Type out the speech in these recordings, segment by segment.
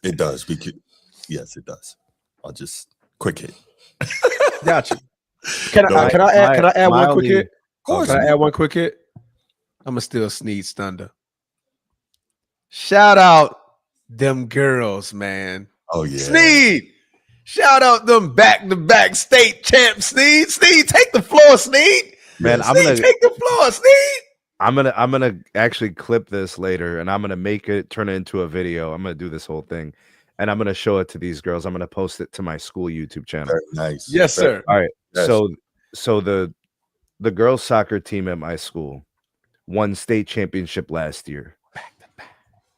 It does. Yes, it does. I'll just quick hit. Got you. Can I add one quick hit? Of course. Can I add one quick hit? I'm gonna steal Sneed's thunder. Shout out them girls, man. Oh yeah, Sneed. Shout out them back-to-back state champs, Sneed. Sneed, take the floor, Sneed. Man, Yes. I'm gonna take the floor, Sneed. I'm gonna actually clip this later, and I'm gonna turn it into a video. I'm gonna do this whole thing, and I'm gonna show it to these girls. I'm gonna post it to my school YouTube channel. Very nice. Yes, sir. All right. Yes. So the girls soccer team at my school won state championship last year.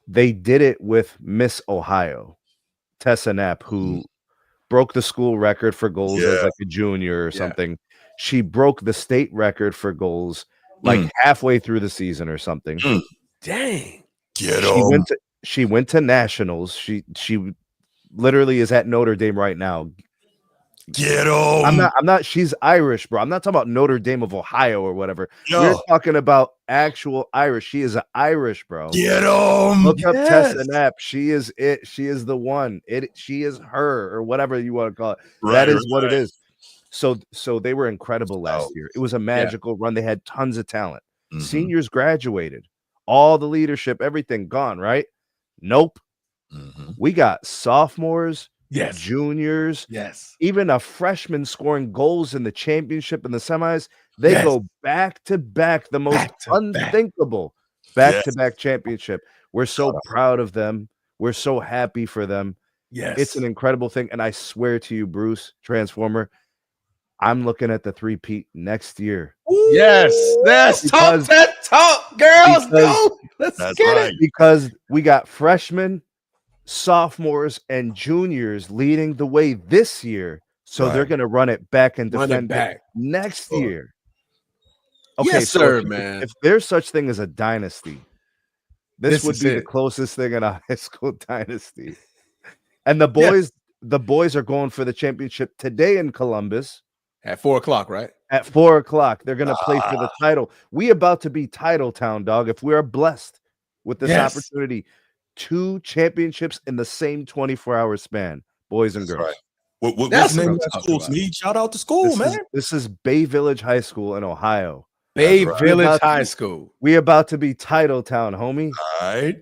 They did it with Miss Ohio, Tessa Knapp, who broke the school record for goals as like a junior or something. She broke the state record for goals like halfway through the season or something. Dang. She went to nationals. She literally is at Notre Dame right now. Get him. I'm not. She's Irish, bro. I'm not talking about Notre Dame of Ohio or whatever. No. We're talking about actual Irish. She is Irish, bro. Get him. Look up Tessa Knapp. She is it. She is the one. She is her, or whatever you want to call it. That is what it is. So they were incredible last year. It was a magical run. They had tons of talent. Seniors graduated. All the leadership, everything gone, right? Nope. We got sophomores, juniors, even a freshman scoring goals in the championship and the semis. They go back to back, the most unthinkable back to back championship. We're so proud of them. We're so happy for them. Yes, it's an incredible thing. And I swear to you, Bruce, Transformer, I'm looking at the three-peat next year. Yes, talk, girls. Go. Let's get it. Because we got freshmen, sophomores, and juniors leading the way this year. So they're going to run it back and defend it next year. Okay, yes, sir, man. If there's such thing as a dynasty, this would be the closest thing in a high school dynasty. And the boys are going for the championship today in Columbus. At 4:00, right? At 4:00, they're going to play for the title. We about to be Title Town, dog. If we are blessed with this opportunity, 2 championships in the same 24-hour span, boys and girls. Right. What's the name of that school? Sneed? Shout out to school, man. This is Bay Village High School in Ohio. Bay Village High School. We about to be Title Town, homie. All right.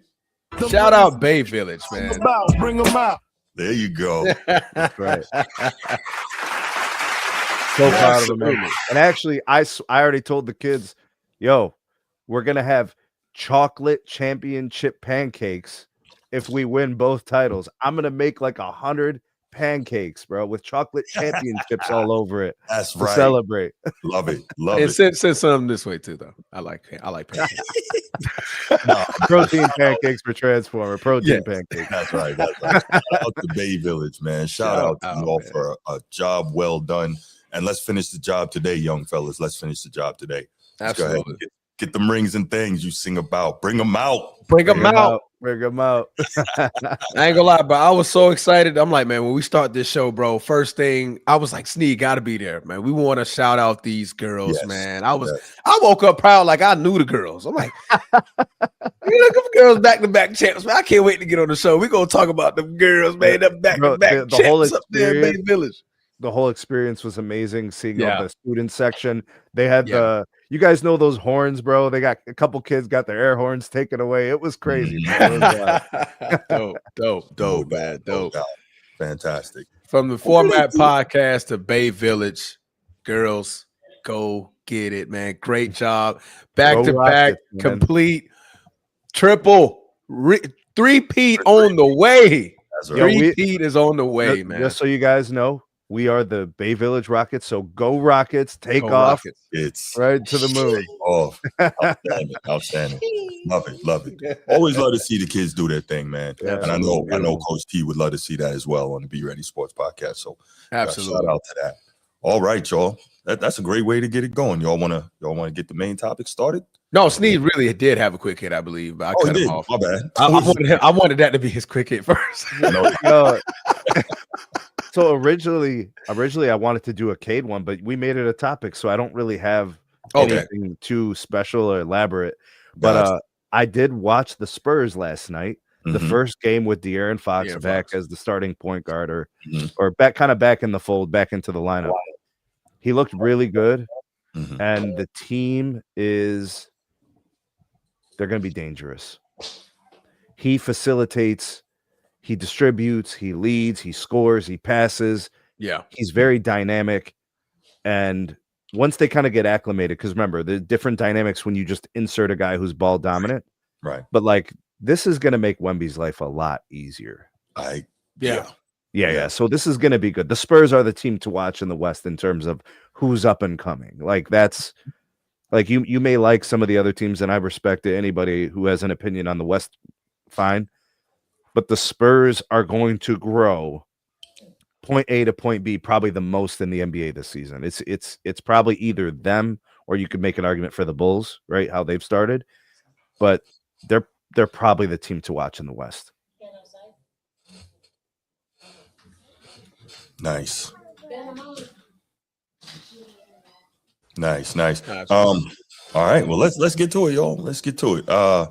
Shout out Bay Village, man. Bring them out. There you go. That's right. So proud of them. And actually, I already told the kids, yo, we're going to have chocolate championship pancakes if we win both titles. I'm going to make like 100 pancakes, bro, with chocolate championships all over it. That's right. Celebrate. Love it. And send some this way too, though. I like pancakes. Protein pancakes for Transformer. Protein pancakes. That's right. Shout out to Bay Village, man. Shout out to you all for a job well done. And let's finish the job today, young fellas. Let's finish the job today. Absolutely. Go ahead. Get them rings and things you sing about. Bring them out. Bring them out. Bring them out. I ain't gonna lie, bro. I was so excited. I'm like, man, when we start this show, bro, first thing, I was like, Sneed gotta be there, man. We want to shout out these girls, man. I woke up proud like I knew the girls. I'm like, look at them girls back-to-back champs, man. I can't wait to get on the show. We're gonna talk about them girls, man. Them back-to-back champs whole up there in Bay Village. The whole experience was amazing. Seeing all the student section, they had you guys know those horns, bro. They got a couple kids got their air horns taken away. It was crazy. Dope, man. Dope. Fantastic. From the Format Podcast to Bay Village, girls, go get it, man. Great job. Back-to-back, complete, triple, three-peat on the way. That's right. Three-peat is on the way, man. Just so you guys know, we are the Bay Village Rockets, so go Rockets, take off. Rockets. It's right to the moon. Off. Outstanding. Love it. Always love to see the kids do their thing, man. Yeah, and I know Coach T would love to see that as well on the Be Ready Sports Podcast. So absolutely, shout out to that. All right, y'all. That's a great way to get it going. Y'all wanna get the main topic started? No, Sneed really did have a quick hit, I believe, but I cut him off. My bad. I wanted that to be his quick hit first. So originally I wanted to do a Cade one, but we made it a topic, so I don't really have anything too special or elaborate. But I did watch the Spurs last night. The first game with De'Aaron Fox back as the starting point guard or back in the fold, back into the lineup. He looked really good. And the team they're going to be dangerous. He facilitates, he distributes, he leads, he scores, he passes. Yeah. He's very dynamic. And once they kind of get acclimated, because remember, the different dynamics when you just insert a guy who's ball dominant. Right. But like, this is going to make Wemby's life a lot easier. Yeah. So this is going to be good. The Spurs are the team to watch in the West in terms of who's up and coming. Like that's like you may like some of the other teams, and I respect it. Anybody who has an opinion on the West, fine. But the Spurs are going to grow point A to point B probably the most in the NBA this season. It's probably either them or you could make an argument for the Bulls, right? How they've started, but they're probably the team to watch in the West. Nice. All right, well let's get to it, y'all. Let's get to it.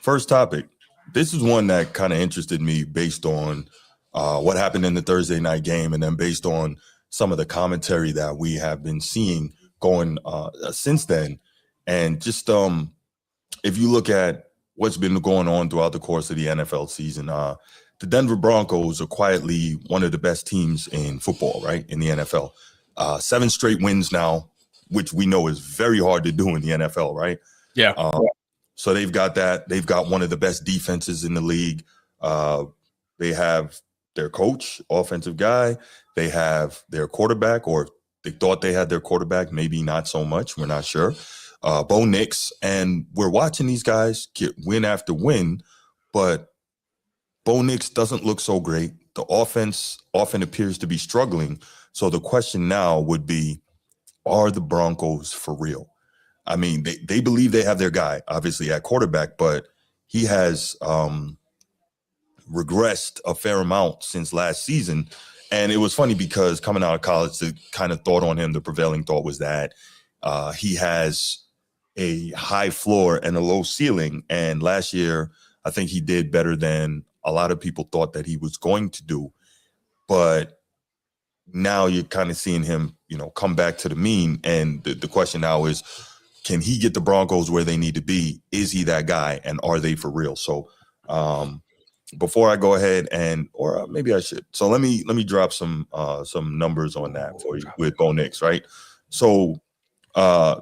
First topic. This is one that kind of interested me based on what happened in the Thursday night game, and then based on some of the commentary that we have been seeing going since then. And just if you look at what's been going on throughout the course of the NFL season, the Denver Broncos are quietly one of the best teams in football, right, in the NFL. 7 straight wins now, which we know is very hard to do in the NFL, right? Yeah. So they've got that. They've got one of the best defenses in the league. They have their coach, offensive guy. They have their quarterback, or they thought they had their quarterback, maybe not so much. We're not sure. Bo Nix, and we're watching these guys get win after win, but Bo Nix doesn't look so great. The offense often appears to be struggling. So the question now would be, are the Broncos for real? I mean, they believe they have their guy, obviously, at quarterback, but he has regressed a fair amount since last season. And it was funny because coming out of college, the kind of thought on him, the prevailing thought was that he has a high floor and a low ceiling. And last year, I think he did better than a lot of people thought that he was going to do. But now you're kind of seeing him, come back to the mean. And the question now is, can he get the Broncos where they need to be? Is he that guy? And are they for real? So before I go ahead or maybe I should. So let me drop some numbers on that for you with Bo Nix, right? So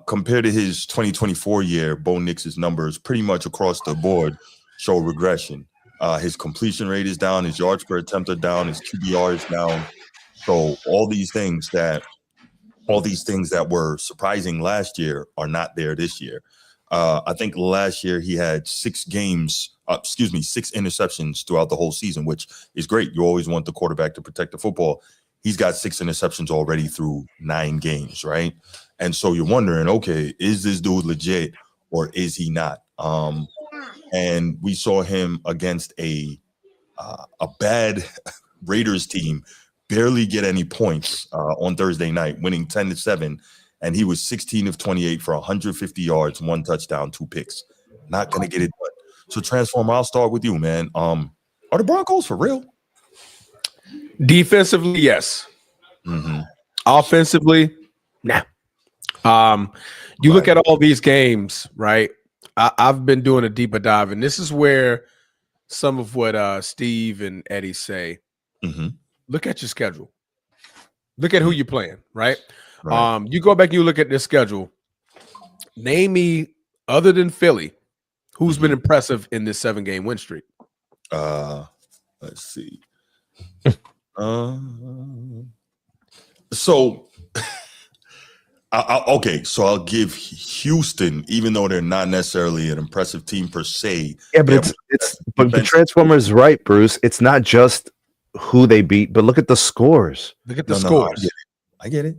compared to his 2024 year, Bo Nix's numbers pretty much across the board show regression. His completion rate is down. His yards per attempt are down. His QBR is down. So all these things that were surprising last year are not there this year. I think last year he had 6 interceptions throughout the whole season, which is great. You always want the quarterback to protect the football. He's got 6 interceptions already through 9 games, right? And so you're wondering, okay, is this dude legit or is he not? And we saw him against a bad Raiders team barely get any points on Thursday night, winning 10-7, and he was 16 of 28 for 150 yards, 1 touchdown, 2 picks. Not going to get it done. So, Transformer, I'll start with you, man. Are the Broncos for real? Defensively, yes. Offensively, nah. You look at all these games, right? I've been doing a deeper dive, and this is where some of what Steve and Eddie say. Look at your schedule. Look at who you're playing, right? You go back and you look at this schedule. Name me, other than Philly, who's been impressive in this 7-game win streak. Let's see. So I'll give Houston, even though they're not necessarily an impressive team per se. Yeah, but but the Transformer's right, Bruce. It's not just who they beat, but look at the scores. Look at the scores. I get it.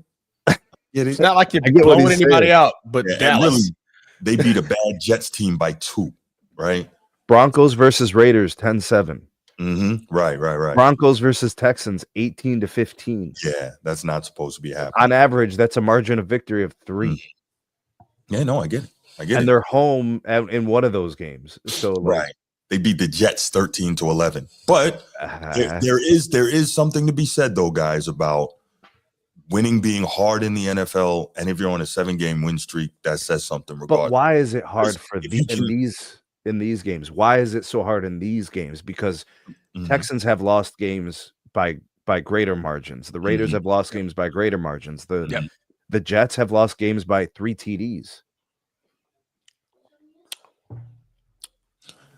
It's not like you're blowing anybody out, but Dallas. Really, they beat a bad Jets team by 2, right? Broncos versus Raiders, 10-7. Right. Broncos versus Texans, 18-15. Yeah, that's not supposed to be happening. On average, that's a margin of victory of 3. Yeah, no, I get it. And they're home in one of those games. So, right. They beat the Jets 13-11. But there is something to be said, though, guys, about winning being hard in the NFL. And if you're on a 7-game win streak, that says something regardless. But why is it hard in these games? Why is it so hard in these games? Because Texans have lost games by greater margins. The Raiders have lost games by greater margins. The Jets have lost games by 3 TDs.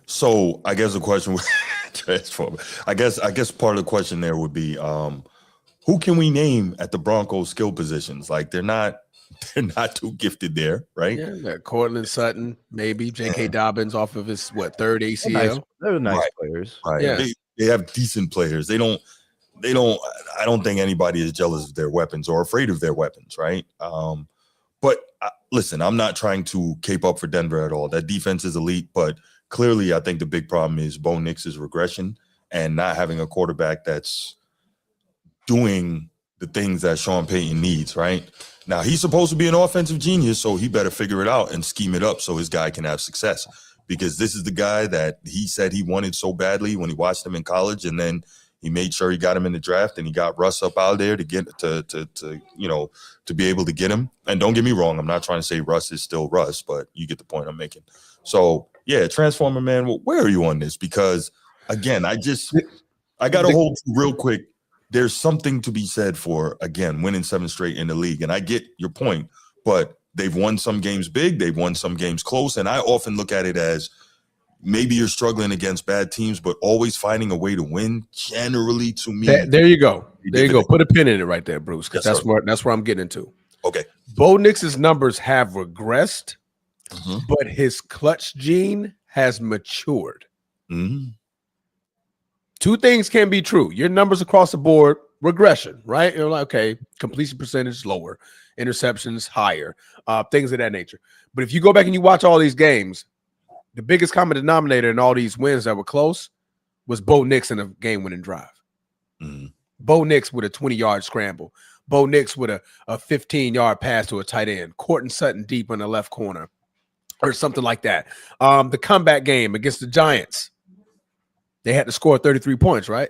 So I guess the question would transform. I guess part of the question there would be who can we name at the Broncos skill positions? Like they're not too gifted there, right? Yeah, Cortland Sutton, maybe J.K. Dobbins off of his third ACL. They're nice players. Right. Yeah. They have decent players. I don't think anybody is jealous of their weapons or afraid of their weapons, right? But listen, I'm not trying to cape up for Denver at all. That defense is elite, but clearly I think the big problem is Bo Nix's regression and not having a quarterback that's doing the things that Sean Payton needs, right? Now, he's supposed to be an offensive genius, so he better figure it out and scheme it up so his guy can have success, because this is the guy that he said he wanted so badly when he watched him in college, and then he made sure he got him in the draft, and he got Russ up out there to get to be able to get him. And don't get me wrong, I'm not trying to say Russ is still Russ, but you get the point I'm making. So, yeah, Transformer Man, well, where are you on this? Because, again, I got to hold real quick. There's something to be said for, again, winning 7 straight in the league. And I get your point, but they've won some games big. They've won some games close. And I often look at it as maybe you're struggling against bad teams, but always finding a way to win. Generally, to me. There you go. There you go. Put a pin in it right there, Bruce, because that's where I'm getting into. Okay. Bo Nix's numbers have regressed, but his clutch gene has matured. Two things can be true. Your numbers across the board, regression, right? You're like, okay, completion percentage lower, interceptions higher, things of that nature. But if you go back and you watch all these games, the biggest common denominator in all these wins that were close was Bo Nix in a game-winning drive. Bo Nix with a 20-yard scramble. Bo Nix with a 15-yard pass to a tight end. Cortland Sutton deep in the left corner or something like that. The comeback game against the Giants, they had to score 33 points, right?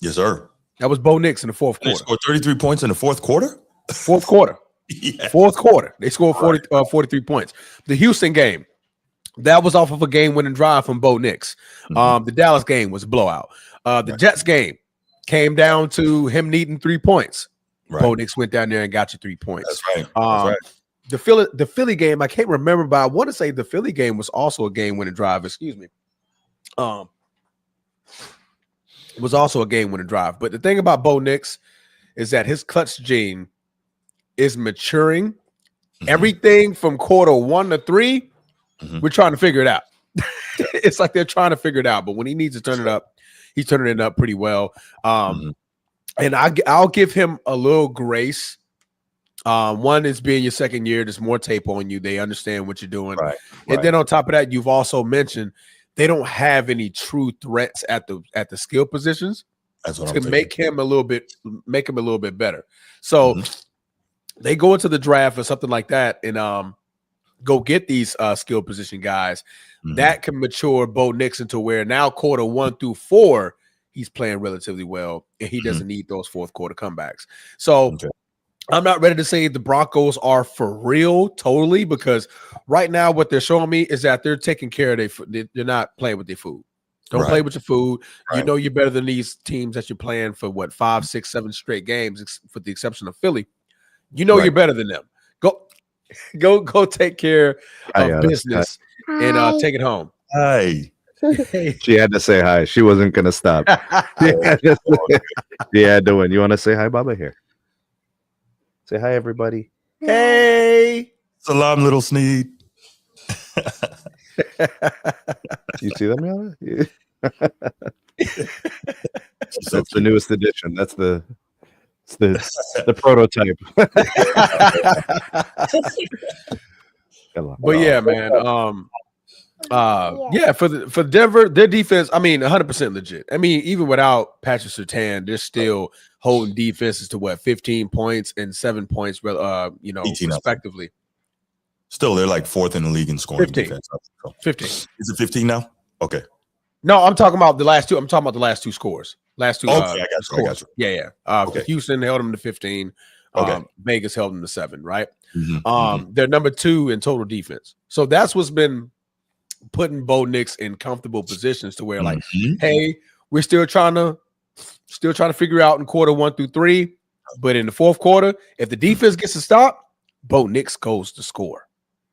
Yes, sir. That was Bo Nix in the fourth quarter. They scored 33 points in the fourth quarter? Fourth quarter. Fourth quarter. They scored 43 points. The Houston game, that was off of a game-winning drive from Bo Nix. The Dallas game was a blowout. The Jets game came down to him needing 3 points. Bo Nix went down there and got you 3 points. That's right. The Philly game, I can't remember, but I want to say the Philly game was also a game-winning drive. Excuse me. It was also a game-winning drive. But the thing about Bo Nix is that his clutch gene is maturing. Everything from quarter 1 to 3, we're trying to figure it out. It's like they're trying to figure it out. But when he needs to turn it up, he's turning it up pretty well. And I'll give him a little grace. One is being your second year. There's more tape on you. They understand what you're doing. And then on top of that, you've also mentioned they don't have any true threats at the skill positions to make him a little bit better. So they go into the draft or something like that and go get these skill position guys that can mature Bo Nix into where now quarter 1 through 4 he's playing relatively well and he doesn't need those fourth quarter comebacks. So I'm not ready to say the Broncos are for real totally, because right now what they're showing me is that they're taking care of they're not playing with their food. Don't play with your food. You know you're better than these teams that you're playing for 5, 6, 7 straight games, with the exception of Philly. You know you're better than them. Go take care of business and take it home. Hi. She had to say hi. She wasn't gonna stop. She had to win. You want to say hi, Baba? Here. Say hi, everybody. Hey. Salam, little Sneed. You see them, Yana? That's the newest edition. That's the prototype. But yeah, man. For Denver, their defense, 100% legit. Even without Patrick Surtain, they're still holding defenses to 15 points and 7 points, respectively. Still, they're like 4th in the league in scoring 15. defense. 15. Is it 15 now? Okay. No, I'm talking about the last two. I'm talking about the last two scores. Last two. Okay, I got you. Yeah. Okay. Houston held them to 15. Okay. Vegas held them to 7. Right. Mm-hmm. They're number 2 in total defense. So that's what's been putting Bo Nix in comfortable positions to where, like, hey, we're still trying to figure out in quarter 1 through 3, but in the fourth quarter, if the defense gets a stop, Bo Nix goes to score.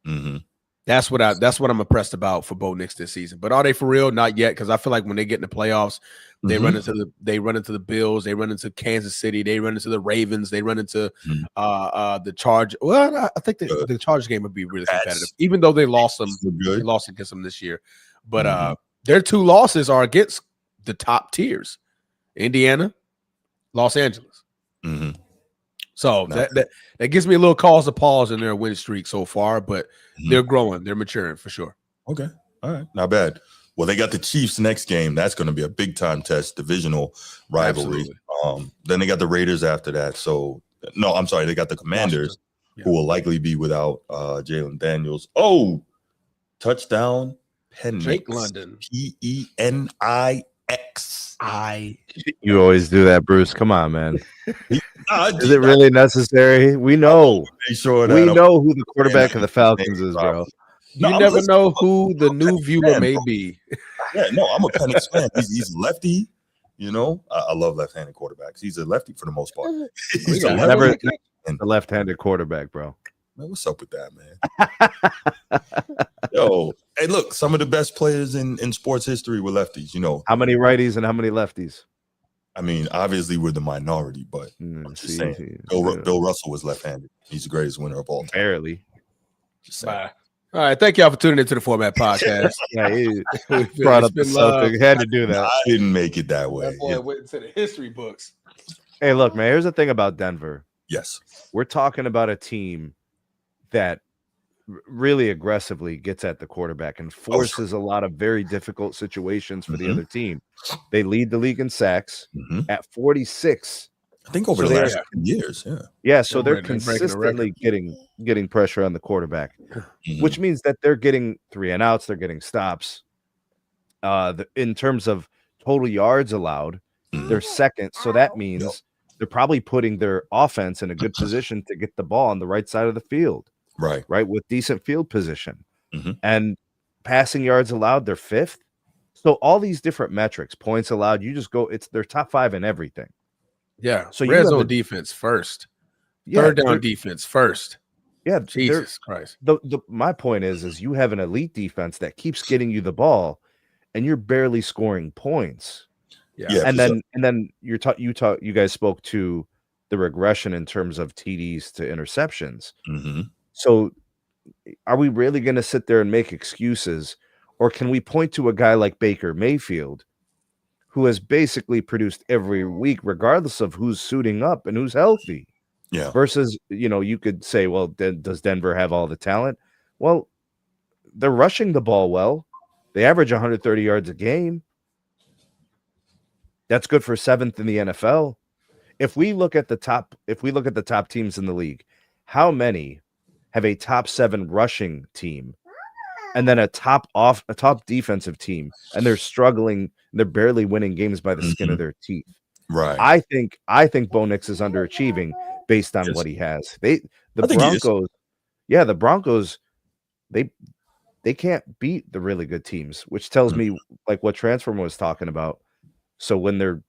Mm-hmm. That's what I'm impressed about for Bo Nix this season. But are they for real? Not yet, because I feel like when they get in the playoffs, they run into the Bills, they run into Kansas City, they run into the Ravens, they run into the Charge. Well, I think the Charge game would be really competitive, even though they lost them. They lost against them this year, but their 2 losses are against the top tiers: Indiana, Los Angeles. So that gives me a little cause to pause in their win streak so far, but they're growing, they're maturing for sure. Okay, all right, not bad. Well, they got the Chiefs next game. That's going to be a big time test, divisional rivalry. Then they got the Raiders after that. So no, I'm sorry, they got the Commanders, who will likely be without Jalen Daniels. Oh, touchdown, Penix. Drake London, Penix. You always do that, Bruce. Come on, man. Is it really necessary? We know. We know who the quarterback of the Falcons is, bro. You never know who the new viewer may be. Yeah, no, I'm a Penix fan. He's a lefty. You know, I love left-handed quarterbacks. He's a lefty for the most part. He's never a left-handed quarterback, bro. Man, what's up with that, man? Yo, hey, look, some of the best players in sports history were lefties. You know, how many righties and how many lefties? I mean, obviously we're the minority, but I'm just saying. Bill Russell was left-handed. He's the greatest winner of all time. Barely. Just saying. Bye. All right, thank y'all for tuning into the Format Podcast. Yeah, he brought up the subject. Had to do that. I didn't make it that way. That boy went into the history books. Hey, look, man. Here's the thing about Denver. Yes, we're talking about a team that really aggressively gets at the quarterback and forces a lot of very difficult situations for the other team. They lead the league in sacks at 46. I think over the last years, yeah. So they're consistently getting pressure on the quarterback, which means that they're getting 3 and outs, they're getting stops. In terms of total yards allowed, they're second. So that means they're probably putting their offense in a good position to get the ball on the right side of the field, right, with decent field position, and passing yards allowed, they're 5th. So all these different metrics, points allowed, you just go, they're top 5 in everything. Yeah. So red zone defense first. Third down defense first. Yeah. Jesus Christ. My point is you have an elite defense that keeps getting you the ball and you're barely scoring points. Yeah. And then you guys spoke to the regression in terms of TDs to interceptions. So are we really going to sit there and make excuses, or can we point to a guy like Baker Mayfield, who has basically produced every week, regardless of who's suiting up and who's healthy? Yeah. Versus, you could say, well, does Denver have all the talent? Well, they're rushing the ball well. They average 130 yards a game. That's good for 7th in the NFL. If we look at the top teams in the league, how many have a top 7 rushing team and then a top defensive team, and they're struggling? They're barely winning games by the skin of their teeth. Right. I think Bo Nix is underachieving based on what he has. The Broncos, they can't beat the really good teams, which tells me like what Transformer was talking about. So when their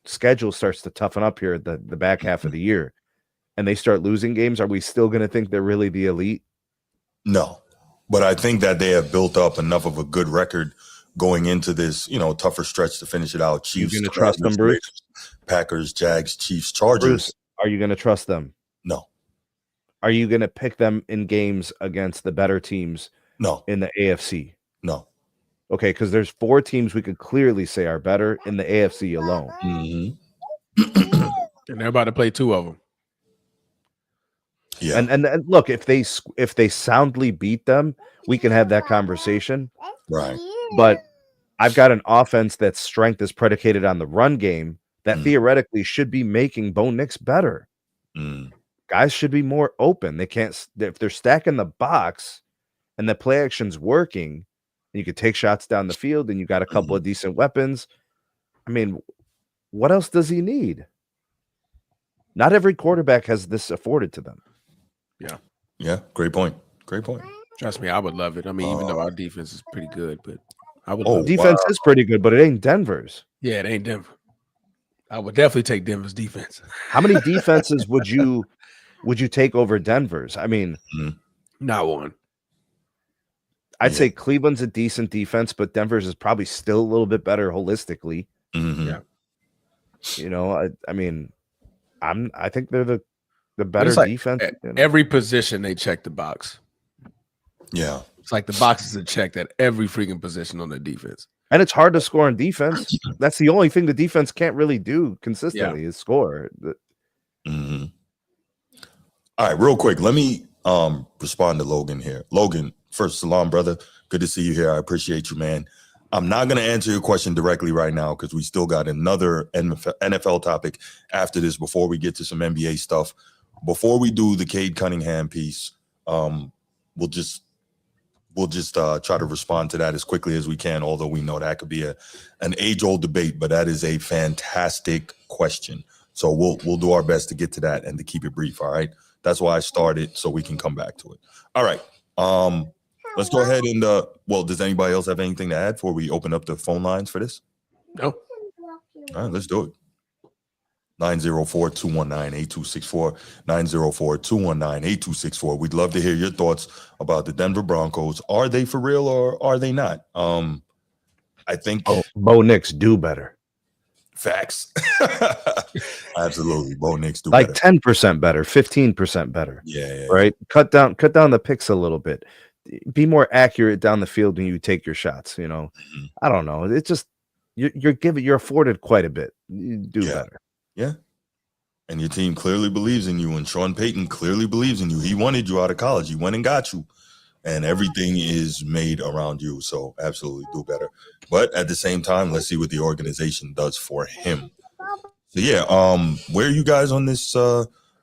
schedule starts to toughen up here at the back half of the year and they start losing games, are we still going to think they're really the elite? No, but I think that they have built up enough of a good record going into this, tougher stretch to finish it out. Chiefs, you going to trust them, Bruce? Packers, Jags, Chiefs, Chargers. Bruce, are you going to trust them? No. Are you going to pick them in games against the better teams? No. In the AFC? No. Okay, because there's 4 teams we could clearly say are better in the AFC alone. And they're about to play 2 of them. Yeah. And look, if they soundly beat them, we can have that conversation. Right. But I've got an offense that's strength is predicated on the run game that theoretically should be making Bo Nix better. Guys should be more open. They can't, if they're stacking the box and the play action's working and you could take shots down the field, and you got a couple of decent weapons. I mean, what else does he need? Not every quarterback has this afforded to them. Yeah. Yeah. Great point. Great point. Trust me, I would love it. I mean, even though our defense is pretty good, but I would. Defense is pretty good, but it ain't Denver's. Yeah, it ain't Denver. I would definitely take Denver's defense. How many defenses would you take over Denver's? I mean, not one. I'd say Cleveland's a decent defense, but Denver's is probably still a little bit better holistically. Yeah. You know, I mean, I think they're the better defense. Every position they check the box. Yeah. It's like the boxes are checked at every freaking position on the defense. And it's hard to score on defense. That's the only thing the defense can't really do consistently is score. All right, real quick. Let me respond to Logan here. Logan, first, salam, brother. Good to see you here. I appreciate you, man. I'm not going to answer your question directly right now because we still got another NFL topic after this before we get to some NBA stuff. Before we do the Cade Cunningham piece, we'll just try to respond to that as quickly as we can, although we know that could be an age-old debate, but that is a fantastic question. So we'll do our best to get to that and to keep it brief, all right? That's why I started, so we can come back to it. All right. Let's go ahead and, does anybody else have anything to add before we open up the phone lines for this? No. All right, let's do it. 904-219-8264, 904-219-8264. We'd love to hear your thoughts about the Denver Broncos. Are they for real or are they not? I think Bo Nix do better. Facts. Absolutely. Bo Nix do like better. 10% better, 15% better. Yeah. Right. Cut down the picks a little bit. Be more accurate down the field when you take your shots. You know, I don't know. It's just you're afforded quite a bit. You do better. Yeah. And your team clearly believes in you, and Sean Payton clearly believes in you. He wanted you out of college. He went and got you, and everything is made around you. So absolutely do better. But at the same time, let's see what the organization does for him. So yeah, where are you guys on this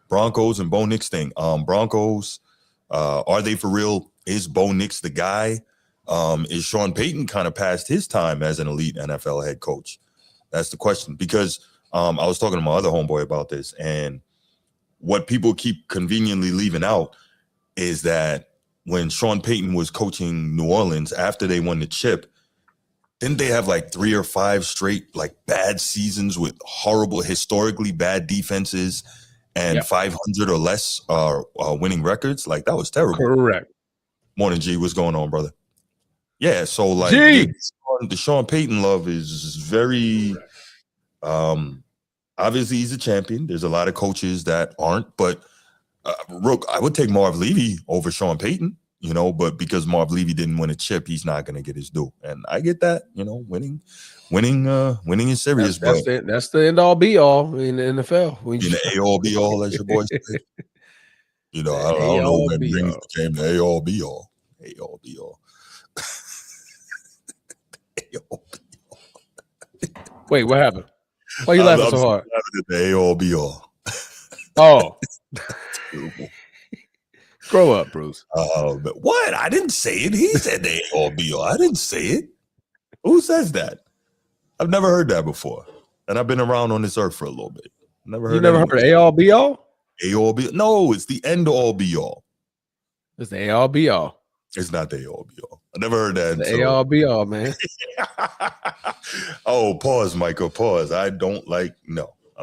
Broncos and Bo Nix thing? Broncos, are they for real? Is Bo Nix the guy? Is Sean Payton kind of past his time as an elite NFL head coach? That's the question. Because I was talking to my other homeboy about this, and what people keep conveniently leaving out is that when Sean Payton was coaching New Orleans after they won the chip, didn't they have like 3 or 5 straight like bad seasons with horrible, historically bad defenses and 500 or less winning records? Like that was terrible. Correct. Morning, G. What's going on, brother? Yeah, so like the Sean Payton love is very obviously he's a champion. There's a lot of coaches that aren't, but Rook, I would take Marv Levy over Sean Payton, you know, but because Marv Levy didn't win a chip, he's not going to get his due. And I get that, you know, winning is serious. That's the end all be all in the NFL. In the A all be all, as your boys say. You know, I don't know when rings became the A all be all. A all be all. A all be all. Wait, what happened? Why are you laughing so hard? The A all be all. Oh. Grow up, Bruce. But what? I didn't say it. He said the A all be all. I didn't say it. Who says that? I've never heard that before. And I've been around on this earth for a little bit. You never heard A all be all? A all be all? No, it's the end all be all. It's the A all be all. It's not the A all be all. I never heard that. The A all be all, man. Oh, pause, Michael. Pause. I'm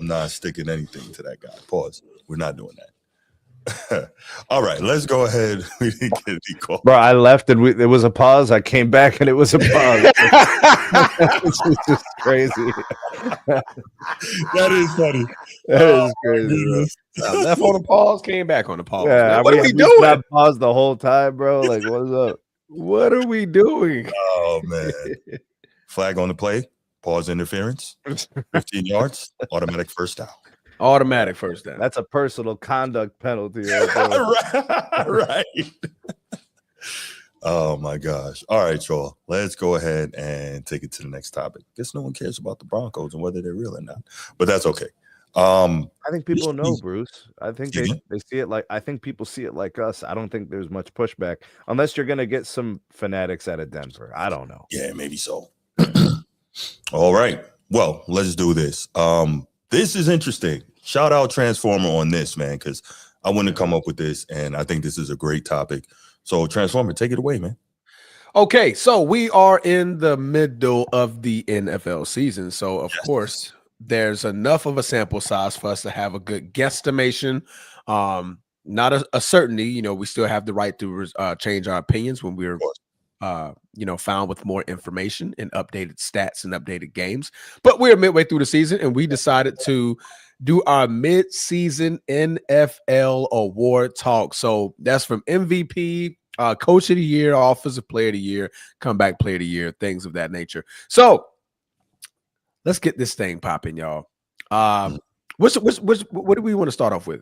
not sticking anything to that guy. Pause. We're not doing that. All right, let's go ahead. We didn't get any call. Bro, I left and it was a pause. I came back and it was a pause. It's just crazy. That is funny. That is crazy. I left on the pause, came back on the pause. Yeah, what are we doing? Not paused the whole time, bro. Like, what's up? What are we doing? Oh man! Flag on the play. Pause interference. 15 yards. Automatic first down. Automatic first down. That's a personal conduct penalty. Right. Oh my gosh. All right, y'all. Let's go ahead and take it to the next topic. Guess no one cares about the Broncos and whether they're real or not, but that's okay. I think people know, Bruce. I think they see it like I think people see it like us. I don't think there's much pushback unless you're gonna get some fanatics out of Denver. I don't know. Yeah, maybe so. All right. Well, let's do this. This is interesting. Shout out Transformer on this, man, because I wouldn't have come up with this, and I think this is a great topic. So, Transformer, take it away, man. Okay, so we are in the middle of the NFL season. So, of course, there's enough of a sample size for us to have a good guesstimation. Not a certainty. You know, we still have the right to change our opinions when we're found with more information and updated stats and updated games. But we're midway through the season, and we decided to do our mid-season NFL award talk. So that's from MVP, Coach of the Year, Offensive Player of the Year, Comeback Player of the Year, things of that nature. So let's get this thing popping, y'all. What do we want to start off with?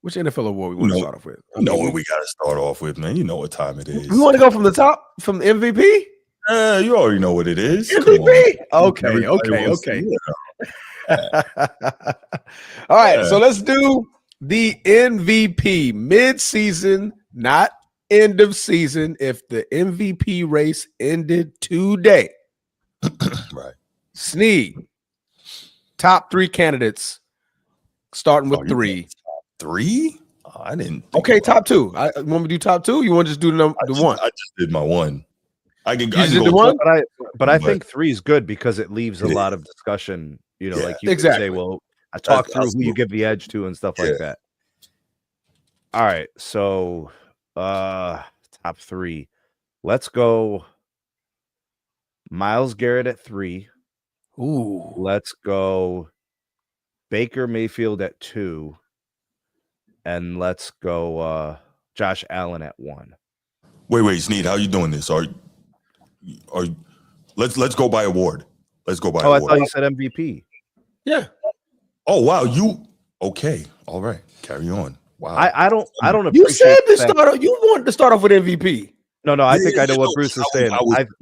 Which NFL award we want to start off with? You know what we got to start off with, man. You know what time it is. We want to go from the top, from the MVP? You already know what it is. MVP? Okay. All right, so let's do the MVP mid-season, not end of season. If the MVP race ended today, right? Sneed, top 3 candidates, starting with 3. 3? Oh, I didn't. Okay, top 2. I want me to do top 2. You want to just do the one? I just did my one. I can did the one, but I think 3 is good because it leaves a lot of discussion. You know, like you can say, well, I talk through who you give the edge to and stuff like that. All right, so top 3. Let's go. Myles Garrett at 3. Ooh. Let's go. Baker Mayfield at 2. And let's go Josh Allen at 1. Wait, Sneed, how you doing this? Let's go by award. Let's go by award. I thought you said MVP. Yeah. Oh wow, okay. All right. Carry on. Wow. I don't appreciate you said to start. You wanted to start off with MVP. No, I think I know what Bruce is saying. I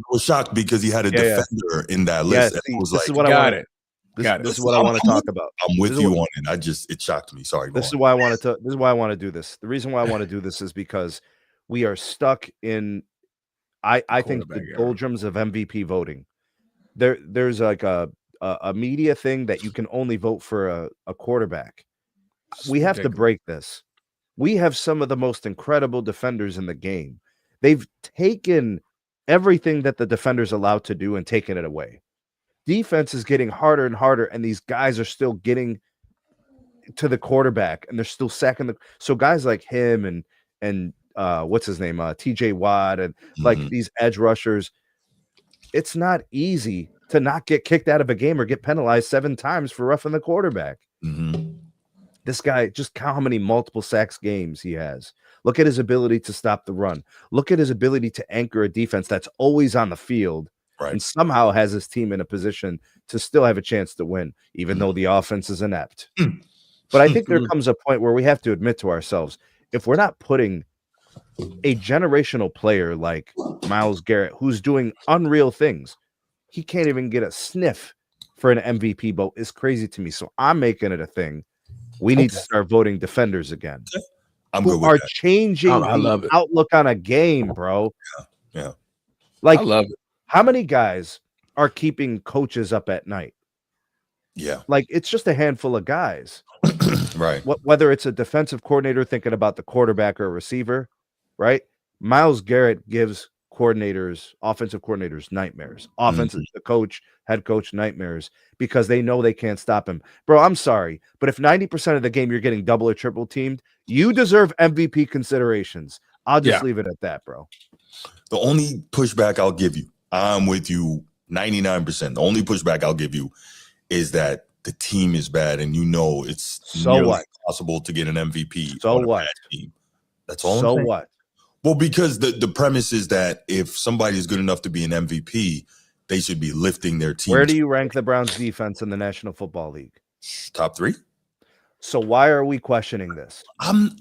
was shocked because he had a defender in that list. See, was this is what I got it. This is what I want to talk about. I'm with you on it. It shocked me. Sorry. This is why I wanted to. This is why I want to do this. The reason why I want to do this is because we are stuck in. I think the doldrums of MVP voting. There's like a media thing that you can only vote for a quarterback. We have to break this. We have some of the most incredible defenders in the game. They've taken everything that the defender's allowed to do and taken it away. Defense is getting harder and harder, and these guys are still getting to the quarterback, and they're still sacking the. So guys like him and what's his name, TJ Watt, and like these edge rushers, it's not easy to not get kicked out of a game or get penalized 7 times for roughing the quarterback. This guy, just count how many multiple sacks games he has. Look at his ability to stop the run. Look at his ability to anchor a defense that's always on the field. Right. And somehow has his team in a position to still have a chance to win, even though the offense is inept. But I think there comes a point where we have to admit to ourselves, if we're not putting a generational player like Myles Garrett, who's doing unreal things, he can't even get a sniff for an MVP vote, is crazy to me. So I'm making it a thing. We need to start voting defenders again. I'm good with that. Changing the outlook on a game, bro. Yeah. Like, I love it. How many guys are keeping coaches up at night? Yeah. Like, it's just a handful of guys. Right. Whether it's a defensive coordinator thinking about the quarterback or a receiver, right? Myles Garrett gives offensive coordinators nightmares. The head coach nightmares because they know they can't stop him. Bro, I'm sorry, but if 90% of the game you're getting double or triple teamed, you deserve MVP considerations. I'll just leave it at that, bro. The only pushback I'll give you, I'm with you 99%. The only pushback I'll give you is that the team is bad, and it's impossible to get an MVP. So what? A bad team. That's all. So what? Well, because the premise is that if somebody is good enough to be an MVP, they should be lifting their team. Where do you rank the Browns defense in the National Football League? Top 3. So why are we questioning this? I'm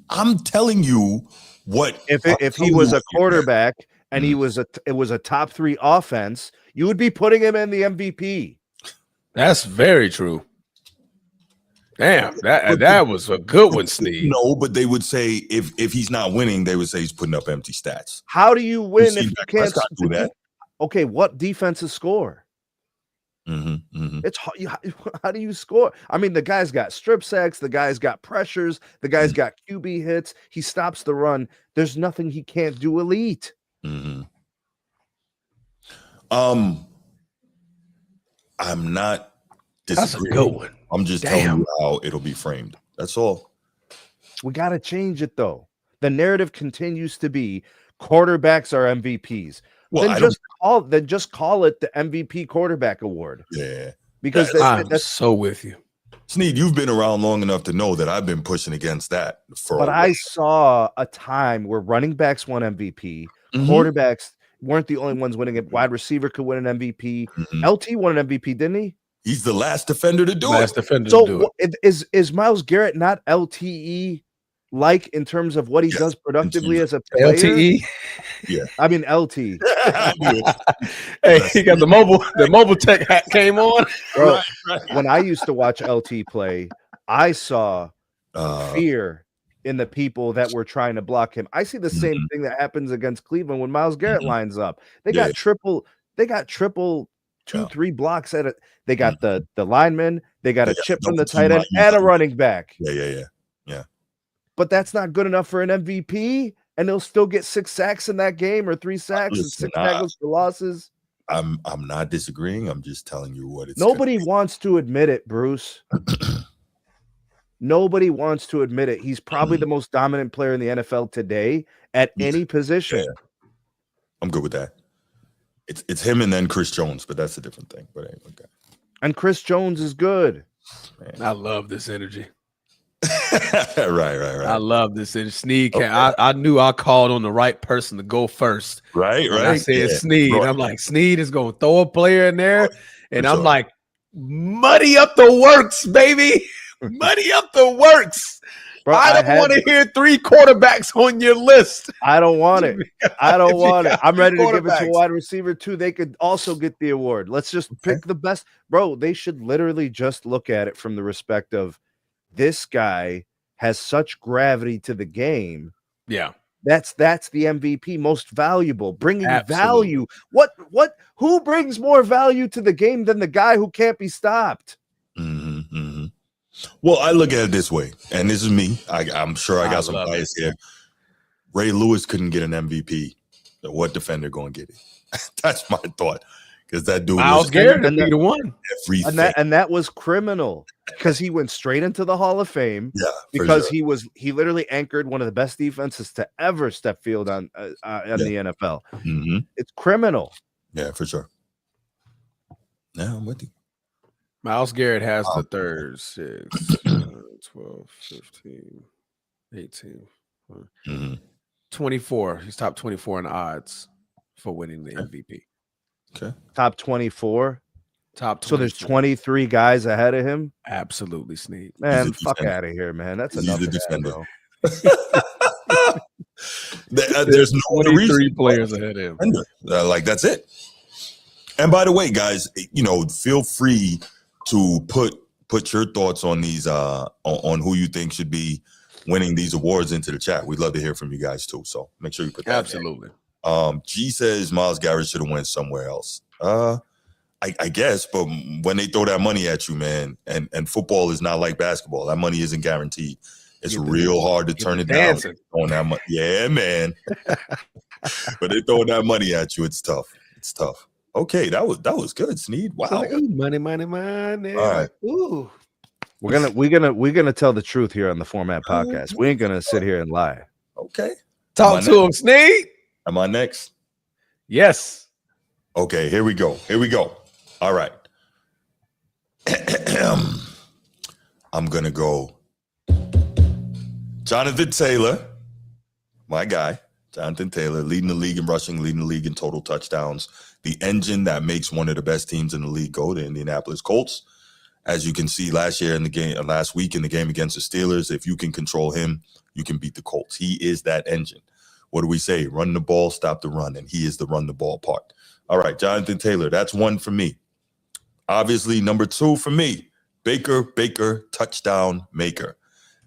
telling you what. If he was a quarterback and it was a top 3 offense, you would be putting him in the MVP. That's very true. Damn, that was a good one, Sneed. No, but they would say if he's not winning, they would say he's putting up empty stats. How do you win if you can't do that? Okay, what defenses score? It's how do you score? I mean, the guy's got strip sacks, the guy's got pressures, the guy's got QB hits. He stops the run. There's nothing he can't do elite. I'm not disagreeing. That's a good one. I'm just telling you how it'll be framed. That's all. We got to change it though. The narrative continues to be quarterbacks are MVPs. Well, then just call it the MVP quarterback award. Yeah. Because that's so with you. Sneed, you've been around long enough to know that I've been pushing against that for But I saw a time where running backs won MVP, quarterbacks weren't the only ones winning it. Wide receiver could win an MVP. LT won an MVP, didn't he? He's the last defender to do it. Is Myles Garrett not LTE like in terms of what he does productively as a player? LTE? Yeah. I mean LT. Hey, he got the mobile tech hat came on. Bro, when I used to watch LT play, I saw fear in the people that were trying to block him. I see the same thing that happens against Cleveland when Myles Garrett lines up. They got triple 2-3 blocks at it. They got the lineman, they got a chip from the tight end and a running back. Yeah. But that's not good enough for an MVP, and they'll still get 6 sacks in that game or 3 sacks and 6 tackles for losses. I'm not disagreeing. I'm just telling you what it's. Nobody wants to admit it, Bruce. Nobody wants to admit it. He's probably the most dominant player in the NFL today at any position. Yeah. I'm good with that. It's him and then Chris Jones, but that's a different thing. But anyway, okay. And Chris Jones is good. Man. I love this energy. Right. I love this energy. Sneed, I knew I called on the right person to go first. Right. I said Sneed. I'm like, Sneed is going to throw a player in there. And I'm like, muddy up the works, baby. Muddy up the works. Bro, I don't want to hear 3 quarterbacks on your list. I don't want it. I don't want it. I'm ready to give it to a wide receiver too. They could also get the award. Let's just pick the best. Bro, they should literally just look at it from the respect of this guy has such gravity to the game. Yeah. That's the MVP, most valuable, bringing value. Who brings more value to the game than the guy who can't be stopped? Well, I look at it this way, and this is me. I'm sure I got some bias here. Ray Lewis couldn't get an MVP. So what defender going to get it? That's my thought. Because that dude Myles Garrett would be the one. And that was criminal because he went straight into the Hall of Fame. Yeah, because he literally anchored one of the best defenses to ever step field on the NFL. It's criminal. Yeah, for sure. Yeah, I'm with you. Myles Garrett has the third, 6, 12, 15, 18, 24. He's top 24 in odds for winning the MVP. Okay. Top 24. Top 24. So there's 23 guys ahead of him. Absolutely, Sneed. Man, fuck out of here, man. That's enough. Defender. There's no 23 players ahead of him. Like that's it. And by the way, guys, feel free to put your thoughts on these on who you think should be winning these awards into the chat. We'd love to hear from you guys too. So make sure you put that. Absolutely. G says Myles Garrett should have went somewhere else. I guess, but when they throw that money at you, man, and football is not like basketball. That money isn't guaranteed. It's real hard to turn it down. On that money. Yeah, man. But they throw that money at you. It's tough. It's tough. Okay, that was good, Sneed. Wow. Like, ooh, money. All right. Ooh. We're gonna tell the truth here on the Format Podcast. We ain't gonna sit here and lie. Okay. Talk to him, Sneed. Am I next? Yes. Okay, here we go. All right. I'm gonna go Jonathan Taylor, my guy. Jonathan Taylor, leading the league in rushing, leading the league in total touchdowns. The engine that makes one of the best teams in the league go, the Indianapolis Colts. As you can see last week in the game against the Steelers, if you can control him, you can beat the Colts. He is that engine. What do we say? Run the ball, stop the run, and he is the run the ball part. All right, Jonathan Taylor, that's one for me. Obviously, number 2 for me, Baker, touchdown maker.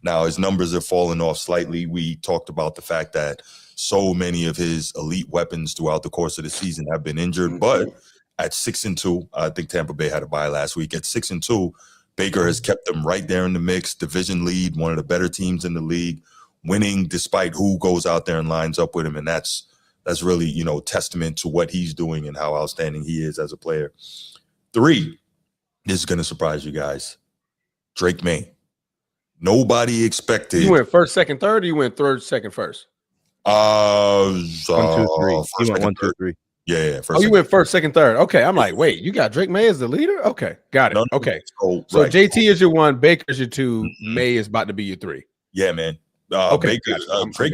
Now, his numbers have fallen off slightly. We talked about the fact that so many of his elite weapons throughout the course of the season have been injured. But at 6-2, I think Tampa Bay had a bye last week. At 6-2, Baker has kept them right there in the mix. Division lead, one of the better teams in the league, winning despite who goes out there and lines up with him. And that's really, testament to what he's doing and how outstanding he is as a player. 3, this is going to surprise you guys. Drake May. Nobody expected. You went first, second, third, or you went third, second, first? 1, 2, 3. You went 1, 2, 3. Yeah. You went first, second, third. Okay, I'm like, wait, you got Drake May as the leader? Okay, got it. Okay, so right. JT is your 1, Baker's your 2, May is about to be your 3. Yeah, man. Drake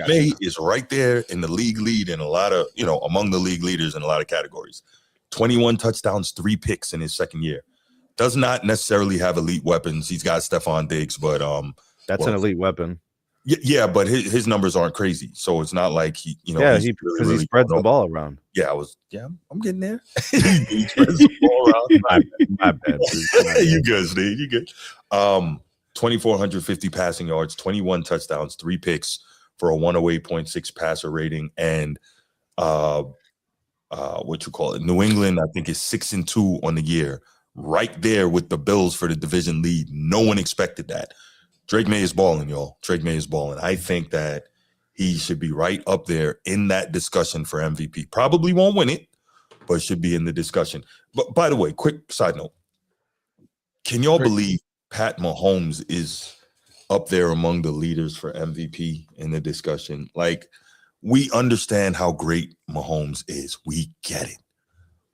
May is right there in the league lead in a lot of, among the league leaders in a lot of categories. 21 touchdowns, 3 picks in his second year. Does not necessarily have elite weapons. He's got Stephon Diggs, but that's an elite weapon. Yeah, but his numbers aren't crazy, so it's not like he spreads the ball around. I'm getting there. He spreads the ball around. My bad. You good, Steve? You good? 2,450 passing yards, 21 touchdowns, 3 picks for a 108.6 passer rating, and New England, I think, is 6-2 on the year. Right there with the Bills for the division lead. No one expected that. Drake May is balling, y'all. Drake May is balling. I think that he should be right up there in that discussion for MVP. Probably won't win it, but should be in the discussion. But by the way, quick side note. Can y'all believe Pat Mahomes is up there among the leaders for MVP in the discussion? Like, we understand how great Mahomes is. We get it.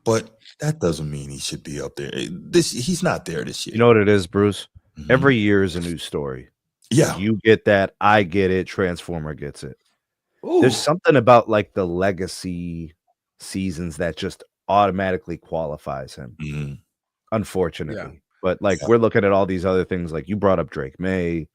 But that doesn't mean he should be up there. He's not there this year. You know what it is, Bruce? Every year is a new story. Yeah. You get that. I get it. Transformer gets it. Ooh. There's something about like the legacy seasons that just automatically qualifies him. Unfortunately. Yeah. But we're looking at all these other things. Like you brought up Drake May,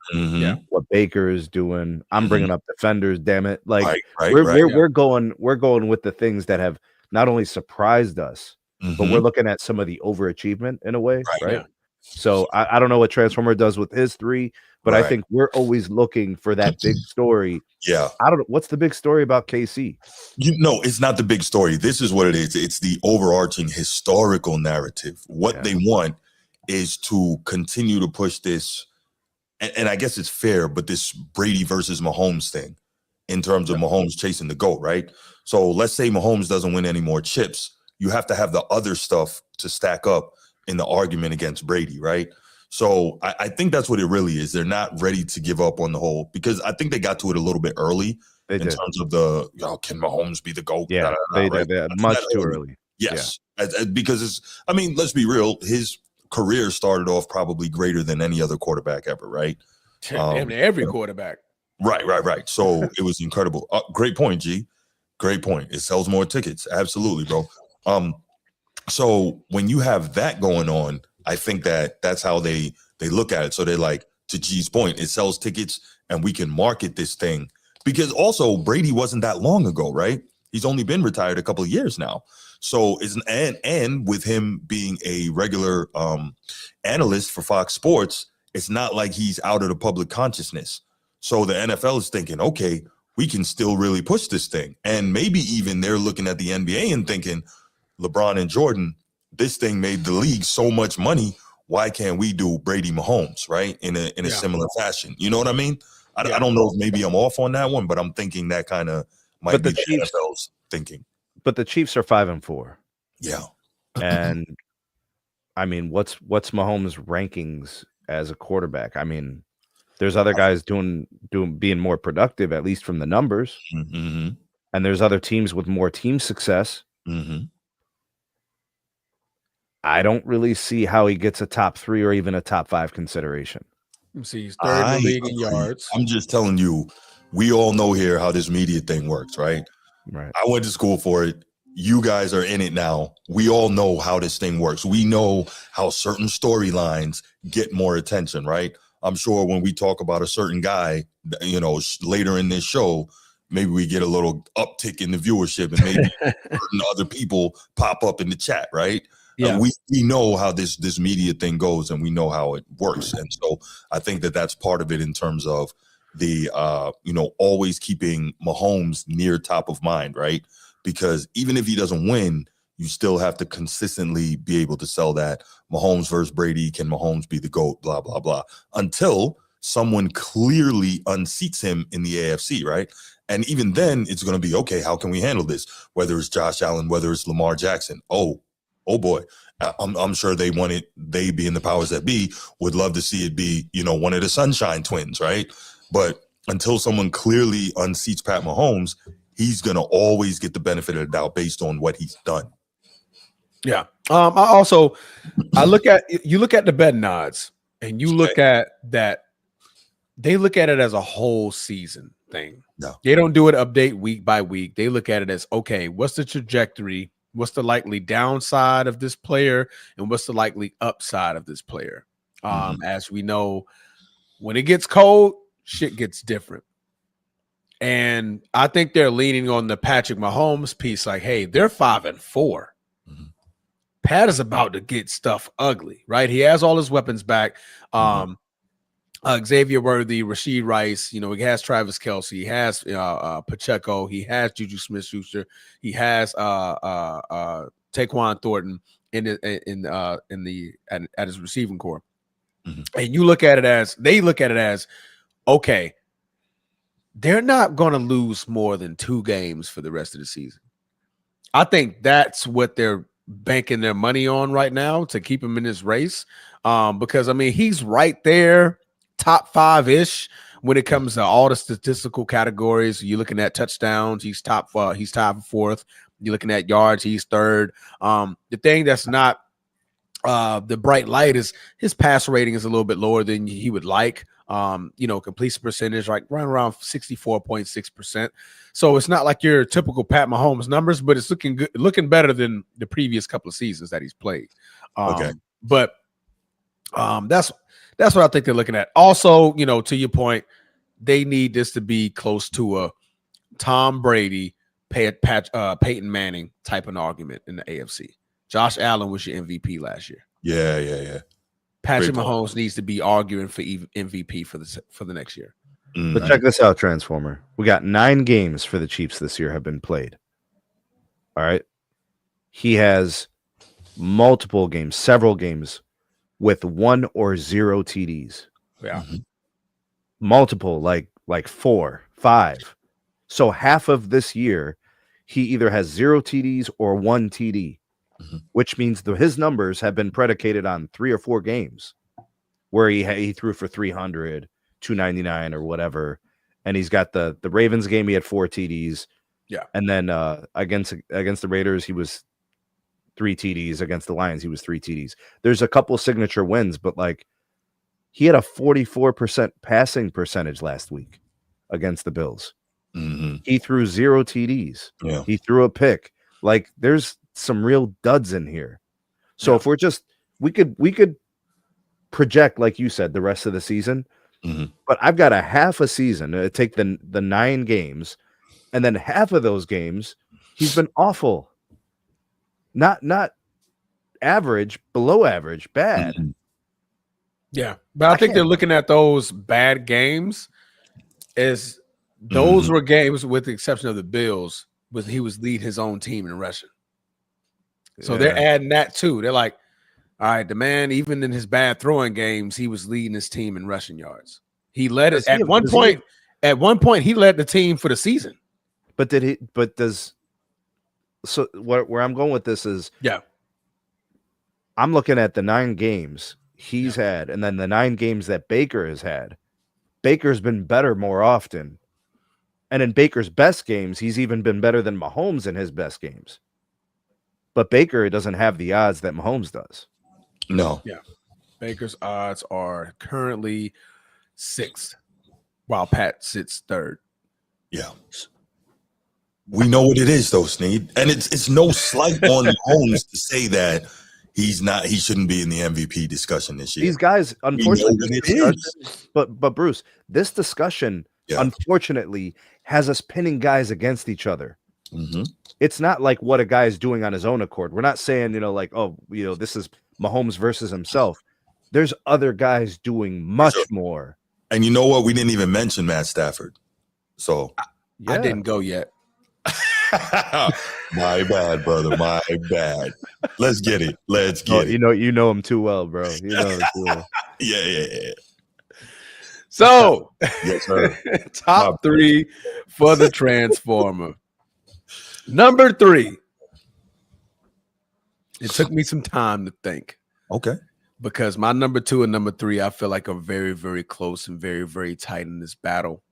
what Baker is doing. I'm bringing up defenders. Damn it! We're going with the things that have not only surprised us, but we're looking at some of the overachievement in a way, right? Yeah. So I don't know what Transformer does with his 3, but I think we're always looking for that big story. Yeah. I don't know. What's the big story about KC? It's not the big story. This is what it is. It's the overarching historical narrative. What they want is to continue to push this, and I guess it's fair, but this Brady versus Mahomes thing in terms of Mahomes chasing the GOAT, right? So let's say Mahomes doesn't win any more chips. You have to have the other stuff to stack up in the argument against Brady, right? So I think that's what it really is. They're not ready to give up on the whole, because I think they got to it a little bit early terms of the, can Mahomes be the GOAT? Yeah, they much too early. Yes, because let's be real. His career started off probably greater than any other quarterback ever, right? Damn near every quarterback. Right. So it was incredible. Great point, G. Great point. It sells more tickets. Absolutely, bro. So when you have that going on, I think that's how they look at it. So they're like, to G's point, it sells tickets and we can market this thing. Because also Brady wasn't that long ago, right? He's only been retired a couple of years now. So and with him being a regular analyst for Fox Sports, it's not like he's out of the public consciousness. So the NFL is thinking, okay, we can still really push this thing. And maybe even they're looking at the NBA and thinking, LeBron and Jordan, this thing made the league so much money. Why can't we do Brady Mahomes, right? In a similar fashion. You know what I mean? I don't know if maybe I'm off on that one, but I'm thinking that kind of might be the NFL's thinking. But the Chiefs are 5-4. Yeah. And I mean, what's Mahomes' rankings as a quarterback? I mean, there's other guys being more productive, at least from the numbers. Mm-hmm. And there's other teams with more team success. Mm-hmm. I don't really see how he gets a top 3 or even a top 5 consideration. See, he's third in the league in yards. I'm just telling you, we all know here how this media thing works, right? Right. I went to school for it. You guys are in it now. We all know how this thing works. We know how certain storylines get more attention, right? I'm sure when we talk about a certain guy, later in this show, maybe we get a little uptick in the viewership and maybe certain other people pop up in the chat, right? Yeah. We know how this media thing goes, and we know how it works. And so I think that's part of it in terms of the always keeping Mahomes near top of mind, right? Because even if he doesn't win, you still have to consistently be able to sell that Mahomes versus Brady. Can Mahomes be the GOAT? Blah, blah, blah. Until someone clearly unseats him in the AFC, right? And even then, it's going to be, okay, how can we handle this? Whether it's Josh Allen, whether it's Lamar Jackson. Oh boy. I'm sure they being the powers that be, would love to see it be, one of the Sunshine Twins, right? But until someone clearly unseats Pat Mahomes, he's going to always get the benefit of the doubt based on what he's done. Yeah. I look at the betting odds, and you look at that. They look at it as a whole season thing. No. They don't do it update week by week. They look at it as, okay, what's the trajectory? What's the likely downside of this player? And what's the likely upside of this player? As we know, when it gets cold, shit gets different. And I think they're leaning on the Patrick Mahomes piece, like, hey, they're 5-4. Mm-hmm. Pat is about to get stuff ugly, right? He has all his weapons back. Xavier Worthy, Rashid Rice, he has Travis Kelce, he has Pacheco, he has Juju Smith-Schuster, he has Taquan Thornton at his receiving core. Mm-hmm. And you look at it as okay, they're not going to lose more than 2 games for the rest of the season. I think that's what they're banking their money on right now to keep him in this race. Because he's right there, top 5-ish when it comes to all the statistical categories. You're looking at touchdowns, he's top 4th. You're looking at yards, he's 3rd. The thing that's not the bright light is his pass rating is a little bit lower than he would like. Completion percentage, like right around 64.6%. So it's not like your typical Pat Mahomes numbers, but it's looking better than the previous couple of seasons that he's played. But that's what I think they're looking at. Also, to your point, they need this to be close to a Tom Brady, Peyton Manning type of argument in the AFC. Josh Allen was your MVP last year. Yeah. Patrick Mahomes needs to be arguing for MVP for the next year. But check this out, Transformer. We got 9 games for the Chiefs this year have been played. All right. He has several games with 1 or 0 TDs. Yeah. Multiple, like 4, 5. So half of this year, he either has 0 TDs or 1 TD. Which means his numbers have been predicated on 3 or 4 games where he threw for 300, 299 or whatever. And he's got the Ravens game, he had 4 TDs. Yeah. And then against the Raiders, he was 3 TDs. Against the Lions, he was 3 TDs. There's a couple signature wins, but he had a 44% passing percentage last week against the Bills. Mm-hmm. He threw 0 TDs. Yeah. He threw a pick. There's some real duds in here. So if we could project, like you said, the rest of the season, but I've got a half a season to take the 9 games, and then half of those games he's been awful, not average, below average, bad. Yeah, but I think they're looking at those bad games as those were games, with the exception of the Bills, he was leading his own team in rushing. So they're adding that too. They're like, all right, the man, even in his bad throwing games, he was leading his team in rushing yards. He led it at one point. At one point, he led the team for the season. But where I'm going with this is, I'm looking at the 9 games he's had, and then the 9 games that Baker has had. Baker's been better more often. And in Baker's best games, he's even been better than Mahomes in his best games. But Baker doesn't have the odds that Mahomes does. No. Yeah. Baker's odds are currently 6th, while Pat sits 3rd. Yeah. We know what it is, though, Sneed. And it's no slight on Mahomes to say that he shouldn't be in the MVP discussion this year. These guys, unfortunately, but Bruce, this discussion, unfortunately, has us pinning guys against each other. It's not like what a guy is doing on his own accord. We're not saying, like, oh, this is Mahomes versus himself. There's other guys doing much more. And you know what? We didn't even mention Matt Stafford. So I didn't go yet. My bad, brother. My bad. Let's get it. Let's get it. You know him too well, bro. You know him too well. Yeah. So, yes, sir. Top 3 for the Transformer. Number 3. It took me some time to think. Okay. Because my number 2 and number 3, I feel like are very, very close and very, very tight in this battle.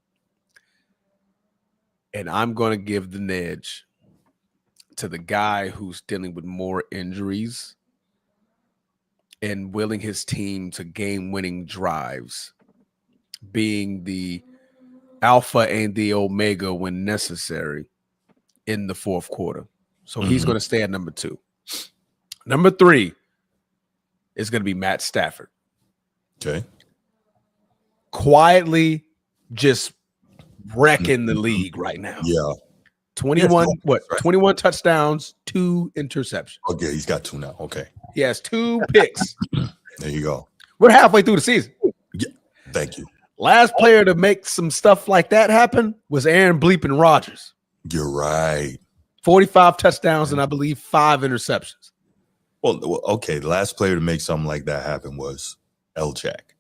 And I'm going to give the edge to the guy who's dealing with more injuries and willing his team to game-winning drives, being the alpha and the omega when necessary in the fourth quarter. So he's going to stay at number 2. Number 3 is going to be Matt Stafford. Okay. Quietly just wrecking the league right now. Yeah. 21 touchdowns, 2 interceptions. Okay, he's got 2 now. Okay. He has 2 picks. There you go. We're halfway through the season. Yeah. Thank you. Last player to make some stuff like that happen was Aaron Bleeping Rodgers. You're right. 45 touchdowns and I believe 5 interceptions. Well, okay. The last player to make something like that happen was L-Jack.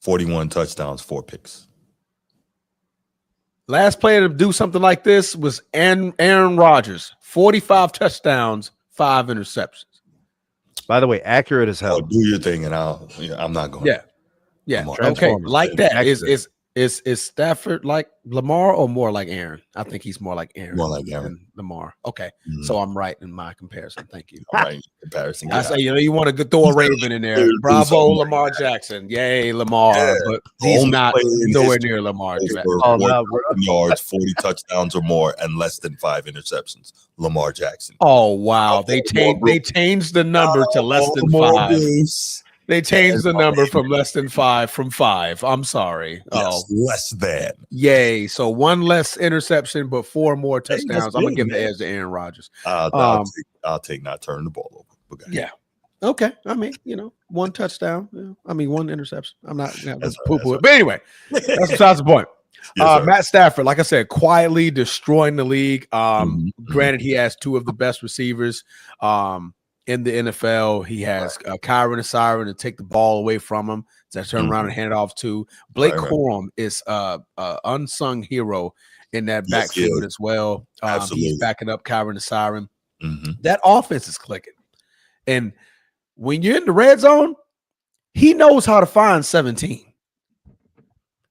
41 touchdowns, 4 picks. Last player to do something like this was Aaron Rodgers. 45 touchdowns, 5 interceptions. By the way, accurate as hell. Do your thing, and I'm not going. Yeah. Okay. Like that. Is Stafford like Lamar or more like Aaron? I think he's more like Aaron. More like Aaron. Than Lamar. Okay. So I'm right in my comparison. Thank you. All right. Comparison. I say, you want to throw a Raven in there. Bravo, Lamar Jackson. Yay, Lamar. Yeah. But he's not nowhere near Lamar Jackson. 40 yards, 40 touchdowns or more, and less than 5 interceptions. Lamar Jackson. Oh, wow. They changed the number to less than 5. They changed the number from less than 5 from 5. I'm sorry. Yes, less than. Yay. So 1 less interception, but 4 more touchdowns. I'm going to give the edge to Aaron Rodgers. I'll take not turning the ball over. Okay. Yeah. Okay. I mean, 1 touchdown. 1 interception. I'm not going to poo-poo it. But anyway, that's besides the point. Yes, Matt Stafford, like I said, quietly destroying the league. Granted, he has 2 of the best receivers. In the NFL, he has Kyron and Siren to take the ball away from him to turn around and hand it off to. Blake Corum is a unsung hero in that backfield as well. He's backing up Kyron and Siren. That offense is clicking. And when you're in the red zone, he knows how to find 17.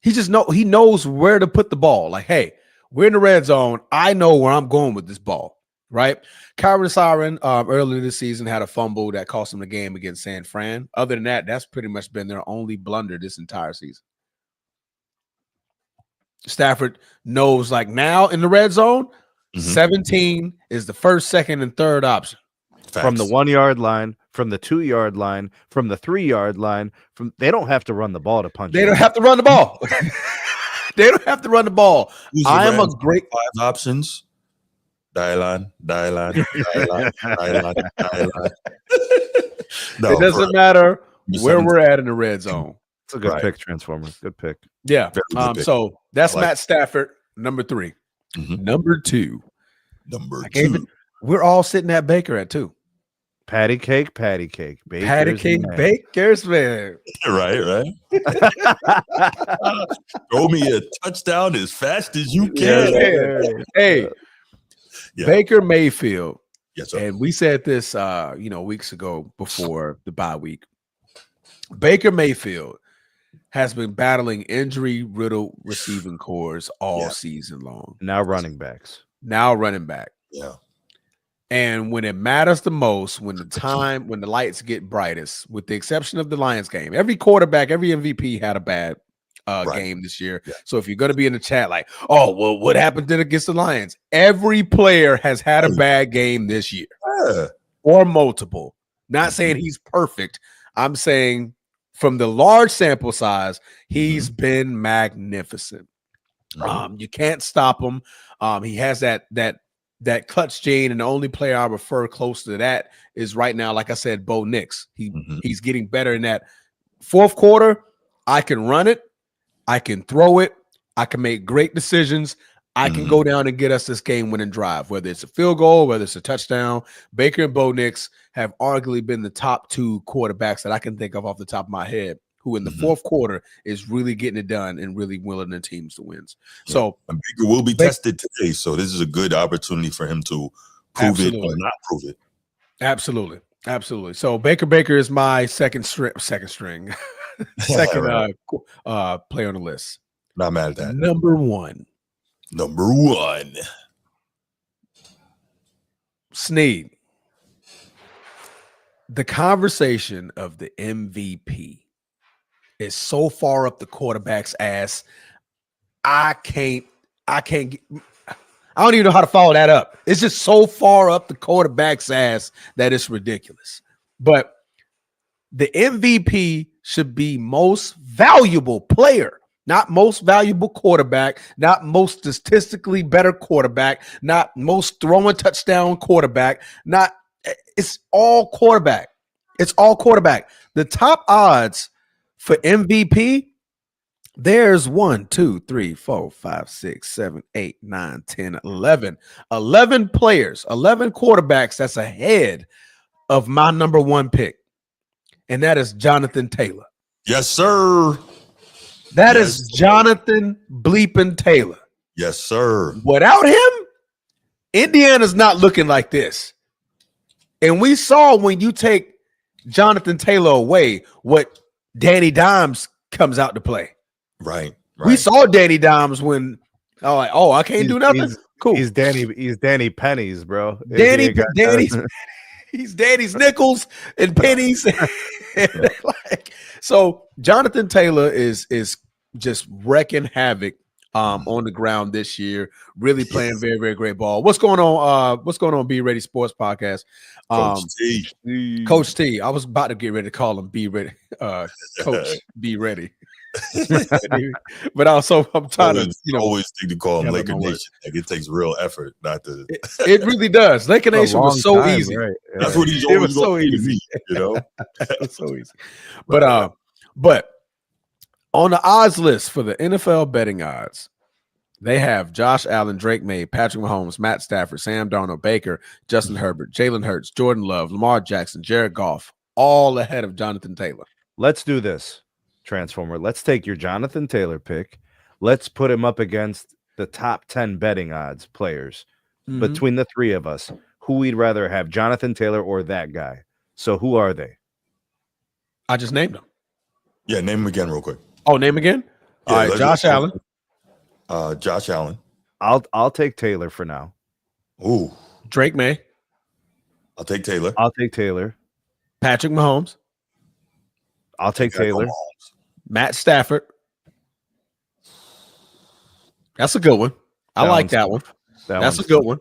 He knows where to put the ball. Like, hey, we're in the red zone. I know where I'm going with this ball. Right. Kyron Siren earlier this season had a fumble that cost him the game against San Fran. Other than that, that's pretty much been their only blunder this entire season. Stafford knows, like, now in the red zone, 17 is the first, second, and third option. Facts. From the 1 yard line, from the 2 yard line, from the 3 yard line. They don't have to run the ball to punch. They don't have to run the ball. They don't have to run the ball. I am a great 5 options. Dylan. It doesn't matter where we're at in the red zone. It's a good pick, Transformer. Good pick. Yeah. Pick. So that's Matt Stafford, number 3. Number 2. We're all sitting at Baker at 2. Patty cake. Baker's man. Right. Throw me a touchdown as fast as you can. Hey. Yeah. Baker Mayfield. Yes, sir. And we said this weeks ago before the bye week. Baker Mayfield has been battling injury-riddled receiving cores all season long. Now running back. Yeah. And when it matters the most, when the lights get brightest, with the exception of the Lions game, every quarterback, every MVP had a bad game this year. Yeah. So if you're going to be in the chat like, oh, well, what happened against the Lions? Every player has had a bad game this year or multiple. Not saying he's perfect. I'm saying from the large sample size, he's been magnificent. You can't stop him. He has that that clutch gene, and the only player I refer close to that is right now, like I said, Bo Nix. He's getting better in that fourth quarter. I can run it, I can throw it, I can make great decisions. I can go down and get us this game-winning drive, whether it's a field goal, whether it's a touchdown. Baker and Bo Nix have arguably been the top 2 quarterbacks that I can think of off the top of my head, who in the fourth quarter is really getting it done and really willing their teams to win. So and Baker will be tested today, so this is a good opportunity for him to prove it or not prove it. Absolutely. So Baker is my second string, player on the list. Not mad at that. Number one. Sneed. The conversation of the MVP is so far up the quarterback's ass. I don't even know how to follow that up. It's just so far up the quarterback's ass that it's ridiculous. But the MVP should be most valuable player, not most valuable quarterback, not most statistically better quarterback, not most throwing touchdown quarterback, it's all quarterback. It's all quarterback. The top odds for MVP, there's 1, 2, 3, 4, 5, 6, 7, 8, 9, 10, 11. 11 players, 11 quarterbacks that's ahead of my number one pick. And that is Jonathan Taylor. Yes, sir. That is Jonathan bleeping Taylor. Yes, sir. Without him, Indiana's not looking like this. And we saw when you take Jonathan Taylor away, what Danny Dimes comes out to play. Right. We saw Danny Dimes when I can't do nothing. Cool. He's Danny Pennies, bro. He's Danny's nickels and pennies. So Jonathan Taylor is just wrecking havoc on the ground this year, really playing very, very great ball. What's going on? Be Ready Sports Podcast. Coach T. I was about to get ready to call him Be Ready. Coach Be Ready. But also I'm trying to always think to call him Laker Nation. Like it takes real effort not to. It really does. Laker Nation was so easy. Right? That's what he's always so easy. It was so easy. But on the odds list for the NFL betting odds, they have Josh Allen, Drake May, Patrick Mahomes, Matt Stafford, Sam Darnold, Baker, Justin Herbert, Jalen Hurts, Jordan Love, Lamar Jackson, Jared Goff, all ahead of Jonathan Taylor. Let's do this, Transformer. Let's take your Jonathan Taylor pick. Let's put him up against the top 10 betting odds players between the three of us. Who we'd rather have, Jonathan Taylor or that guy. So who are they? I just named them. Yeah, name him again real quick. Oh, name again? Yeah, all right, Josh Allen. Josh Allen. I'll take Taylor for now. Ooh. Drake May. I'll take Taylor. Patrick Mahomes. I'll take Taylor. Matt Stafford. That's a good one. I like that one. That's a good one.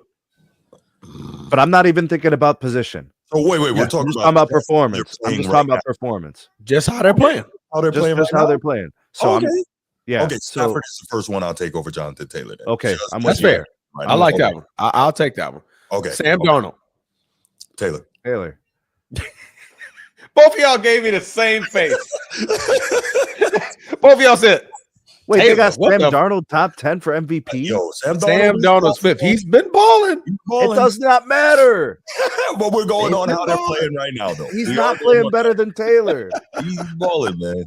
But I'm not even thinking about position. Oh, wait. We're talking about performance. I'm just talking about performance. Just how they're playing. How they're playing. Just how they're playing. So okay. Okay, Stafford is the first one I'll take over Jonathan Taylor. Then. Okay, that's fair. Right, I like that one. I'll take that one. Okay. Sam Darnold. Taylor. Both of y'all gave me the same face. Both of y'all said, wait, Taylor, they got Sam Darnold top 10 for MVP? Yo, Sam Darnold's fifth. He's been balling. It does not matter. But we're going on how they're playing right now, though. He's not playing better than Taylor. He's balling, man.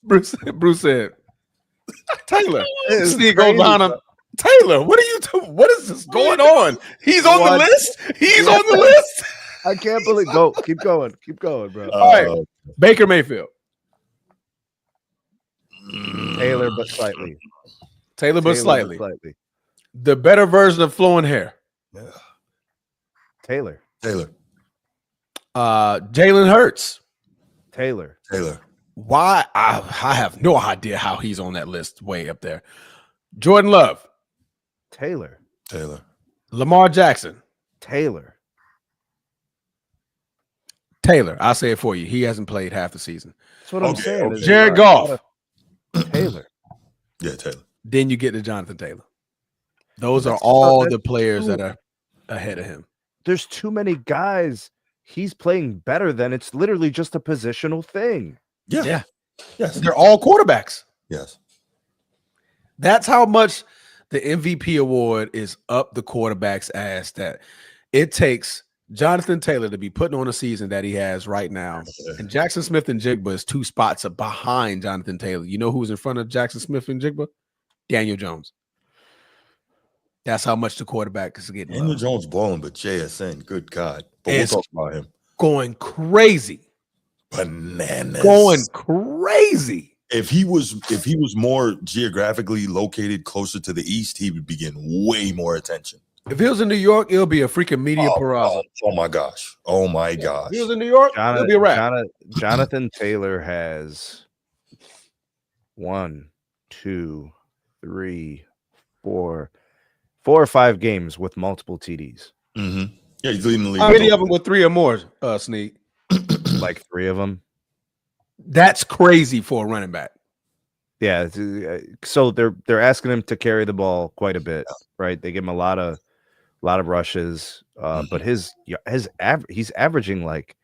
Bruce said, Taylor. Steve goes behind him. Taylor, what are you doing? What is this going on? He's on the list. He's on the list. I can't believe. Keep going, bro. All right, Baker Mayfield. Taylor, but slightly. The better version of flowing hair. Yeah. Taylor. Jalen Hurts. Taylor. Why? I have no idea how he's on that list way up there. Jordan Love. Taylor. Lamar Jackson. Taylor. I'll say it for you. He hasn't played half the season. That's what I'm saying. Jared Goff. Taylor. Yeah, Taylor. Then you get to Jonathan Taylor. Those are all the players that are ahead of him. There's too many guys. He's playing better than it's literally just a positional thing. Yeah. Yes. They're all quarterbacks. Yes. That's how much the MVP award is up the quarterback's ass, that it takes Jonathan Taylor to be putting on a season that he has right now. And Jackson Smith and Jigba is 2 spots behind Jonathan Taylor. You know who's in front of Jackson Smith and Jigba? Daniel Jones. That's how much the quarterback is getting. Daniel Jones balling, but JSN, good God. But we'll talk about him. Going crazy. Bananas. Going crazy. If he was more geographically located closer to the east, he would be getting way more attention. If he was in New York, it'll be a freaking media parade. Oh my gosh. Oh my gosh. If he was in New York, it'll be a wrap. Jonathan Taylor has 1, 2, 3, 4 or 5 games with multiple TDs. Mm-hmm. Yeah, he's leading the league. How many of them with 3 or more, Sneak? Like 3 of them. That's crazy for a running back. Yeah, so they're asking him to carry the ball quite a bit, right? They give him a lot of rushes, but he's averaging like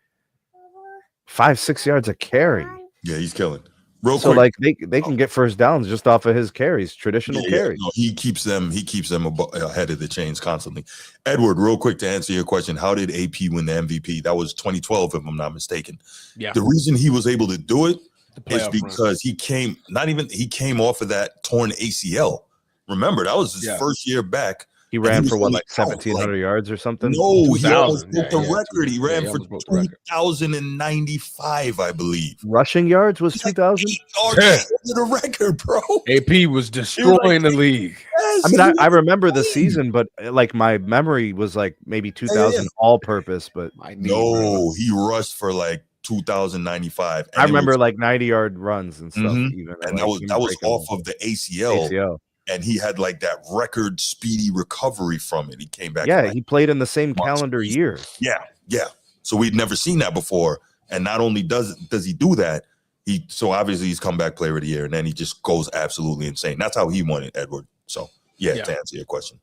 5-6 yards a carry. Yeah, he's killing. So quick, like they can get first downs just off of his carries, traditional carries. No, he keeps them ahead of the chains constantly. Edward, real quick to answer your question, how did AP win the MVP? That was 2012, if I'm not mistaken. Yeah. The reason he was able to do it is because he came off of that torn ACL. Remember, that was his first year back. He ran for what, like 1,700 yards or something? No, he almost broke the record. He ran for 2,095, I believe. Rushing yards was 2,000? The record, bro. AP was destroying the league. Yes, I mean, I remember the season, but like my memory was like maybe 2,000 all purpose. But no, he rushed for like 2,095. I remember like 90-yard runs and stuff. Even and that was off of the ACL. And he had like that record speedy recovery from it. He came back. Yeah, he played in the same calendar year. Yeah. So we'd never seen that before. And not only does he do that, so obviously he's comeback player of the year, and then he just goes absolutely insane. That's how he won it, Edward. So to answer your question.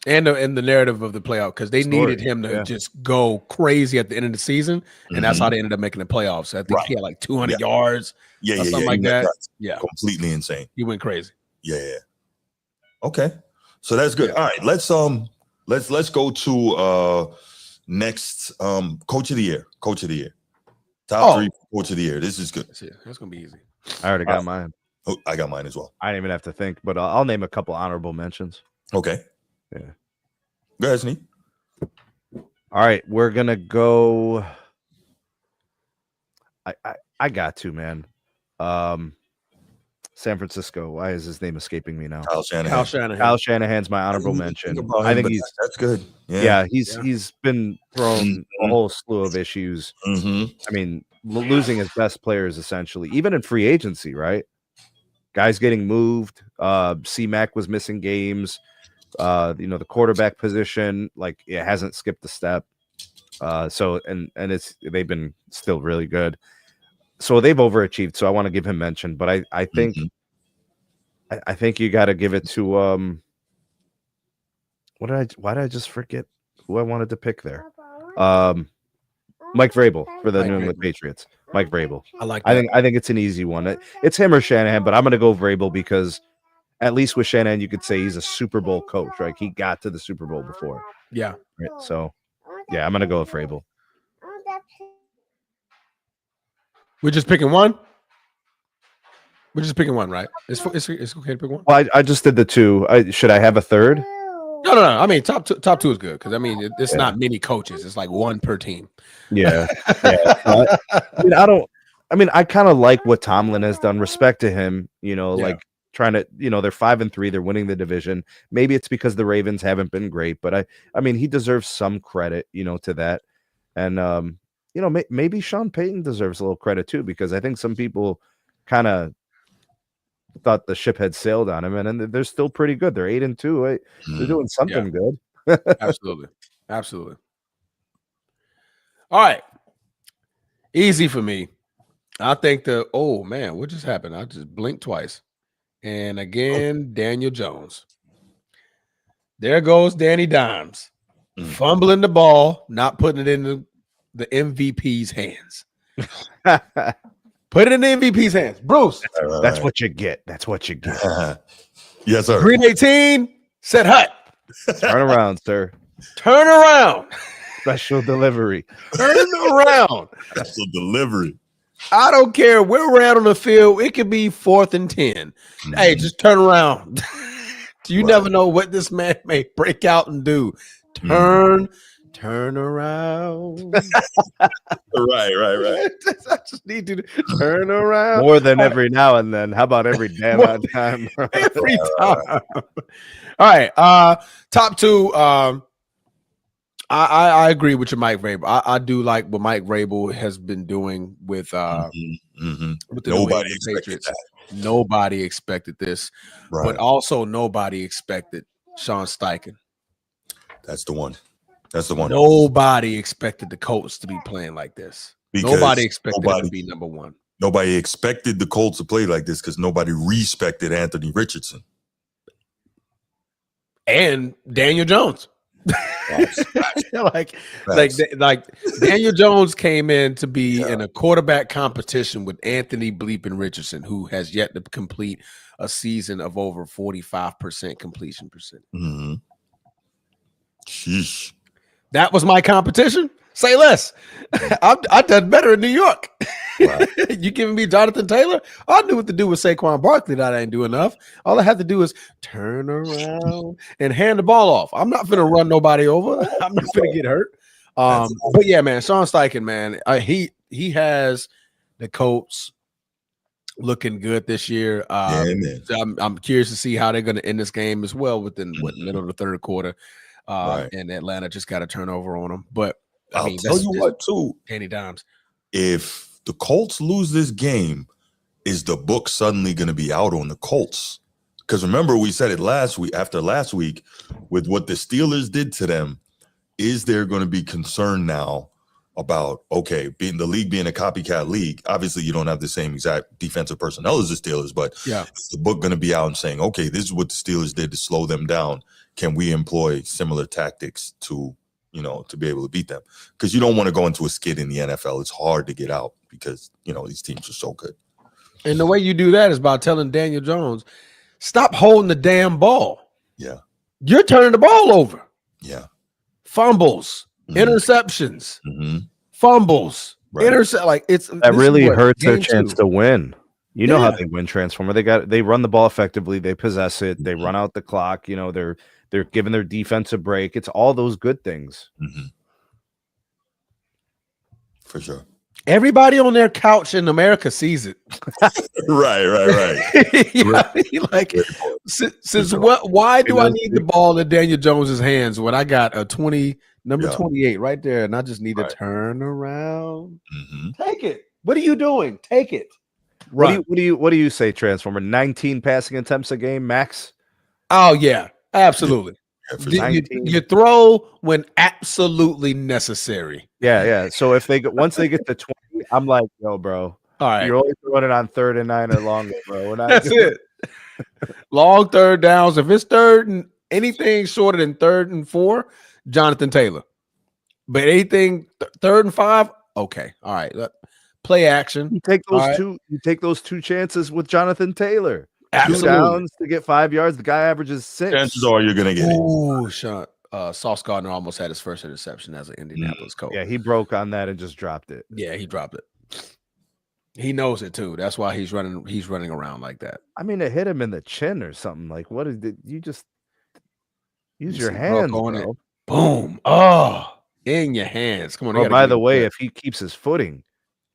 And the narrative of the playoff, because they needed him to just go crazy at the end of the season, and that's how they ended up making the playoffs. I think he had like 200 yards, something like that. Yeah, completely insane. He went crazy. Yeah. Okay, so that's good. All right, let's go to next coach of the year. Top 3 coach of the year. This is good. That's gonna be easy. I already got mine. Oh, I got mine as well. I didn't even have to think, but I'll name a couple honorable mentions. Okay. Yeah. Go ahead, Sneak. All right, we're gonna go. I got to, man. San Francisco. Why is his name escaping me now? Kyle Shanahan. Kyle Shanahan's my honorable mention. I think that's good. He's been thrown a whole slew of issues. I mean, losing his best players essentially, even in free agency, right? Guys getting moved. C-Mac was missing games. The quarterback position, like, it hasn't skipped a step. So they've been still really good. So they've overachieved. So I want to give him mention, but I think I think you got to give it to why did I just forget who I wanted to pick there? Mike Vrabel for the New England Patriots. Mike Vrabel. I think it's an easy one. It's him or Shanahan, but I'm going to go Vrabel because at least with Shanahan you could say he's a Super Bowl coach, right? He got to the Super Bowl before. Yeah. Right? So yeah, I'm going to go with Vrabel. We're just picking one. We're just picking one, right? It's okay to pick one. Well, I just did the 2. Should I have a third? No. I mean, top 2 is good because I mean it's not many coaches. It's like 1 per team. Yeah. I kind of like what Tomlin has done. Respect to him. Like trying to. They're 5-3. They're winning the division. Maybe it's because the Ravens haven't been great, but I mean, he deserves some credit. To that, and maybe Sean Payton deserves a little credit too, because I think some people kind of thought the ship had sailed on him, and they're still pretty good. They're 8-2. Right? They're doing something good. Absolutely. All right. Easy for me. I think oh man, what just happened? I just blinked twice. And again, Daniel Jones. There goes Danny Dimes, fumbling the ball, not putting it in the MVP's hands. Put it in the MVP's hands. Bruce. That's what you get. That's what you get. Yes, sir. Green 18 said hut. Turn around, sir. Turn around. Special delivery. Turn around. Special delivery. I don't care where we're at on the field. It could be 4th and 10. Hey, just turn around. You never know what this man may break out and do. Turn around. Right. I just need to turn around. More than every now and then. How about every damn time? Every time. All right. Top two. I agree with you, Mike Vrabel. I do like what Mike Vrabel has been doing with with the nobody expected that. Nobody expected this, but also nobody expected Sean Steichen. That's the one. That's the one. Nobody expected the Colts to be playing like this. Nobody expected it to be number one. Nobody expected the Colts to play like this because nobody respected Anthony Richardson and Daniel Jones. like Daniel Jones came in to be in a quarterback competition with Anthony bleeping Richardson, who has yet to complete a season of over 45% completion percentage. Sheesh. That was my competition. Say less. I've done better in New York. Right. You giving me Jonathan Taylor? I knew what to do with Saquon Barkley that I didn't do enough. All I have to do is turn around and hand the ball off. I'm not going to run nobody over. I'm not going to get hurt. But yeah, man, Sean Steichen, man, he has the Colts looking good this year. I'm curious to see how they're going to end this game as well within middle of the third quarter. And Atlanta just got a turnover on them. But I mean, I'll tell you what, too. Danny Dimes. If the Colts lose this game, is the book suddenly going to be out on the Colts? Because remember, we said it after last week, with what the Steelers did to them. Is there going to be concern now about, being the league being a copycat league? Obviously, you don't have the same exact defensive personnel as the Steelers, but is the book going to be out and saying, okay, this is what the Steelers did to slow them down. Can we employ similar tactics to be able to beat them? Because you don't want to go into a skid in the NFL. It's hard to get out because, these teams are so good. And the way you do that is by telling Daniel Jones, stop holding the damn ball. Yeah. You're turning the ball over. Yeah. Fumbles, interceptions, fumbles, intercept. Like that really hurts their chance to win. You know how they win, Transformer. They run the ball effectively. They possess it. They run out the clock. They're giving their defense a break. It's all those good things. For sure. Everybody on their couch in America sees it. Right. Like, since why do I need the ball in Daniel Jones's hands when I got a 28 right there, and I just need to turn around? Take it. What are you doing? Take it. What do you say, Transformer? 19 passing attempts a game, max? Oh yeah, absolutely. You throw when absolutely necessary. Yeah. So if once they get to 20, I'm like, yo, bro. All right. You're only throwing it on 3rd and 9 or longer, bro. That's it. Long third downs. If it's anything shorter than 3rd and 4, Jonathan Taylor. But anything 3rd and 5, okay. All right. Play action. You take those two chances with Jonathan Taylor. Absolutely. 2 downs to get 5 yards. The guy averages 6. Chances are you're gonna get it. Sauce Gardner almost had his first interception as an Indianapolis Colt. Yeah, he broke on that and just dropped it. Yeah, he dropped it. He knows it too. That's why he's running around like that. I mean, it hit him in the chin or something. Like, what is it? You just use your hands, bro. Boom. Oh, in your hands. Come on. Bro, by the way, if he keeps his footing,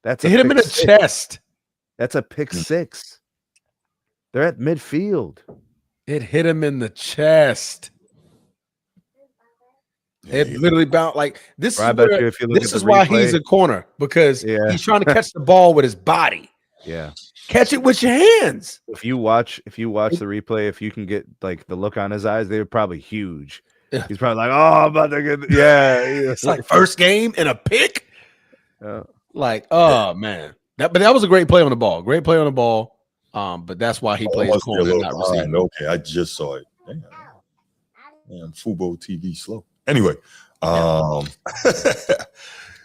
hit him in the chest. That's a pick 6. They're at midfield. It hit him in the chest. It literally bounced like this. This is why he's a corner, because he's trying to catch the ball with his body. Yeah, catch it with your hands. If you watch the replay, if you can get like the look on his eyes, they were probably huge. Yeah. He's probably like, "Oh, I'm about to get." It's like first game and a pick. Like, oh man, that was a great play on the ball. Great play on the ball. But that's why he plays corner, not receiver. Okay, I just saw it. Damn. Man, Fubo TV slow. Anyway,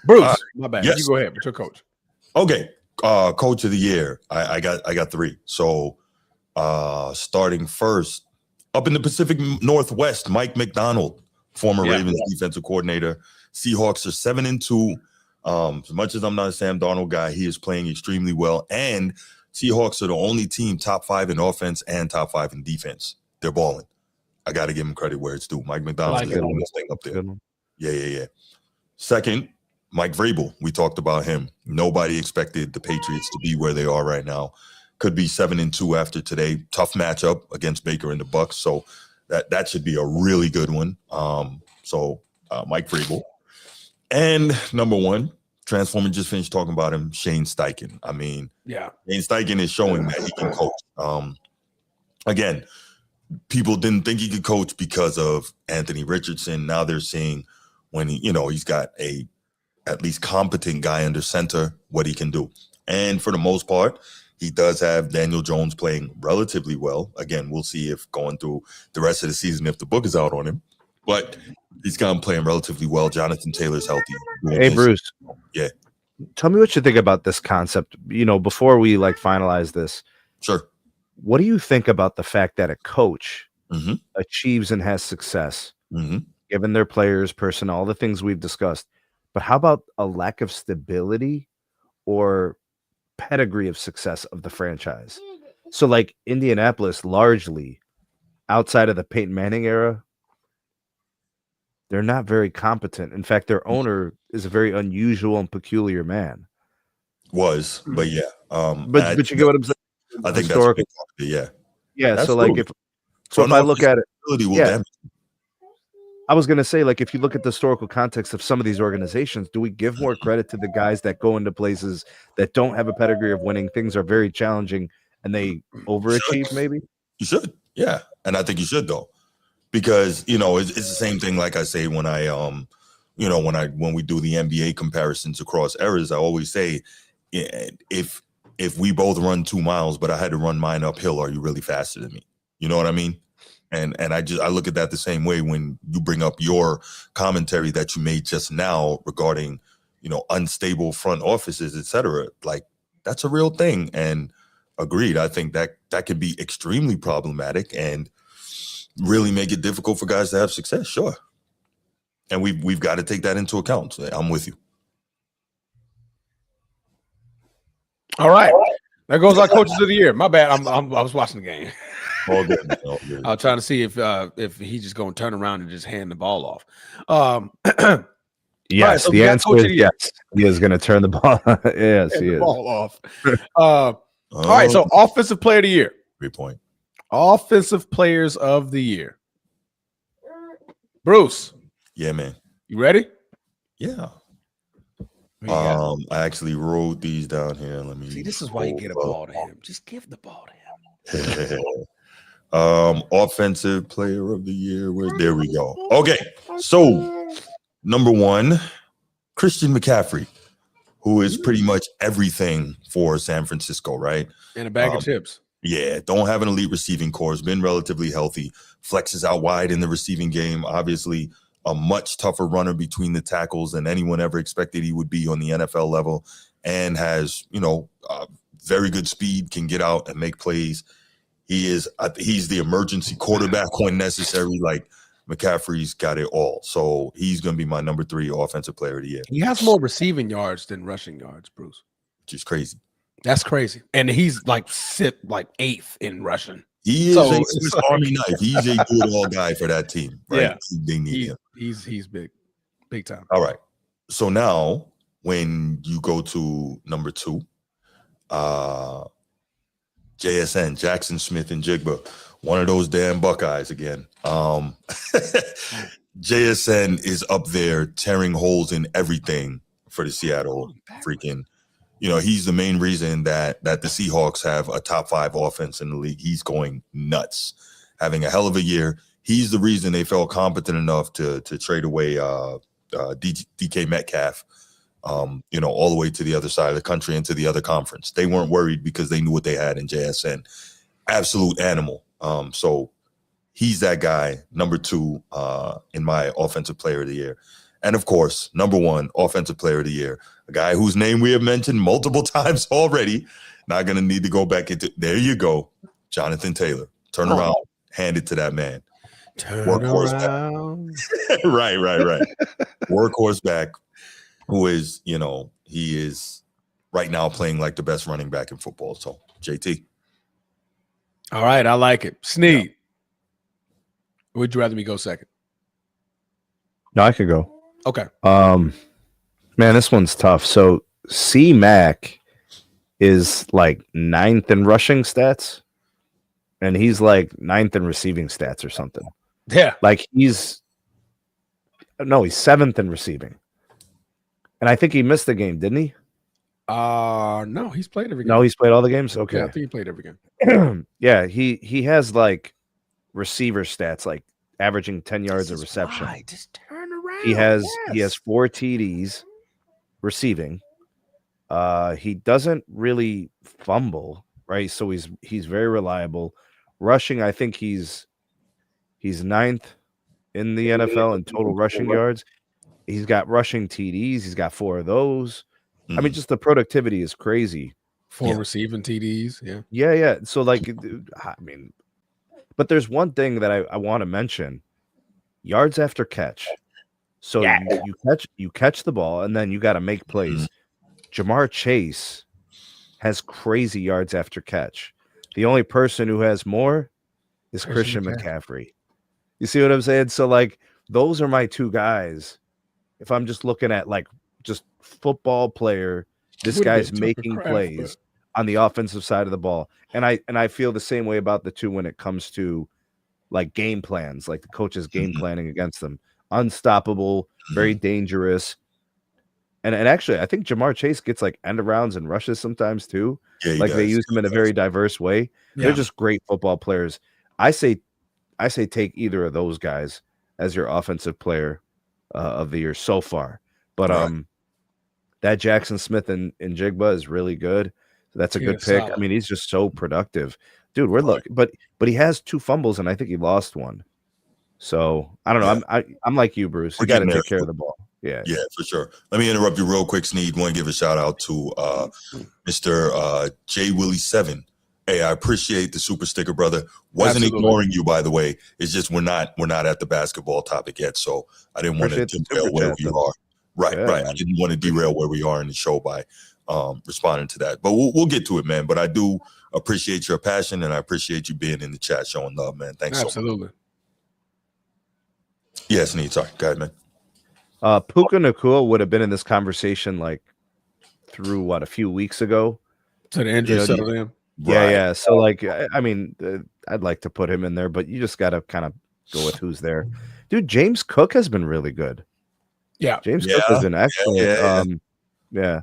Bruce, my bad. Yes. You go ahead with your coach. Okay, coach of the year. I got 3. So, starting first, up in the Pacific Northwest, Mike McDonald, former Ravens defensive coordinator. Seahawks are 7-2. As much as I'm not a Sam Darnold guy, he is playing extremely well. And Seahawks are the only team top 5 in offense and top 5 in defense. They're balling. I got to give him credit where it's due. Mike McDonald is doing this thing up there. Yeah. Second, Mike Vrabel. We talked about him. Nobody expected the Patriots to be where they are right now. Could be 7-2 after today. Tough matchup against Baker and the Bucs. So that should be a really good one. Mike Vrabel. And number 1, Transformer just finished talking about him, Shane Steichen. I mean, Shane Steichen is showing that he can coach. Again, people didn't think he could coach because of Anthony Richardson. Now they're seeing when he's got a at least competent guy under center, what he can do. And for the most part, he does have Daniel Jones playing relatively well. Again, we'll see if going through the rest of the season if the book is out on him. But he's got him playing relatively well. Jonathan Taylor's healthy. Hey, Bruce. Yeah. Tell me what you think about this concept, before we finalize this. Sure. What do you think about the fact that a coach achieves and has success, given their players, personnel, all the things we've discussed? But how about a lack of stability or pedigree of success of the franchise? So Indianapolis, largely outside of the Peyton Manning era, they're not very competent. In fact, their owner is a very unusual and peculiar man. But yeah. But you get what I'm saying? I think that's a big part of it, yeah. Yeah, that's so true. if I look at it, damage. I was going to say, if you look at the historical context of some of these organizations, do we give more credit to the guys that go into places that don't have a pedigree of winning? Things are very challenging and they overachieve, maybe? You should, yeah. And I think you should, though. Because, it's the same thing, like I say, when when we do the NBA comparisons across eras, I always say, if we both run 2 miles, but I had to run mine uphill, are you really faster than me? You know what I mean? And I look at that the same way when you bring up your commentary that you made just now regarding, unstable front offices, et cetera. That's a real thing. And agreed. I think that could be extremely problematic and really make it difficult for guys to have success. Sure. And we've got to take that into account. So I'm with you. All right. There goes our coaches of the year. My bad. I was watching the game. All good. All good. I was trying to see if he's just going to turn around and just hand the ball off. Yes, right, so the answer is yes. He is going to turn the ball. Yes, he is. Ball off. All right. So offensive player of the year. Great point. Offensive players of the year. Bruce. Yeah, man. You ready? Yeah. I actually wrote these down here. Let me see. This is why you get a ball to him. Just give the ball to him. Offensive player of the year. There we go. Okay. So number 1, Christian McCaffrey, who is pretty much everything for San Francisco, right? And a bag of chips. Yeah, don't have an elite receiving core. Has been relatively healthy. Flexes out wide in the receiving game. Obviously, a much tougher runner between the tackles than anyone ever expected he would be on the NFL level, and has very good speed. Can get out and make plays. He's the emergency quarterback when necessary. McCaffrey's got it all. So he's going to be my number 3 offensive player of the year. He has more receiving yards than rushing yards, Bruce. Which is crazy. That's crazy. And he's 8th in rushing. He is a Swiss Army knife. He's a do-it-all guy for that team. Right? Yeah. They need him. He's big time. All right. So now when you go to number 2, JSN, Jackson Smith and Jigba, one of those damn Buckeyes again. JSN is up there tearing holes in everything for the Seattle freaking. He's the main reason that the Seahawks have a top 5 offense in the league. He's going nuts, having a hell of a year. He's the reason they felt competent enough to trade away DK Metcalf, all the way to the other side of the country and to the other conference. They weren't worried because they knew what they had in JSN. Absolute animal. So he's that guy, number 2 in my offensive player of the year. And of course, number 1 offensive player of the year, a guy whose name we have mentioned multiple times already. Not going to need to go back into. There you go, Jonathan Taylor. Turn around, hand it to that man. Workhorse back. right. Workhorse back, who is, he is right now playing like the best running back in football. So, JT. All right, I like it. Sneed. Would you rather me go second? No, I could go. Okay. Man, this one's tough. So C-Mac is like 9th in rushing stats, and he's like 9th in receiving stats or something. Yeah. Like he's 7th in receiving. And I think he missed the game, didn't he? No, he's played every game. No, he's played all the games? Okay. Yeah, I think he played every game. Yeah, he has like receiver stats, like averaging 10 yards of reception. Right. Just turn around. He has 4 TDs receiving. He doesn't really fumble, right? So he's very reliable. Rushing, I think he's 9th in the NFL in total rushing yards. He's got rushing TDs. He's got 4 of those. I mean, just the productivity is crazy. 4 receiving TDs. Yeah. Yeah. So like, I mean, but there's one thing that I want to mention: yards after catch. So you catch the ball, and then you got to make plays. Jamar Chase has crazy yards after catch. The only person who has more is Christian McCaffrey. You see what I'm saying? So like, those are my 2 guys. If I'm just looking at like just football player, this guy's making plays on the offensive side of the ball. And I feel the same way about the 2 when it comes to like game plans, like the coach's game planning against them. Unstoppable, very dangerous. And actually, I think Jamar Chase gets like end arounds and rushes sometimes too. Yeah, like they use him in a very diverse way. Yeah. They're just great football players. I say take either of those guys as your offensive player of the year so far. But that Jackson Smith and Jigba is really good. So that's a good pick. Solid. I mean, he's just so productive. Dude, we're lucky. But he has 2 fumbles, and I think he lost 1. So I don't know. Yeah. I'm like you, Bruce. You got to take care of the ball. Yeah, for sure. Let me interrupt you real quick, Sneed. Want to give a shout out to Mr. J Willie 7. Hey, I appreciate the super sticker, brother. Wasn't ignoring you, by the way. It's just we're not at the basketball topic yet, so I didn't want to derail where we are. Right. I didn't want to derail where we are in the show by responding to that. But we'll get to it, man. But I do appreciate your passion, and I appreciate you being in the chat showing love, man. Thanks so much. Yes, Sneed. Sorry. Go ahead, man. Puka Nacua would have been in this conversation like through a few weeks ago. To the injury settled in. Yeah. So like, I mean, I'd like to put him in there, but you just got to kind of go with who's there. Dude, James Cook has been really good. Yeah. James Cook has been excellent. Yeah.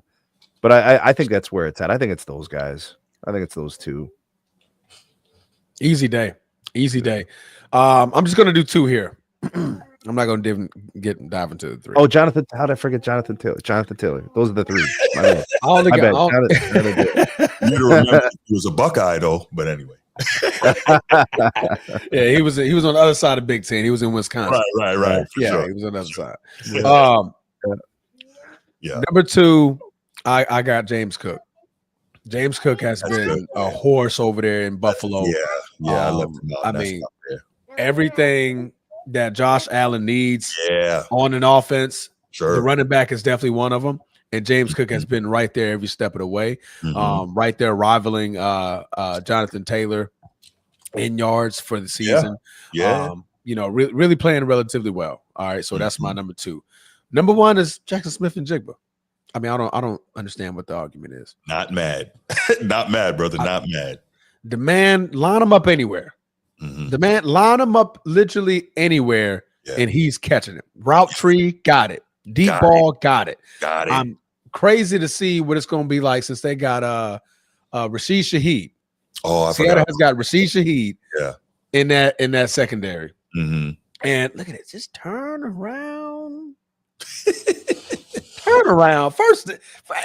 But I think that's where it's at. I think it's those guys. I think it's those 2. Easy day. I'm just going to do 2 here. I'm not going to dive into the 3. Oh, Jonathan. How did I forget Jonathan Taylor? Jonathan Taylor. Those are the 3. You remember he was a Buckeye, though. But anyway. Yeah, he was on the other side of Big Ten. He was in Wisconsin. Right. Sure. He was on the other side. Yeah. Number 2, I got James Cook. James Cook has been a horse over there in Buffalo. Yeah. I love him. I mean, everything that Josh Allen needs on an offense, the running back is definitely one of them. And James Cook has been right there every step of the way, right there rivaling Jonathan Taylor in yards for the season. Really playing relatively well. All right, so that's my number 2. Number 1 is Jackson Smith and Jigba. I mean, I don't understand what the argument is. Not mad, brother. Not mad. The man, line him up anywhere. The man, line him up literally anywhere, and he's catching it. Route tree, got it. Deep ball, got it. I'm crazy to see what it's going to be like since they got Rashid Shaheed. Oh, Seattle has got Rashid Shaheed in that secondary. And look at it. Just turn around. Turn around. First,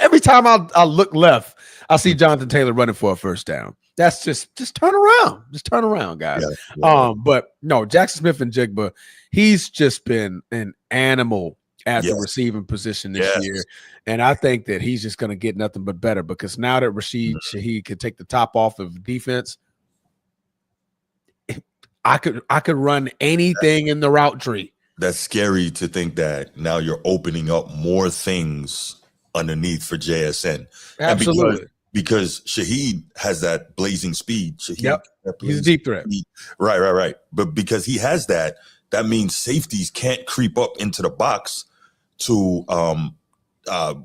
every time I look left, I see Jonathan Taylor running for a first down. That's just turn around. Just turn around, guys. But no, Jackson Smith-Njigba, he's just been an animal at the receiving position this year. And I think that he's just going to get nothing but better because now that Rashid Shaheed can take the top off of defense, I could run anything in the route tree. That's scary to think that now you're opening up more things underneath for JSN. Absolutely. Because Shaheed has that blazing speed. Shaheed, he's a deep threat. Speed. Right. But because he has that means safeties can't creep up into the box to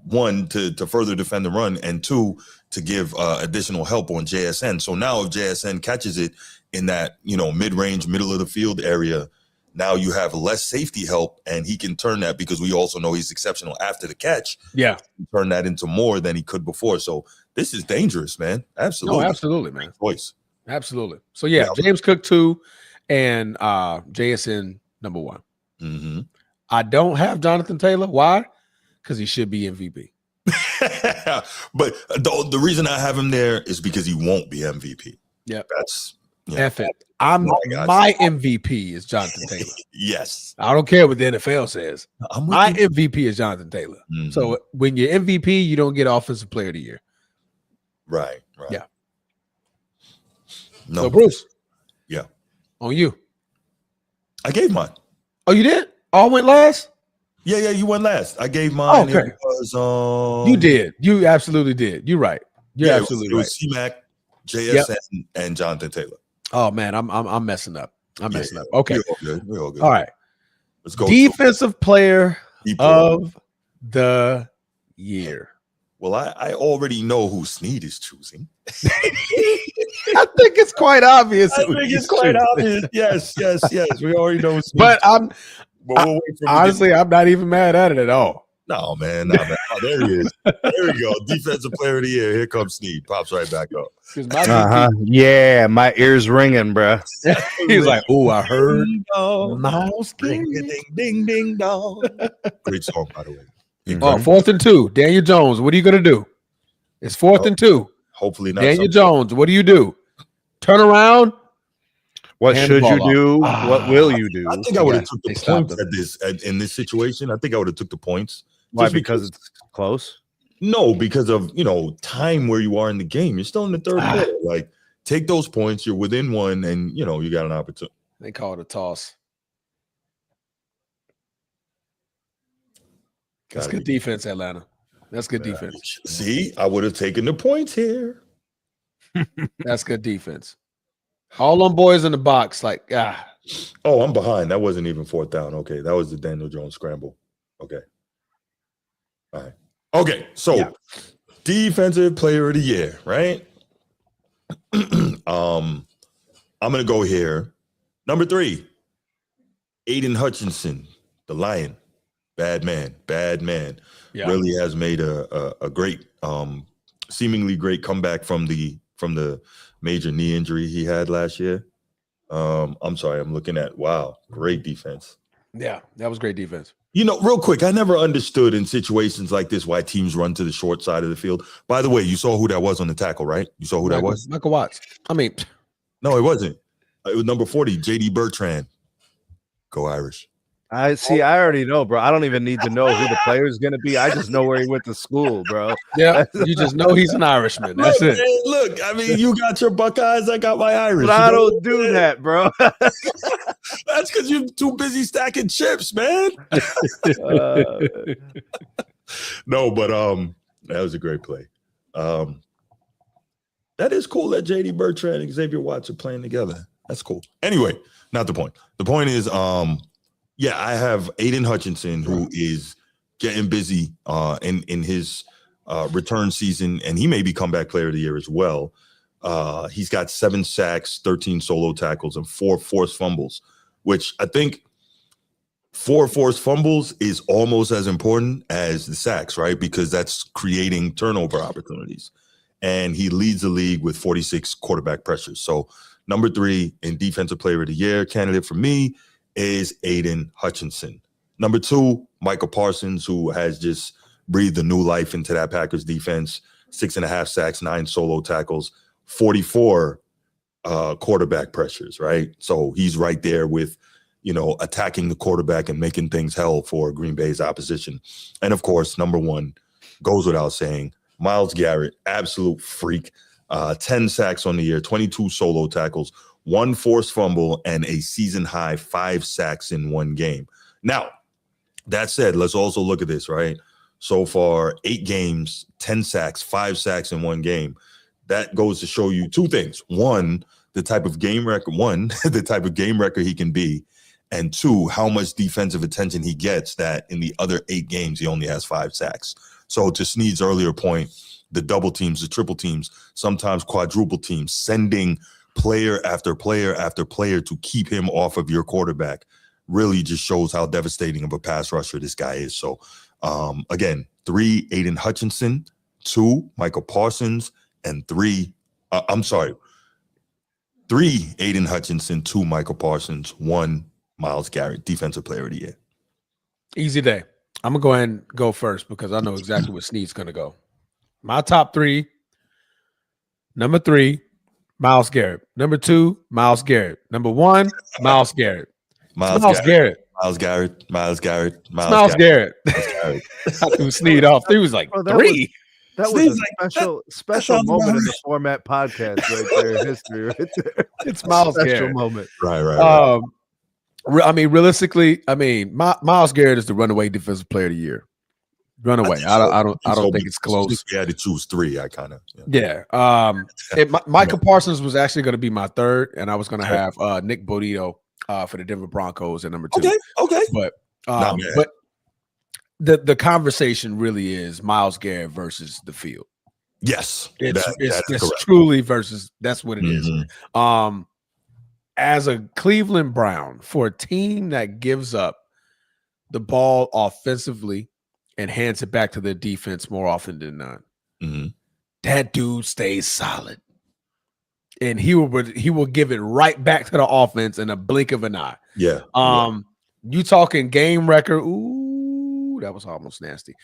one, to further defend the run, and two, to give additional help on JSN. So now if JSN catches it in that, mid-range, middle of the field area, now you have less safety help, and he can turn that, because we also know he's exceptional after the catch. Yeah. Turn that into more than he could before. So this is dangerous, man. Absolutely. No, absolutely, man. Voice. Absolutely. So, James Cook 2 and JSN number 1. Mm-hmm. I don't have Jonathan Taylor. Why? Because he should be MVP. But the reason I have him there is because he won't be MVP. Yeah. That's F it. My MVP is Jonathan Taylor. Yes. I don't care what the NFL says. My MVP is Jonathan Taylor. Mm-hmm. So when you're MVP, you don't get Offensive Player of the Year. Right. Yeah. No. So Bruce. Yeah. On you. I gave mine. Oh, you did? All went last? Yeah, you went last. I gave mine. Okay. It was, you did. You absolutely did. You're right. You're absolutely right. It was C-Mac, JSN, and Jonathan Taylor. Oh man, I'm messing up. I'm messing up. Okay. We're all good. All right. Let's go. Defensive Player of the Year. Well, I already know who Snead is choosing. I think it's quite obvious. Yes. We already know. But honestly, I'm not even mad at it at all. No, man. Oh, there he is. There we go. Defensive Player of the Year. Here comes Snead. Pops right back up. Yeah, my ears ringing, bro. He's like, "Oh, I heard Miles ding, ding, ding, dong." Great song, by the way. Mm-hmm. 4th and 2. Daniel Jones, what are you gonna do? It's 4th and 2. Hopefully not. Daniel Jones, what do you do? Turn around. What should you do? What will you do? I think I would have took the points in this situation. I think I would have took the points. Why? Because it's close? No, because of time where you are in the game. You're still in the third quarter. Like, take those points. You're within one, and you got an opportunity. They call it a toss. That's good defense, Atlanta. That's good defense. See, I would have taken the points here. That's good defense. All them boys in the box, Oh, I'm behind. That wasn't even 4th down. Okay, that was the Daniel Jones scramble. Okay. All right. Okay, so Defensive Player of the Year, right? I'm gonna go here. Number 3, Aiden Hutchinson, the Lion. Bad man. Yeah. Really has made a great, seemingly great comeback from the major knee injury he had last year. I'm sorry, I'm looking at great defense. Yeah, that was great defense. Real quick, I never understood in situations like this why teams run to the short side of the field. By the way, you saw who that was on the tackle, right? You saw who that was? Michael Watts. No, it wasn't. It was number 40, JD Bertrand. Go Irish. I already know, bro. I don't even need to know who the player is going to be. I just know where he went to school, bro. Yeah, you just know he's an Irishman. That's it. Man, look, you got your Buckeyes, I got my Irish. But I don't do that, bro. That's because you're too busy stacking chips, man. No, but that was a great play. That is cool that JD Bertrand and Xavier Watts are playing together. That's cool. Anyway, not the point. The point is, I have Aiden Hutchinson, who is getting busy in his return season, and he may be comeback player of the year as well. He's got 7 sacks, 13 solo tackles, and 4 forced fumbles, which I think 4 forced fumbles is almost as important as the sacks, right? Because that's creating turnover opportunities. And he leads the league with 46 quarterback pressures. So number 3 in defensive player of the year candidate for me is Aiden Hutchinson. Number 2, Michael Parsons, who has just breathed a new life into that Packers defense. 6.5 sacks, 9 solo tackles, 44 quarterback pressures, right? So he's right there with, attacking the quarterback and making things hell for Green Bay's opposition. And of course, number one, goes without saying, Myles Garrett, absolute freak. 10 sacks on the year, 22 solo tackles, 1 forced fumble, and a season-high 5 sacks in one game. Now, that said, let's also look at this, right? So far, 8 games, 10 sacks, 5 sacks in one game. That goes to show you 2 things. One, the type of game record he can be. And 2, how much defensive attention he gets that in the other 8 games, he only has 5 sacks. So to Snead's earlier point, the double teams, the triple teams, sometimes quadruple teams, sending player after player after player to keep him off of your quarterback really just shows how devastating of a pass rusher this guy is. So again, 3, Aiden Hutchinson, 2, Michael Parsons, and 3, Aiden Hutchinson, 2, Michael Parsons, 1, Myles Garrett, defensive player of the year. Easy day. I'm going to go ahead and go first because I know exactly where Snead's going to go. My top 3, number 3, Myles Garrett. Number 2, Myles Garrett. Number 1, Myles Garrett. Myles Garrett. I threw Snead off. He was like, 3. That was a special moment in the Format podcast right there. History right there. It's Myles Garrett. Moment. Right. I mean, realistically, Myles Garrett is the runaway defensive player of the year. Runaway. I don't think it's close. If you had to choose 3, I kind of. Yeah. Michael Parsons was actually going to be my 3rd, and I was going to have Nick Bodito for the Denver Broncos at number 2. Okay. But the conversation really is Myles Garrett versus the field. Yes, it's truly versus. That's what it is. As a Cleveland Brown, for a team that gives up the ball offensively and hands it back to their defense more often than not, that dude stays solid, and he will give it right back to the offense in a blink of an eye. Yeah. You talking game record? Ooh, that was almost nasty.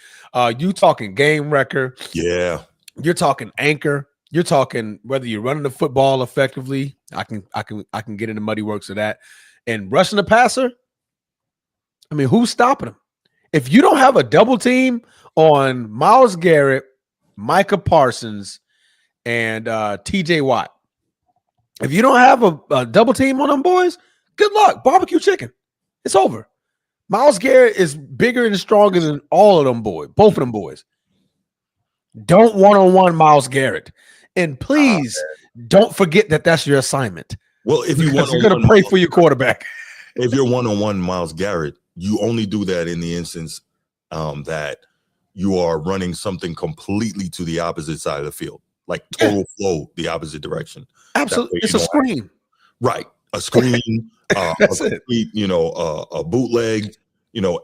You talking game record? Yeah. You're talking anchor. You're talking whether you're running the football effectively. I can get into muddy works of that. And rushing the passer, I mean, who's stopping him? If you don't have a double team on Myles Garrett, Micah Parsons, and TJ Watt, if you don't have a double team on them boys, good luck. Barbecue chicken. It's over. Myles Garrett is bigger and stronger than all of them boys, both of them boys. Don't one-on-one Myles Garrett. And please don't forget that that's your assignment. Well, if you're going to pray for your quarterback. If you're one-on-one Myles Garrett, you only do that in the instance that you are running something completely to the opposite side of the field, like total flow, the opposite direction. Absolutely. It's a screen. Right. A screen, a bootleg,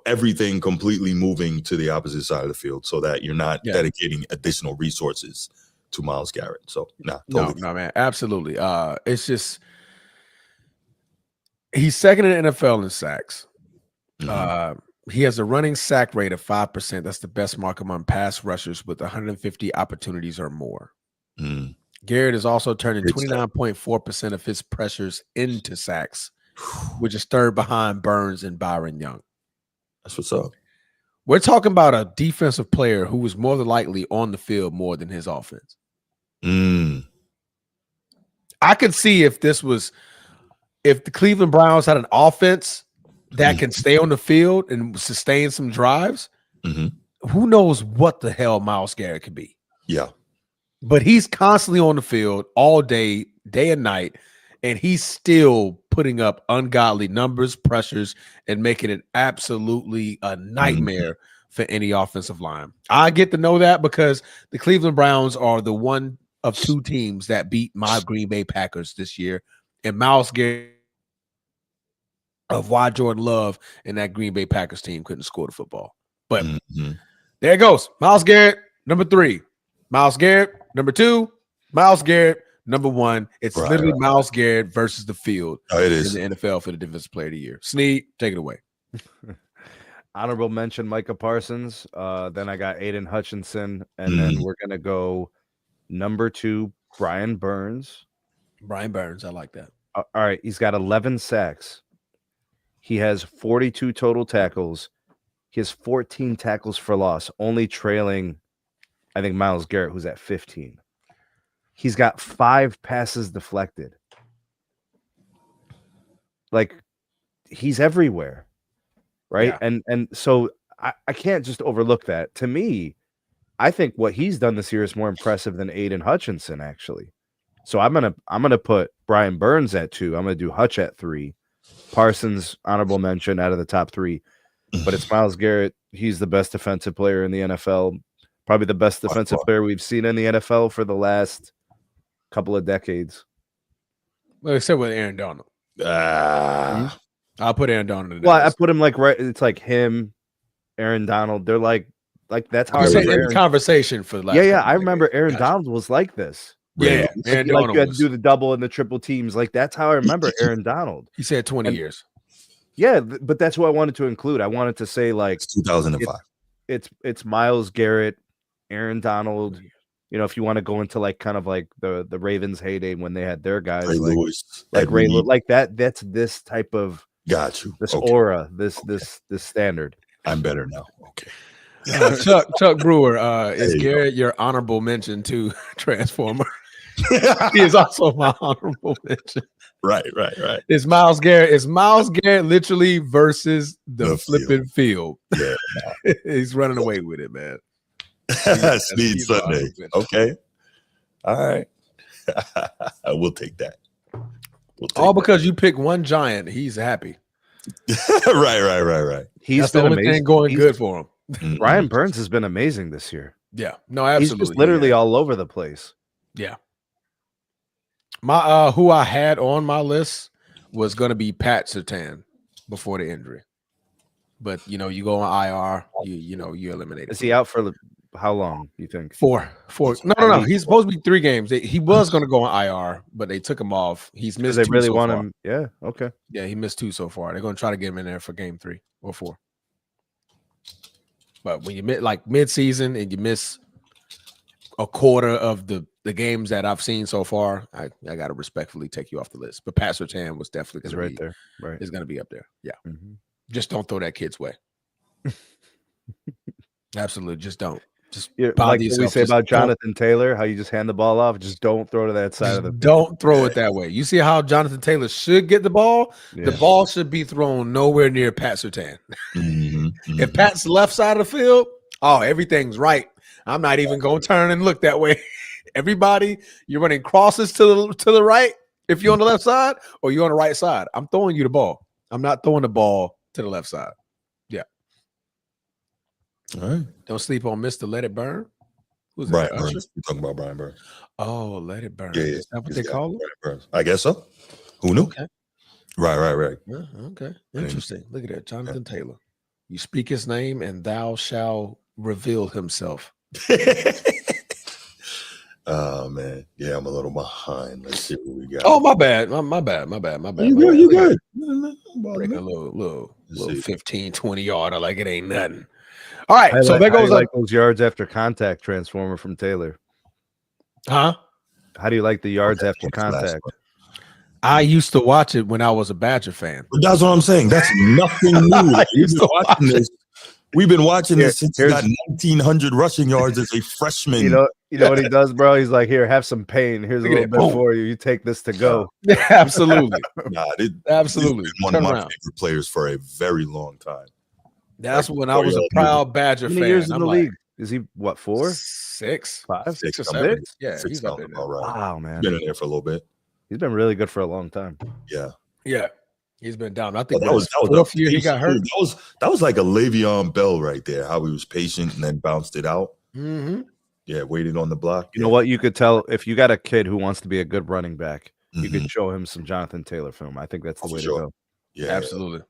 everything completely moving to the opposite side of the field so that you're not dedicating additional resources to Myles Garrett. So no, man, absolutely. It's just he's second in the NFL in sacks. He has a running sack rate of 5%. That's the best mark among pass rushers with 150 opportunities or more. Garrett is also turning 29.4% of his pressures into sacks, which is 3rd behind Burns and Byron Young. That's what's up. We're talking about a defensive player who was more than likely on the field more than his offense. I could see if the Cleveland Browns had an offense that can stay on the field and sustain some drives, who knows what the hell Myles Garrett could be. Yeah. But he's constantly on the field all day, day and night, and he's still putting up ungodly numbers, pressures, and making it absolutely a nightmare for any offensive line. I get to know that because the Cleveland Browns are the one of 2 teams that beat my Green Bay Packers this year, and Myles Garrett of why Jordan Love and that Green Bay Packers team couldn't score the football. But there it goes. Myles Garrett, number 3. Myles Garrett, number 2. Myles Garrett, number 1. It's literally Myles Garrett versus the field it is. in the NFL for the Defensive Player of the Year. Snead, take it away. Honorable mention, Micah Parsons. Then I got Aiden Hutchinson. And then we're going to go number 2, Brian Burns. Brian Burns, I like that. All right, he's got 11 sacks. He has 42 total tackles. He has 14 tackles for loss, only trailing, I think, Myles Garrett, who's at 15. He's got 5 passes deflected. Like, he's everywhere, right? Yeah. And so I can't just overlook that. To me, I think what he's done this year is more impressive than Aiden Hutchinson, actually. So I'm gonna put Brian Burns at 2. I'm gonna do Hutch at 3. Parsons, honorable mention out of the top 3. But it's Myles Garrett. He's the best defensive player in the NFL. Probably the best defensive player we've seen in the NFL for the last couple of decades. Well, except with Aaron Donald. I'll put Aaron Donald. Well, I put him like right. It's like him, Aaron Donald. They're like that's how I remember in the conversation for the last. Yeah. I remember Aaron Donald was like this. Yeah, like you had to do the double and the triple teams. Like that's how I remember Aaron Donald. He said 20 years. Yeah, but that's what I wanted to include. I wanted to say like 2005. It's Myles Garrett, Aaron Donald. You know, if you want to go into like kind of like the Ravens heyday when they had their guys Ray Lewis, Ray Lewis, like that. That's this type of this aura, this standard. I'm better now. Okay. Chuck Brewer, is Garrett your honorable mention to Transformer? He is also my honorable mention. Right. It's Myles Garrett. It's Myles Garrett literally versus the flipping field. Yeah. He's running away with it, man. Speed Sunday. Okay. All right. We'll take that. All because you pick one giant. He's happy. Right. That's the only thing going good for him. Brian Burns has been amazing this year. Yeah. No, absolutely. He's just literally all over the place. Yeah. My who I had on my list was going to be Pat Surtain before the injury, but you go on IR, you eliminate. Is he out for how long? You think 4? No. He's supposed to be 3 games. He was going to go on IR, but they took him off. He's missed. They really want him. Yeah. Okay. Yeah, he missed 2 so far. They're going to try to get him in there for game 3 or 4. But when you like midseason and you miss a quarter of the games that I've seen so far, I got to respectfully take you off the list. But Pat Surtain was definitely right there. Right, is going to be up there. Yeah, Just don't throw that kid's way. Absolutely, just don't. Just like what we say about Jonathan Taylor, how you just hand the ball off. Just don't throw to that side of the. Don't throw it that way. You see how Jonathan Taylor should get the ball? Yeah. The ball should be thrown nowhere near Pat Surtain. If Pat's left side of the field, everything's right. I'm not even going to turn and look that way. Everybody, you're running crosses to the right if you're on the left side, or you're on the right side. I'm throwing you the ball. I'm not throwing the ball to the left side. Yeah. All right. Don't sleep on Mr. Let It Burn. Who's Brian Burns. You're talking about Brian Burns. Oh, Let It Burn. Yeah. Is that what they call it? I guess so. Who knew? Okay. Right. Yeah, okay. Interesting. Look at that. Jonathan Taylor. You speak his name and thou shall reveal himself. Oh man, yeah, I'm a little behind. Let's see what we got. Oh, my bad. My bad. You good? Break a little 15, 20 yarder like it ain't nothing. All right, so there goes like those yards after contact transformer from Taylor. Huh? How do you like the yards after contact? I used to watch it when I was a Badger fan. But that's what I'm saying. That's nothing new. We've been watching this since he got 1,900 rushing yards as a freshman. You know what he does, bro? He's like, here, have some pain. Here's a little bit for you. You take this to go. Absolutely. Absolutely. He's been one of my favorite players for a very long time. That's when I was a proud Badger fan. Years in the league? Is he what, 4? 6? 5? 6 or 7? Yeah, he's up there. Wow, man. He's been in there for a little bit. He's been really good for a long time. Yeah. He's been down. I think that was the 4th year he got hurt. That was like a Le'Veon Bell right there. How he was patient and then bounced it out. Mm-hmm. Yeah, waited on the block. You know what? You could tell if you got a kid who wants to be a good running back, you could show him some Jonathan Taylor film. I think that's the way to go. Yeah, absolutely.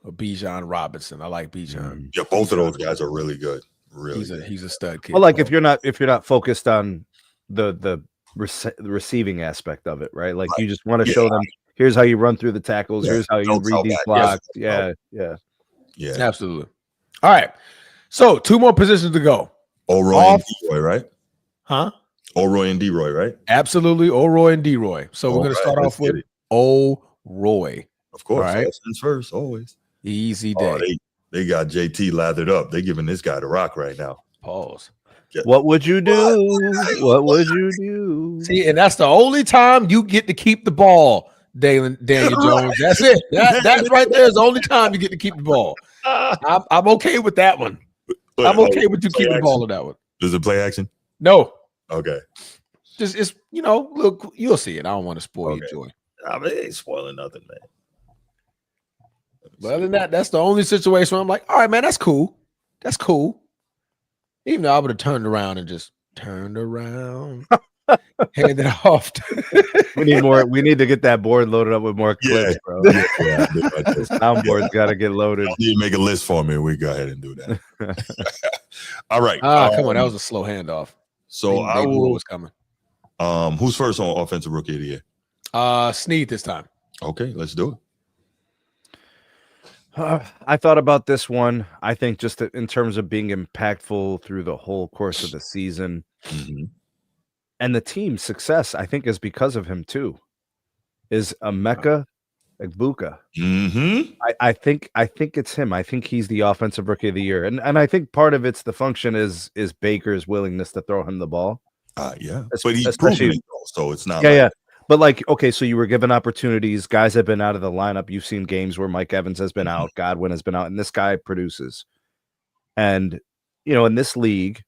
Or Bijan Robinson. I like Bijan. Yeah, both of those guys are really good. Really, he's a stud kid. Well, like if you're not focused on the receiving aspect of it, right? Like you just want to show them. Here's how you run through the tackles. Here's how you read these blocks. Yeah. Absolutely. All right. So 2 more positions to go. Roy and Eloy, right? Huh? O'Roy and D-Roy, right? Absolutely, O'Roy and D-Roy. So we're going to start off with O'Roy. Of course, all right. Austin's first, always. Easy day. They got JT lathered up. They giving this guy the rock right now. Pause. What would you do? What would you do? See, and that's the only time you get to keep the ball, Daniel Jones. That's it. That's right there is the only time you get to keep the ball. I'm okay with that one. I'm okay with you keeping the ball in that one. Does it play action? No. Okay. Just it's look, you'll see it. I don't want to spoil your joy. I mean, they ain't spoiling nothing, man. But other than that, that's the only situation where I'm like, all right, man, that's cool. That's cool. Even though I would have turned around, handed it off. We need to get that board loaded up with more clips, bro. Yeah. Soundboard's got to get loaded. You make a list for me. We go ahead and do that. All right. Come on, that was a slow handoff. So I will. Was coming. Who's first on offensive rookie of the year? Snead this time. Okay, let's do it. I thought about this one. I think just in terms of being impactful through the whole course of the season, and the team's success, I think, is because of him too. Is Emeka Egbuka. I think it's him. I think he's the offensive rookie of the year, and I think part of it's the function is Baker's willingness to throw him the ball. Yeah, but he's proven it, so it's not. Yeah. But okay, so you were given opportunities. Guys have been out of the lineup. You've seen games where Mike Evans has been out, Godwin has been out, and this guy produces. And in this league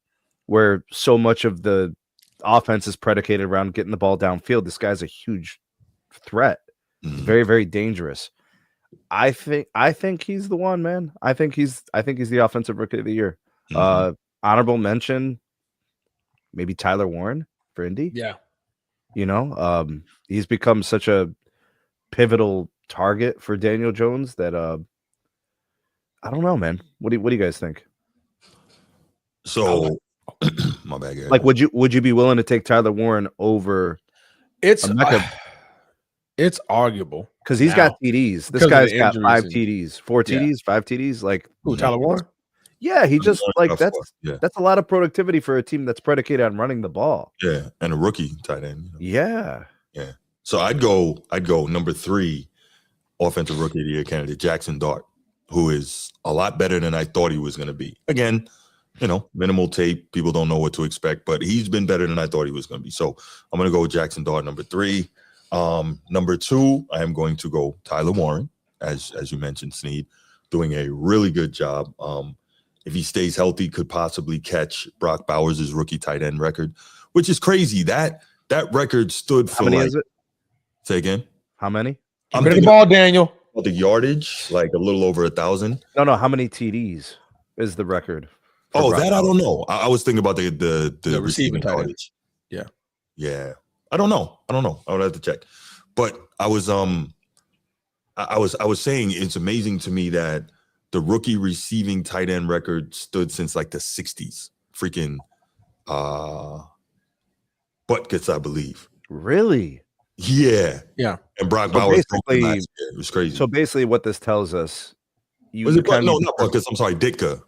where so much of the offense is predicated around getting the ball downfield, this guy's a huge threat. Very, very dangerous. I think he's the one, man. I think he's the offensive rookie of the year. Honorable mention, maybe Tyler Warren for Indy. Yeah. He's become such a pivotal target for Daniel Jones that I don't know, man. What do you guys think? So my bad, guys. Like, would you be willing to take Tyler Warren over? It's arguable because he's got TDs. This guy's got 5 TDs, 4 TDs, 5 TDs. Like, who, Tyler Warren? Yeah, he just that's a lot of productivity for a team that's predicated on running the ball. Yeah, and a rookie tight end. Yeah. So I'd go number 3 offensive rookie of the year candidate, Jackson Dart, who is a lot better than I thought he was going to be. Again, minimal tape. People don't know what to expect, but he's been better than I thought he was going to be. So I'm going to go with Jackson Dart, number 3. Number 2, I am going to go Tyler Warren, as you mentioned, Snead, doing a really good job. If he stays healthy, could possibly catch Brock Bowers' rookie tight end record, which is crazy. That record stood for how many is it? Say again. How many? I'm the ball, Daniel. The yardage, like a little over 1,000. No. How many TDs is the record? Oh, that I don't know. I was thinking about the receiving yardage. Yeah. I don't know. I would have to check. But I was saying it's amazing to me that the rookie receiving tight end record stood since like the 60s. Freaking Butkus, I believe. Really? Yeah. And Brock Bowers basically, it was crazy. So basically what this tells us, not Butkus, I'm sorry,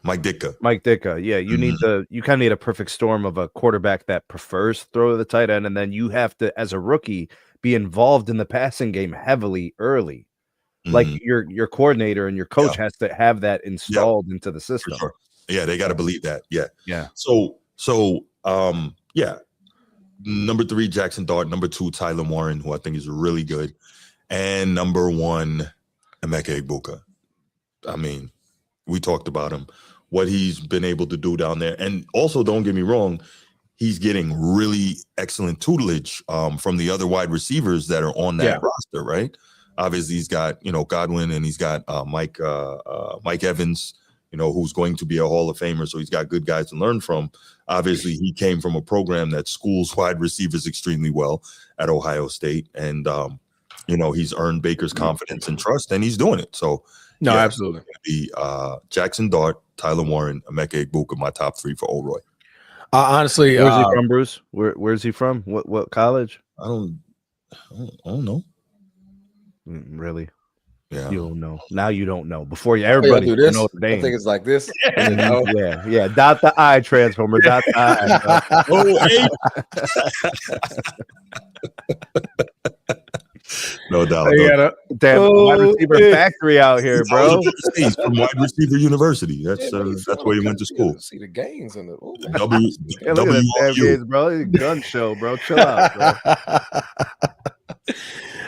Mike Ditka. Yeah, you need you kind of need a perfect storm of a quarterback that prefers throw to the tight end, and then you have to, as a rookie, be involved in the passing game heavily early. Like your coordinator and your coach has to have that installed into the system. Sure. Yeah, they got to believe that. Yeah. So number 3, Jackson Dart. Number 2, Tyler Warren, who I think is really good, and number 1, Emeka Egbuka. I mean, we talked about him, what he's been able to do down there, and also don't get me wrong, he's getting really excellent tutelage from the other wide receivers that are on that roster, right? Obviously, he's got Godwin, and he's got Mike Evans, who's going to be a Hall of Famer. So he's got good guys to learn from. Obviously, he came from a program that schools wide receivers extremely well at Ohio State, and he's earned Baker's confidence and trust, and he's doing it. So absolutely. Be Jackson Dart, Tyler Warren, Emeka Egbuka, my top 3 for O'Roy. Honestly, where's he from, Bruce? Where's he from? What college? I don't know. Really? Yeah. You don't know. Now you don't know. Before you, everybody do this. know the name. I think it's like this. Yeah. Dot the I, Transformer. Dot the I. No doubt. Damn wide receiver factory out here, bro. He's from Wide Receiver University. That's where he went to school. See the games in it. Look at the damn games, bro. It's a gun show, bro. Chill out,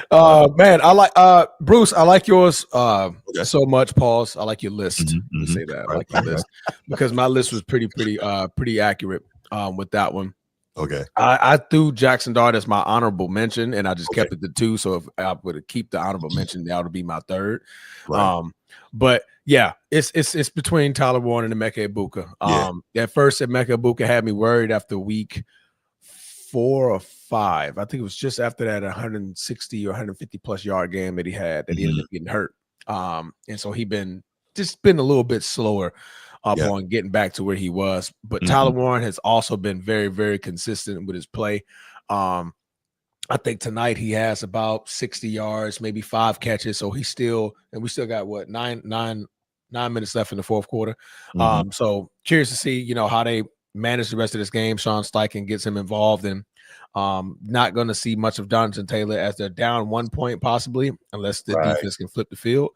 bro. Man, I like Bruce. I like yours so much. Pause. I like your list. Let me say that. I like your list because my list was pretty accurate with that one. Okay. I threw Jackson Dart as my honorable mention, and I just kept it to 2. So if I would keep the honorable mention, that would be my 3rd. Right. But yeah, it's between Tyler Warren and Emeka Egbuka. At first, Emeka Egbuka had me worried after week 4 or 5. I think it was just after that 160 or 150 plus yard game that he had that he ended up getting hurt. And so he been a little bit slower on getting back to where he was. But Tyler Warren has also been very, very consistent with his play. I think tonight he has about 60 yards, maybe 5 catches. So we still got what 9 minutes left in the 4th quarter. So curious to see, how they manage the rest of this game. Sean Steichen gets him involved, and not going to see much of Jonathan Taylor as they're down 1 point possibly, unless the defense can flip the field.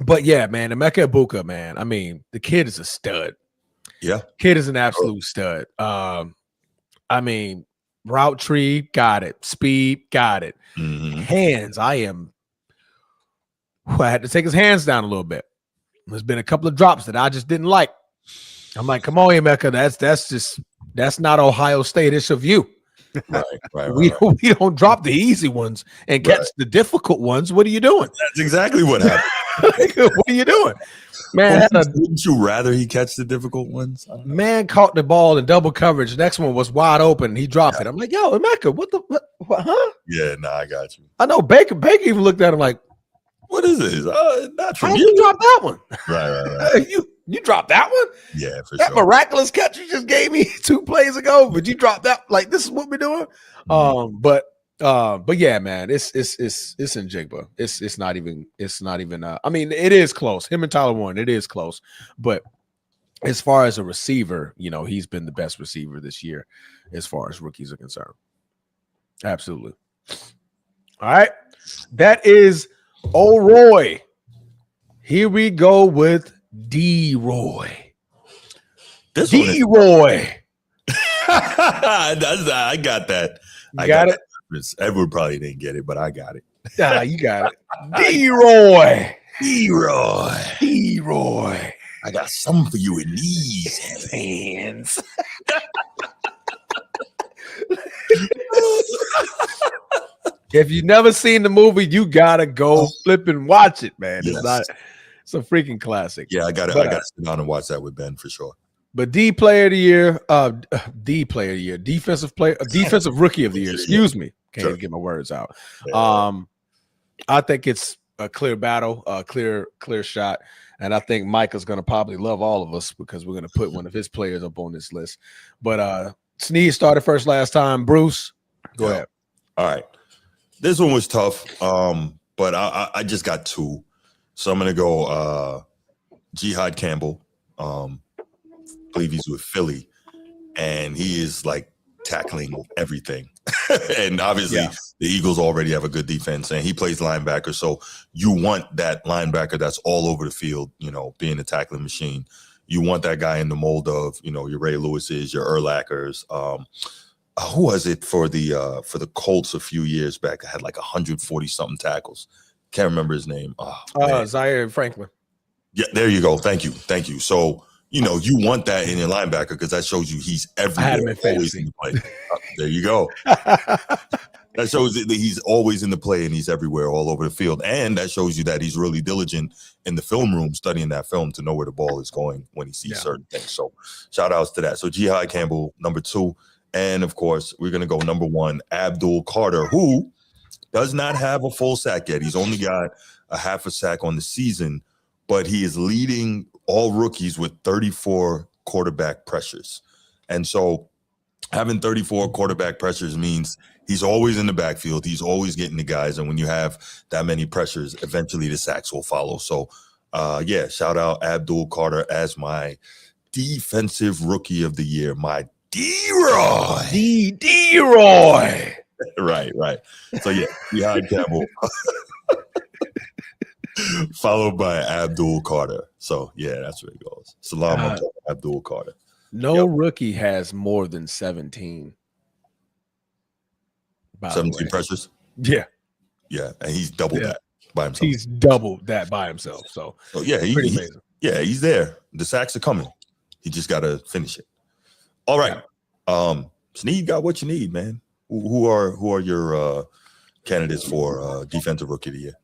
But yeah, man, Emeka Egbuka, man. I mean, the kid is a stud. Yeah, kid is an absolute stud. I mean, route tree, got it. Speed, got it. Hands, I had to take his hands down a little bit. There's been a couple of drops that I just didn't like. I'm like, come on, Emeka, that's not Ohio State. It's of you. We don't drop the easy ones and catch the difficult ones. What are you doing? That's exactly what happened. What are you doing, man? Wouldn't you rather he catch the difficult ones? Man caught the ball in double coverage. The next one was wide open. He dropped it. I'm like, yo, Emeka, what, huh? Yeah, I got you. I know Baker even looked at him like, what is this? Not from how you. You dropped that one. Right. You dropped that one? Yeah, for that sure. Miraculous catch you just gave me 2 plays ago, but you dropped that. Like, this is what we're doing. But yeah, man, it's in Jigba. It's not even I mean, it is close. Him and Tyler Warren, it is close. But as far as a receiver, he's been the best receiver this year as far as rookies are concerned. Absolutely. All right. That is O'Roy. Here we go with D-Roy. D-Roy. I got that. I got it. Edward probably didn't get it, but I got it. Nah, you got it. D-Roy. D-Roy. D-Roy. I got something for you in these hands. If you've never seen the movie, you gotta go flip and watch it, man. It's a freaking classic. Yeah, I got it. I got to sit down and watch that with Ben for sure. But defensive rookie of the year. Excuse me, can't even get my words out. Yeah. I think it's a clear battle, a clear shot, and I think Micah's going to probably love all of us because we're going to put one of his players up on this list. But Sneeze started first last time. Bruce, go ahead. All right, this one was tough, but I just got 2. So I'm going to go Jihad Campbell. I believe he's with Philly, and he is like tackling everything. And obviously the Eagles already have a good defense, and he plays linebacker. So you want that linebacker that's all over the field, being a tackling machine. You want that guy in the mold of, your Ray Lewis's, your Urlachers. Who was it for the Colts a few years back? I had like 140 something tackles. Can't remember his name. Zaire Franklin. Yeah, there you go. Thank you. So, you want that in your linebacker because that shows you he's everywhere, always in the play. There you go. That shows that he's always in the play and he's everywhere, all over the field. And that shows you that he's really diligent in the film room, studying that film to know where the ball is going when he sees certain things. So shout outs to that. So Jihad Campbell, number 2. And, of course, we're going to go number 1, Abdul Carter, who does not have a full sack yet. He's only got a half a sack on the season, but he is leading all rookies with 34 quarterback pressures. And so having 34 quarterback pressures means he's always in the backfield. He's always getting the guys. And when you have that many pressures, eventually the sacks will follow. So, shout out Abdul Carter as my defensive rookie of the year. My D-Roy. D-Roy. Right. So, Jihad Campbell. Followed by Abdul Carter. So, that's where it goes. Salam Abdul Carter. No rookie has more than 17. 17 pressures? Yeah. Yeah, and he's doubled that by himself. He's doubled that by himself. So he's there. The sacks are coming. He just got to finish it. All right. Sneed got what you need, man. Who are your candidates for defensive rookie of the year?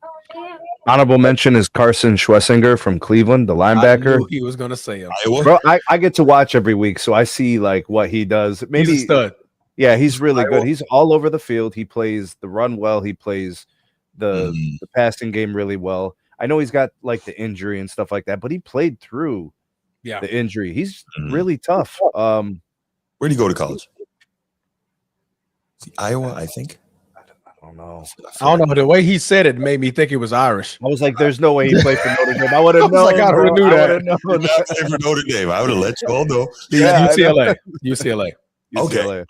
Honorable mention is Carson Schwessinger from Cleveland, the linebacker. I knew he was going to say him. Bro, I get to watch every week, so I see like what he does. Maybe he's a stud. Yeah, he's really good. He's all over the field. He plays the run well. He plays the passing game really well. I know he's got like the injury and stuff like that, but he played through the injury. He's really tough. Where'd he go to college? Iowa, I think. I don't know. The way he said it made me think it was Irish. I was like, "There's no way he played for Notre Dame." I would have known. Like, I would have knew that. For Notre Dame, I would have let you all know. UCLA. Okay.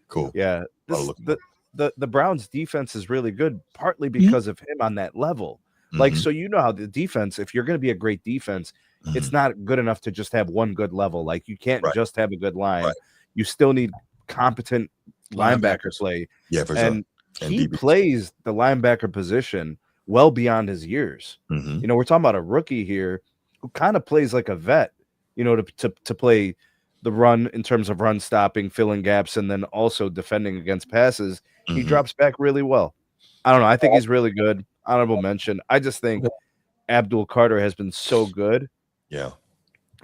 Cool. Yeah. The Browns defense is really good, partly because of him on that level. Like, so you know how the defense, if you're going to be a great defense, it's not good enough to just have one good level. Like, you can't just have a good line. Right. You still need competent linebacker play. Yeah, for sure. And he plays the linebacker position well beyond his years. You know, we're talking about a rookie here who kind of plays like a vet, you know, to play the run in terms of run stopping, filling gaps, and then also defending against passes. He drops back really well. I don't know. I think he's really good. Honorable mention. I just think Abdul Carter has been so good. Yeah.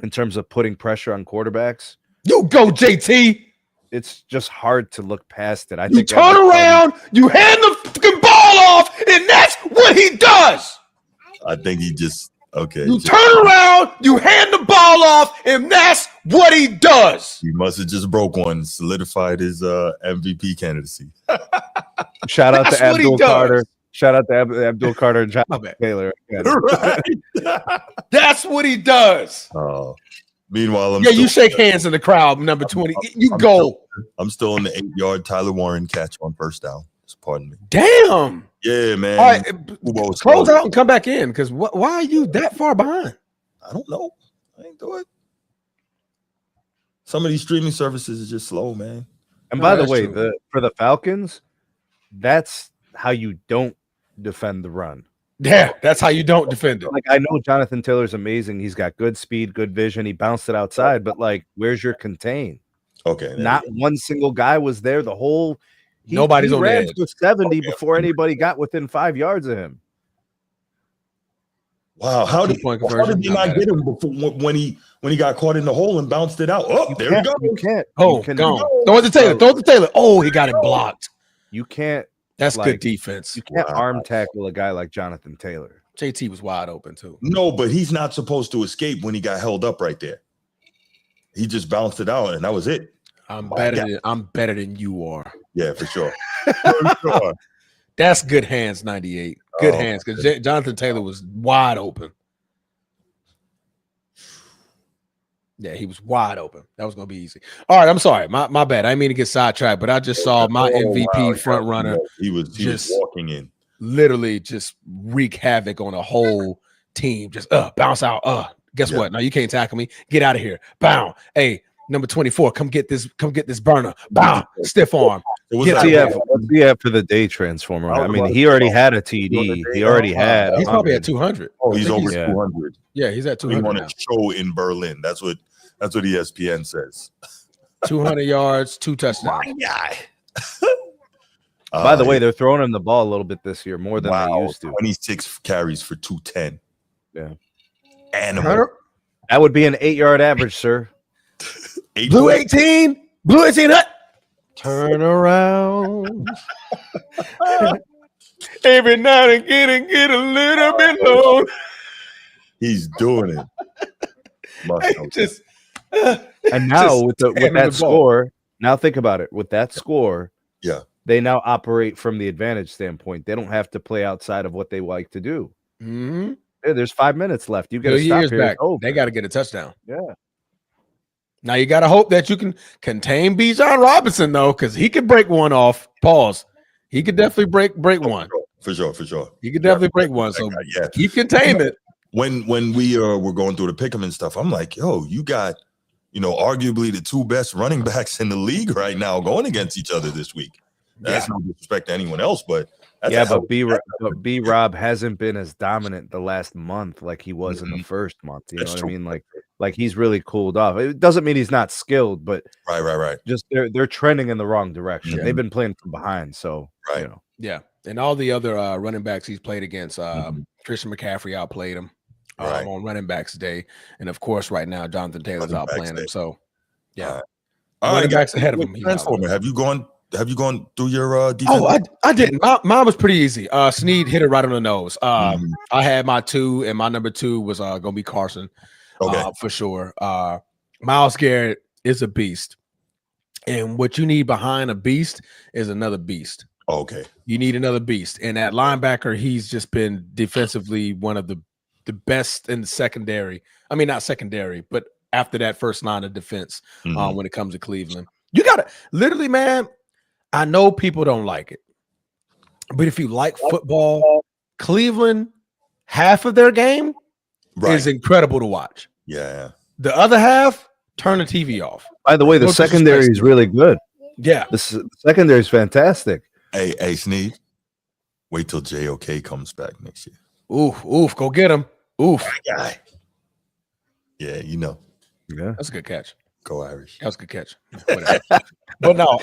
In terms of putting pressure on quarterbacks. You go, JT. It's just hard to look past it. I you think turn around, you hand the fucking ball off, and that's what he does. I think he just You turn around, you hand the ball off, and that's what he does. He must have just broke one, solidified his MVP candidacy. Shout out to Abdul Carter. Shout out to Abdul Carter and Jonathan Taylor. Right. That's what he does. Oh. Meanwhile, you shake hands in the crowd, number 20. You go. I'm still in the 8-yard Tyler Warren catch on first down. Pardon me. Damn. Yeah, man. All right, close out and come back in, because why are you that far behind? I don't know. I ain't do it. Some of these streaming services is just slow, man. And by the way, for the Falcons, that's how you don't defend the run. Yeah, that's how you don't defend it. Like, I know Jonathan Taylor's amazing. He's got good speed, good vision. He bounced it outside, but like, where's your contain? Okay. Not one single guy was there. The whole nobody's he on ran the edge. to 70 before anybody got within 5 yards of him. Wow, how did he not get him before when he got caught in the hole and bounced it out? Oh, there we go. You can't. Throw it to Taylor. Throw it to Taylor. Oh, he got it blocked. You can't. That's good defense. You can't arm tackle a guy like Jonathan Taylor. JT was wide open too. No, but he's not supposed to escape when he got held up right there. He just bounced it out, and that was it. I'm better than you are. Yeah, for sure. That's good hands, 98. Good hands, because Jonathan Taylor was wide open. Yeah, he was wide open. That was going to be easy. All right, I'm sorry. My bad. I didn't mean to get sidetracked, but I just saw my MVP front runner. He was walking in. Literally just wreak havoc on a whole team. Just bounce out. Guess what? No, you can't tackle me. Get out of here. Bow. Hey, number 24, come get this burner. Bow. Stiff arm. What's he have for the day transformer? I mean, he already had a TD. He already had. He's probably at 200. Oh, he's over 200. Yeah, he's at 200. He won a show in Berlin. That's what ESPN says. 200 yards, 2 touchdowns. My guy. By the way, they're throwing him the ball a little bit this year, more than they used to. 26 carries for 210. Yeah. Animal. That would be an 8-yard average, sir. Blue 18. Blue 18. Turn around. Every now and again and get a little bit low. He's doing it. And now with that score, Now think about it. With that score, yeah, they now operate from the advantage standpoint. They don't have to play outside of what they like to do. Mm-hmm. Hey, there's 5 minutes left. You get Bill to stop Years here. back. They got to get a touchdown. Yeah. Now you got to hope that you can contain Bijan Robinson though, because he could break one off. Pause. He could definitely break one. For sure. He could definitely break one. So keep containment. When we were going through the pick'em and stuff, I'm like, yo, you got, arguably the two best running backs in the league right now going against each other this week. That's no disrespect to anyone else, but B Rob hasn't been as dominant the last month like he was in the first month. You know what I mean? Like he's really cooled off. It doesn't mean he's not skilled, but right. Just they're trending in the wrong direction. They've been playing from behind, so Yeah, and all the other running backs he's played against, Christian McCaffrey outplayed him on running backs day, and of course, right now Jonathan Taylor's outplaying him. So running backs ahead of him. Transformer. Have you gone through your defense? Oh, I didn't. Mine was pretty easy. Snead hit it right on the nose. I had my 2, and my number 2 was gonna be Carson. For sure. Myles Garrett is a beast, and what you need behind a beast is another beast. Okay, you need another beast, and at linebacker, he's just been defensively one of the best in the secondary. I mean, not secondary, but after that first line of defense, when it comes to Cleveland, you got to literally, man. I know people don't like it, but if you like football, Cleveland, half of their game is incredible to watch. Yeah. The other half, turn the TV off. By the way, the secondary is really good. Yeah. The secondary is fantastic. Hey, Snead, wait till JOK comes back next year. Oof, go get him. Oof. Guy. Yeah, Yeah. That's a good catch. Go Irish. That was a good catch. But no,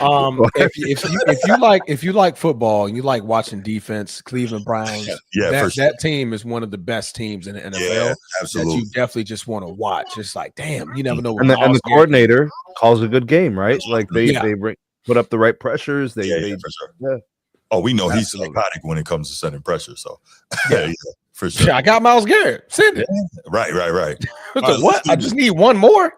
if you like football and you like watching defense, Cleveland Browns, that team is one of the best teams in the NFL. Yeah, absolutely. That you definitely just want to watch. It's like, damn, you never know. And the coordinator calls a good game, right? Like they put up the right pressures. They for sure. Yeah. Oh, we know he's psychotic when it comes to setting pressure. So for sure. Yeah, I got Myles Garrett. Send it. Right. What? I just need one more.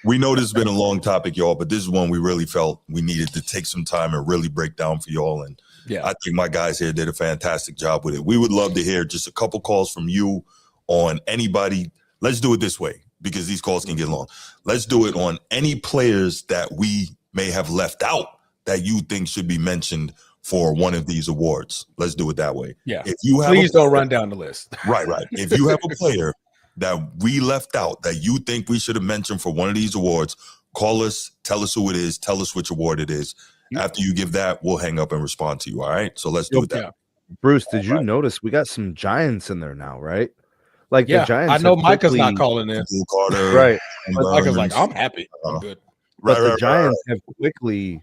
We know this has been a long topic, y'all, but this is one we really felt we needed to take some time and really break down for y'all. And I think my guys here did a fantastic job with it. We would love to hear just a couple calls from you on anybody. Let's do it this way because these calls can get long. Let's do it on any players that we may have left out that you think should be mentioned for one of these awards. Let's do it that way. Yeah. If you have Please don't run down the list. Right. If you have a player that we left out that you think we should have mentioned for one of these awards, call us, tell us who it is, tell us which award it is. After you give that, we'll hang up and respond to you. All right. So let's do it that. Bruce, did you notice we got some Giants in there now, right? Like the Giants. I know Micah's not calling in. Carter, right. Micah's like, I'm happy. I'm good. But the Giants have quickly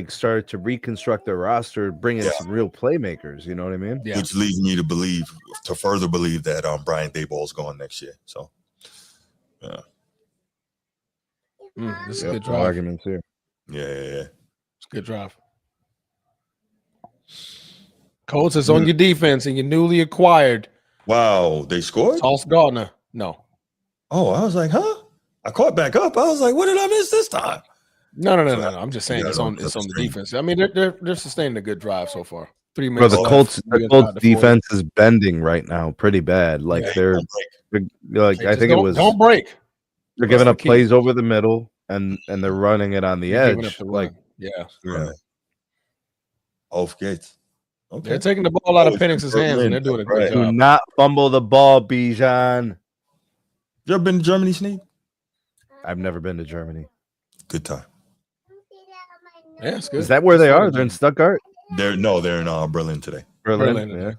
started to reconstruct their roster, bring in some real playmakers. You know what I mean? Yeah. Which leads me to further believe that Brian Daboll's going next year. So, this is a good drive. Arguments here. Yeah. It's a good drive. Colts is on your defense and you're newly acquired. Wow, they scored? Sauce Gardner. No. Oh, I was like, huh? I caught back up. I was like, what did I miss this time? No. I'm just saying it's on the defense. I mean, they're sustaining a good drive so far. 3 Bro, minutes. the Colts defense is bending right now, pretty bad. Like they're like I think it was don't break. They're giving up plays over the middle and they're running it on the edge. Like Off Gates. Okay. They're taking the ball out of Penix's hands and they're doing a great job. Do not fumble the ball, Bijan. You ever been to Germany, Sneak? I've never been to Germany. Good time. Yeah, it's good. Is that where they are? They're in Stuttgart? They're in Berlin today. Berlin. Yeah.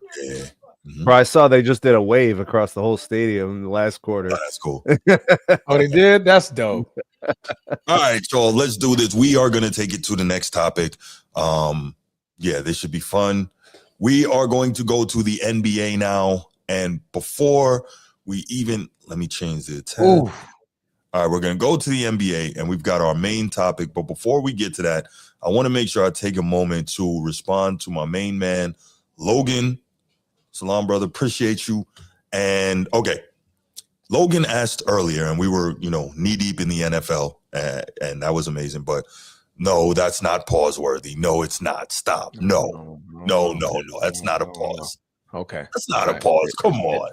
Mm-hmm. Bro, I saw they just did a wave across the whole stadium in the last quarter. Oh, that's cool. Oh, they did? That's dope. All right, so let's do this. We are going to take it to the next topic. This should be fun. We are going to go to the NBA now. And before we even, let me change the tab. All right, we're going to go to the NBA and we've got our main topic. But before we get to that, I want to make sure I take a moment to respond to my main man, Logan. Salam, brother. Appreciate you. And okay, Logan asked earlier, and we were, knee deep in the NFL, and that was amazing. But No, that's not pause worthy. No, it's not. Stop. No. That's not a pause. Okay. That's not a pause. Come on.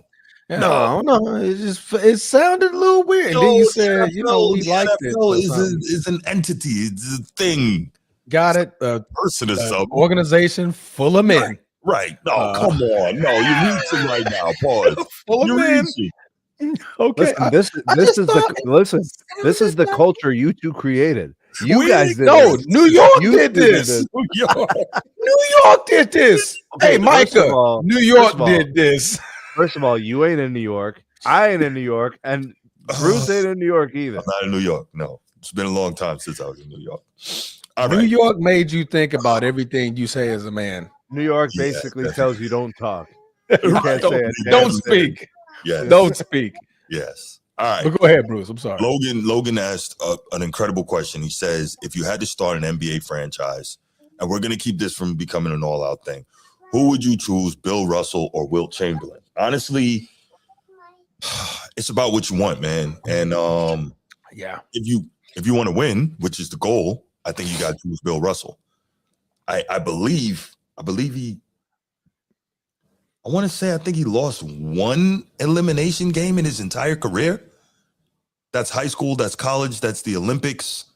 No. It sounded a little weird. And then you said, NFL, we liked it. Is an entity. It's a thing. Got it. Person or something. Organization full of men. Right. No, come on. No, you're reaching right now. Pause. Full of men. Okay. Listen, this is the culture you two created. You guys did this. New York did this. New York did this. Okay, hey, Micah, New York did this. First of all, you ain't in New York. I ain't in New York. And Bruce ain't in New York either. I'm not in New York. No. It's been a long time since I was in New York. New York made you think about everything you say as a man. New York basically tells you don't talk. You can't say it. Don't speak. Yes. Don't speak. Yes. All right. But go ahead, Bruce. I'm sorry. Logan asked an incredible question. He says, if you had to start an NBA franchise, and we're going to keep this from becoming an all-out thing, who would you choose, Bill Russell or Wilt Chamberlain? Honestly, it's about what you want, man. And if you want to win, which is the goal, I think you got to choose Bill Russell. I believe he. I want to say I think he lost one elimination game in his entire career. That's high school, that's college, that's the Olympics,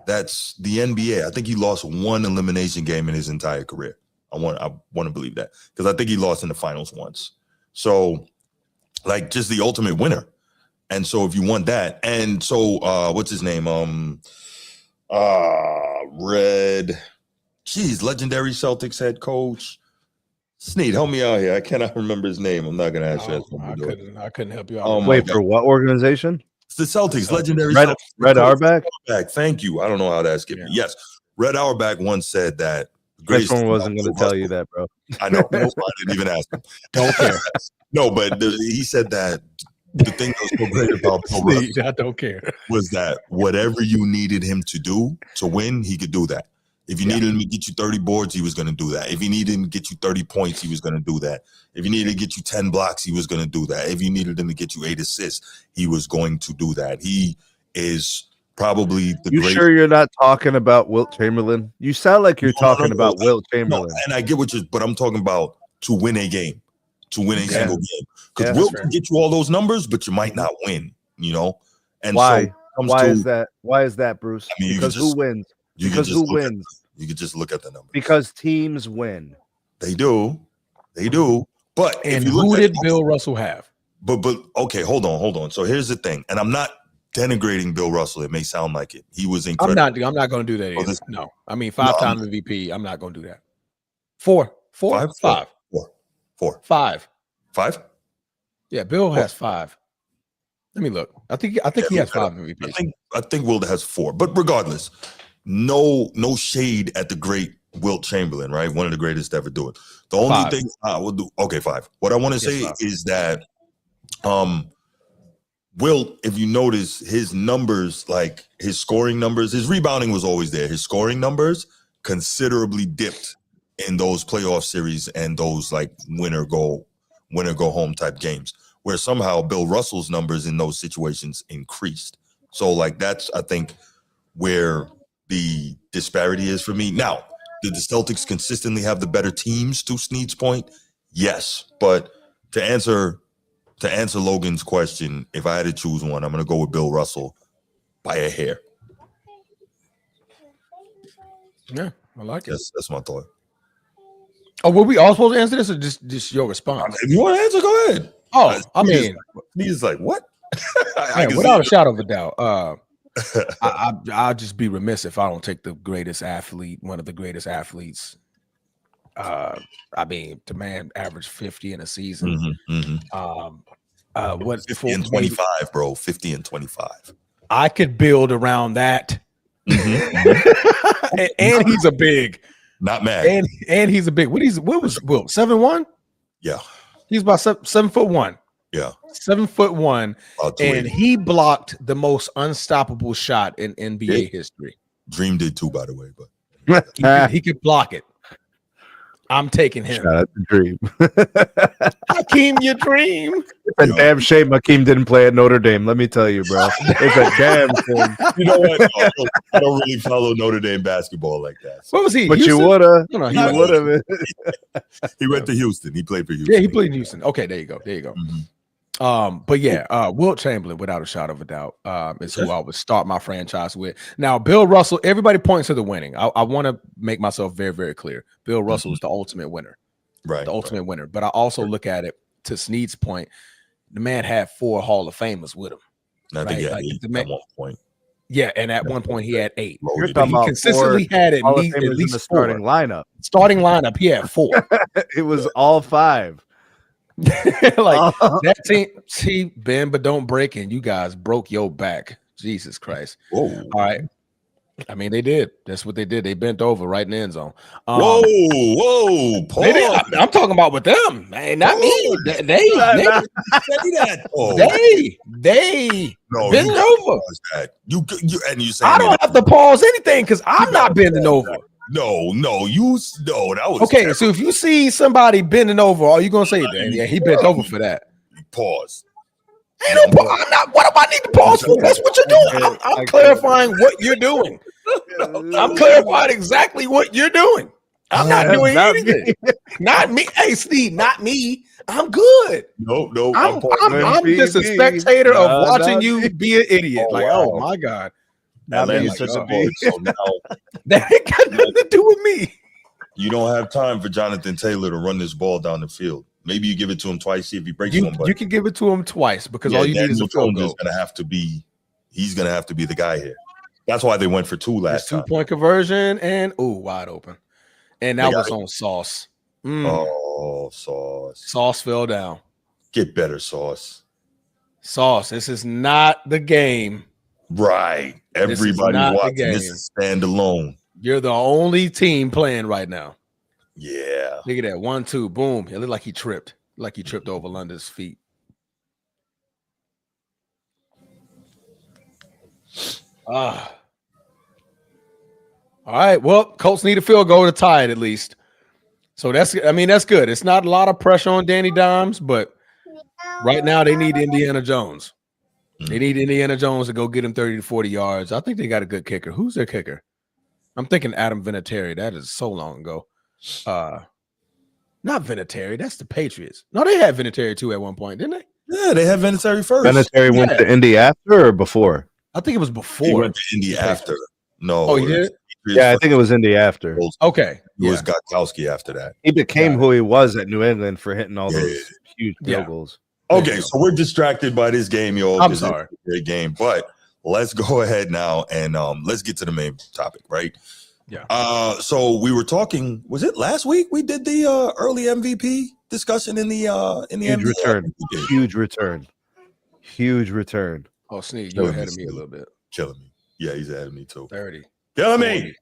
that's the NBA. I think he lost one elimination game in his entire career. I want to believe that because I think he lost in the finals once. So, like, just the ultimate winner. And so, if you want that, and so, what's his name? Legendary Celtics head coach. Sneed, help me out here. I cannot remember his name. I'm not going to ask you. I couldn't help you out. Wait, for what organization? It's the Celtics, legendary Red, Celtics. Red Auerbach? Thank you. I don't know how that skipped me. Yes, Red Auerbach once said that. This one wasn't going to tell you that, bro. I know. I didn't even ask him. Don't care. No, but he said that the thing that was so great about Bill Russell I don't care. was that whatever you needed him to do to win, he could do that. If you needed him to get you 30 boards, he was going to do that. If you needed him to get you 30 points, he was going to do that. If you needed to get you 10 blocks, he was going to do that. If you needed him to get you 8 assists, he was going to do that. He is probably the You sure you're not talking about Wilt Chamberlain? You sound like you're talking about Wilt Chamberlain. No, and I get but I'm talking about to win a game, to win a single game. Because Wilt can get you all those numbers, but you might not win, And why? So why is that? Why is that, Bruce? I mean, because who wins? Because who wins? You could just look at the numbers. Because teams win. They do. But and who did Bill Russell have? But okay, hold on. So here's the thing, and I'm not denigrating Bill Russell. It may sound like it. He was incredible. I'm not going to do that either. No, I mean 5-time MVP. I'm not going to do that. 4. 5. 5. Yeah, Bill has 5. Let me look. I think he has 5 MVPs. I think Wilt has 4. But regardless, no shade at the great Wilt Chamberlain, right? One of the greatest to ever do it. The only 5. thing I will do, 5. What I want to say is that Wilt, if you notice his numbers, like his scoring numbers, his rebounding was always there. His scoring numbers considerably dipped in those playoff series and those like winner go home type games, where somehow Bill Russell's numbers in those situations increased. So like that's, I think, where the disparity is for me. Now, did the Celtics consistently have the better teams, to Sneed's point? Yes. But to answer Logan's question, if I had to choose one, I'm going to go with Bill Russell by a hair. Yeah, I like it. That's my thought. Oh, were we all supposed to answer this, or just your response? If you want to answer, go ahead. Oh, I mean, he's like, what? Without a shadow of a doubt, I'll just be remiss if I don't take the greatest athlete, one of the greatest athletes. I mean, the man averaged 50 in a season. What 50 and 25, bro? 50 and 25. I could build around that. and he's a big. Not mad. And he's a big. What was Will? 7'1"? Yeah. He's about 7'1". Yeah. 7'1", and he blocked the most unstoppable shot in NBA history. Dream did too, by the way, but he could block it. I'm taking him. Shout out to Dream. Hakeem, your dream. a damn shame Hakeem didn't play at Notre Dame. Let me tell you, bro. It's a damn shame. You know what? I don't really follow Notre Dame basketball like that. So. What was he? But Houston? you woulda. No, you woulda. He went to Houston. He played for Houston. Yeah, he played in Houston. Okay, there you go. Mm-hmm. But yeah, Wilt Chamberlain, without a shadow of a doubt, is who I would start my franchise with. Now, Bill Russell, everybody points to the winning. I want to make myself very, very clear. Bill Russell was the ultimate winner. Right. The ultimate winner. But I also look at it to Snead's point. The man had 4 Hall of Famers with him. I think he had 8 at one point. Yeah, and at one point he had 8. You're talking about consistently had at least in the starting lineup. Starting lineup, he had 4. It was all 5. That team, see, bend but don't break, and you guys broke your back. Jesus Christ. Whoa. All right. I mean, they did. That's what they did. They bent over right in the end zone. Whoa. Paul. I'm talking about with them, man, not me. They bend over. You and you say I don't have to pause anything because I'm not bending over. No, that was okay. terrible. So if you see somebody bending over, are you gonna say that? Yeah, he bent over for that. Pause. Ain't no pause. I'm not. What do I need to pause for? That's what you're doing. I'm clarifying what you're doing. I'm clarifying exactly what you're doing. I'm not doing anything. Not me. Hey, Steve, not me. I'm good. No. I'm just a spectator of watching you be an idiot. Oh my God. That ain't got nothing to do with me. You don't have time for Jonathan Taylor to run this ball down the field. Maybe you give it to him twice, see if he breaks one. You can give it to him twice because all you need is a field goal. He's gonna have to be the guy here. That's why they went for 2 last time. 2-point conversion and wide open. And that was on Sauce. Oh, Sauce. Sauce fell down. Get better, Sauce. Sauce, this is not the game. Right. Everybody watching. This is standalone. You're the only team playing right now. Yeah. Look at that. 1-2. Boom. It looked like he tripped. Like he tripped over London's feet. All right. Well, Colts need a field goal to tie it at least. So that's good. It's not a lot of pressure on Danny Dimes, but right now they need Indiana Jones. They need Indiana Jones to go get him 30 to 40 yards. I think they got a good kicker. Who's their kicker? I'm thinking Adam Vinatieri. That is so long ago. Not Vinatieri. That's the Patriots. No, they had Vinatieri too at one point, didn't they? Yeah, they had Vinatieri first. Vinatieri went to Indy after or before? I think it was before. He went to Indy after. No. Oh, he did? Yeah, I think it was Indy after. Okay. It was Gostkowski after that. He became who he was at New England for hitting all those huge field goals. Okay, so we're distracted by this game, y'all. I'm sorry. It's a great game, but let's go ahead now and let's get to the main topic, right? Yeah. So we were talking. Was it last week we did the early MVP discussion in the huge return, huge return. Oh, Sneak, you're ahead of me a little bit. Killing me. Yeah, he's ahead of me too. 30. Killing me.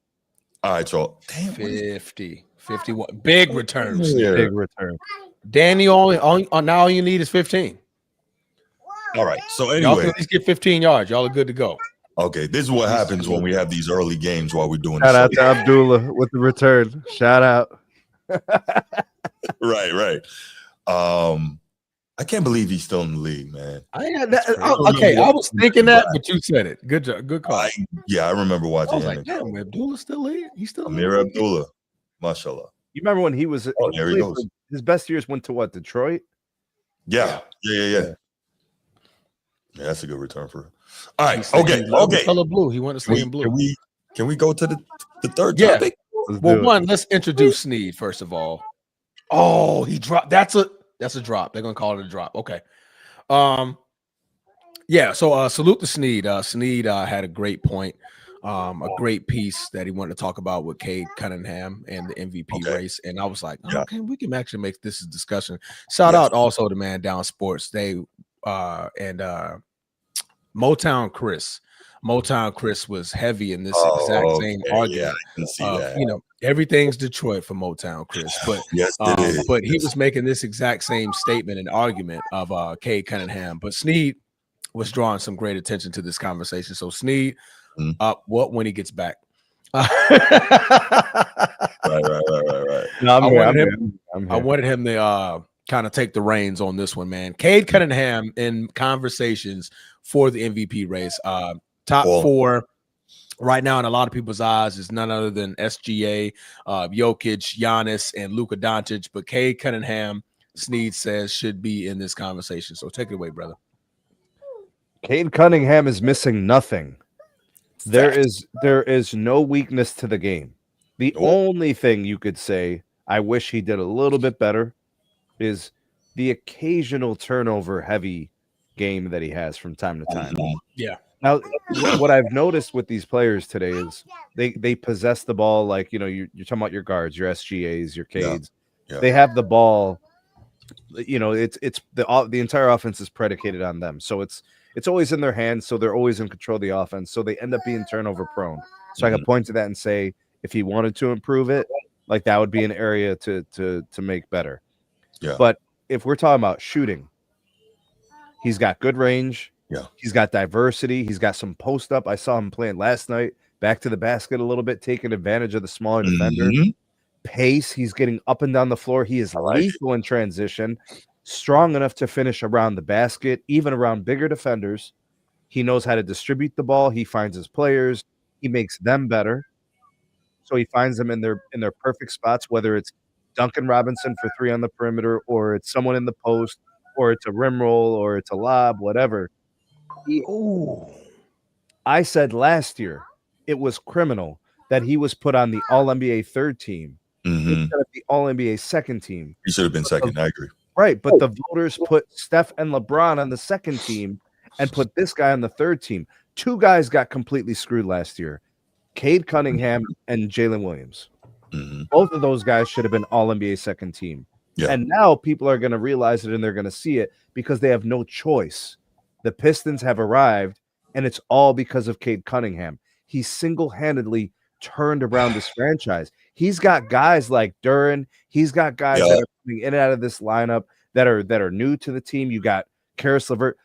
All right, so 50, 51. Big returns. Big return. Danny, now all you need is 15. All right. So anyway, y'all can at least get 15 yards. Y'all are good to go. Okay, this is what happens when we have these early games while we're doing. Shout out to Abdullah with the return. Shout out. Right. I can't believe he's still in the league, man. I was thinking that, but you said it. Good job. Good call. I remember watching. I was like, damn, Abdullah's still in. He's still Amir Abdullah. Mashallah. You remember when he was? There he goes. His best years went to what? Detroit. Yeah. That's a good return for him. All right. Okay. Color blue. He wanted to stay in blue. Can we go to the third topic? Well, let's introduce Snead first of all. Oh, he dropped. That's a drop. They're gonna call it a drop. Okay. So salute to Snead. Snead had a great point. A great piece that he wanted to talk about with Cade Cunningham and the MVP race. And I was like, okay, we can actually make this a discussion. Shout out also to Man Down Sports. They and Motown Chris was heavy in this exact same argument. Everything's Detroit for Motown Chris, but but he was making this exact same statement and argument of Cade Cunningham. But Snead was drawing some great attention to this conversation. So Snead, when he gets back. Right. No, I wanted him to kind of take the reins on this one, man. Cade Cunningham in conversations for the MVP race. Top 4 right now in a lot of people's eyes is none other than SGA, Jokic, Giannis, and Luka Doncic. But Cade Cunningham, Sneed says, should be in this conversation. So take it away, brother. Cade Cunningham is missing nothing. There is no weakness to the game. The only thing you could say, I wish he did a little bit better, is the occasional turnover heavy game that he has from time to time. Yeah. Now, what I've noticed with these players today is they possess the ball like, you're talking about your guards, your SGAs, your Cades. Yeah. They have the ball. It's the entire offense is predicated on them. So it's always in their hands. So they're always in control of the offense. So they end up being turnover prone. So I can point to that and say, if he wanted to improve it, like that would be an area to make better. Yeah. But if we're talking about shooting, he's got good range. Yeah. He's got diversity. He's got some post up. I saw him playing last night, back to the basket a little bit, taking advantage of the smaller defender. Pace. He's getting up and down the floor. He is lethal in transition, strong enough to finish around the basket, even around bigger defenders. He knows how to distribute the ball. He finds his players. He makes them better. So he finds them in their perfect spots, whether it's Duncan Robinson for 3 on the perimeter, or it's someone in the post, or it's a rim roll, or it's a lob, whatever. I said last year it was criminal that he was put on the All-NBA 3rd team instead of the All-NBA 2nd team. He should have been 2nd. I agree. Right, but the voters put Steph and LeBron on the 2nd team and put this guy on the 3rd team. 2 guys got completely screwed last year. Cade Cunningham and Jalen Williams. Both of those guys should have been All-NBA 2nd team. Yeah. And now people are going to realize it and they're going to see it because they have no choice. The Pistons have arrived, and it's all because of Cade Cunningham. He single-handedly turned around this franchise. He's got guys like Duren. He's got guys that are coming in and out of this lineup that are new to the team. You got Karis LeVert.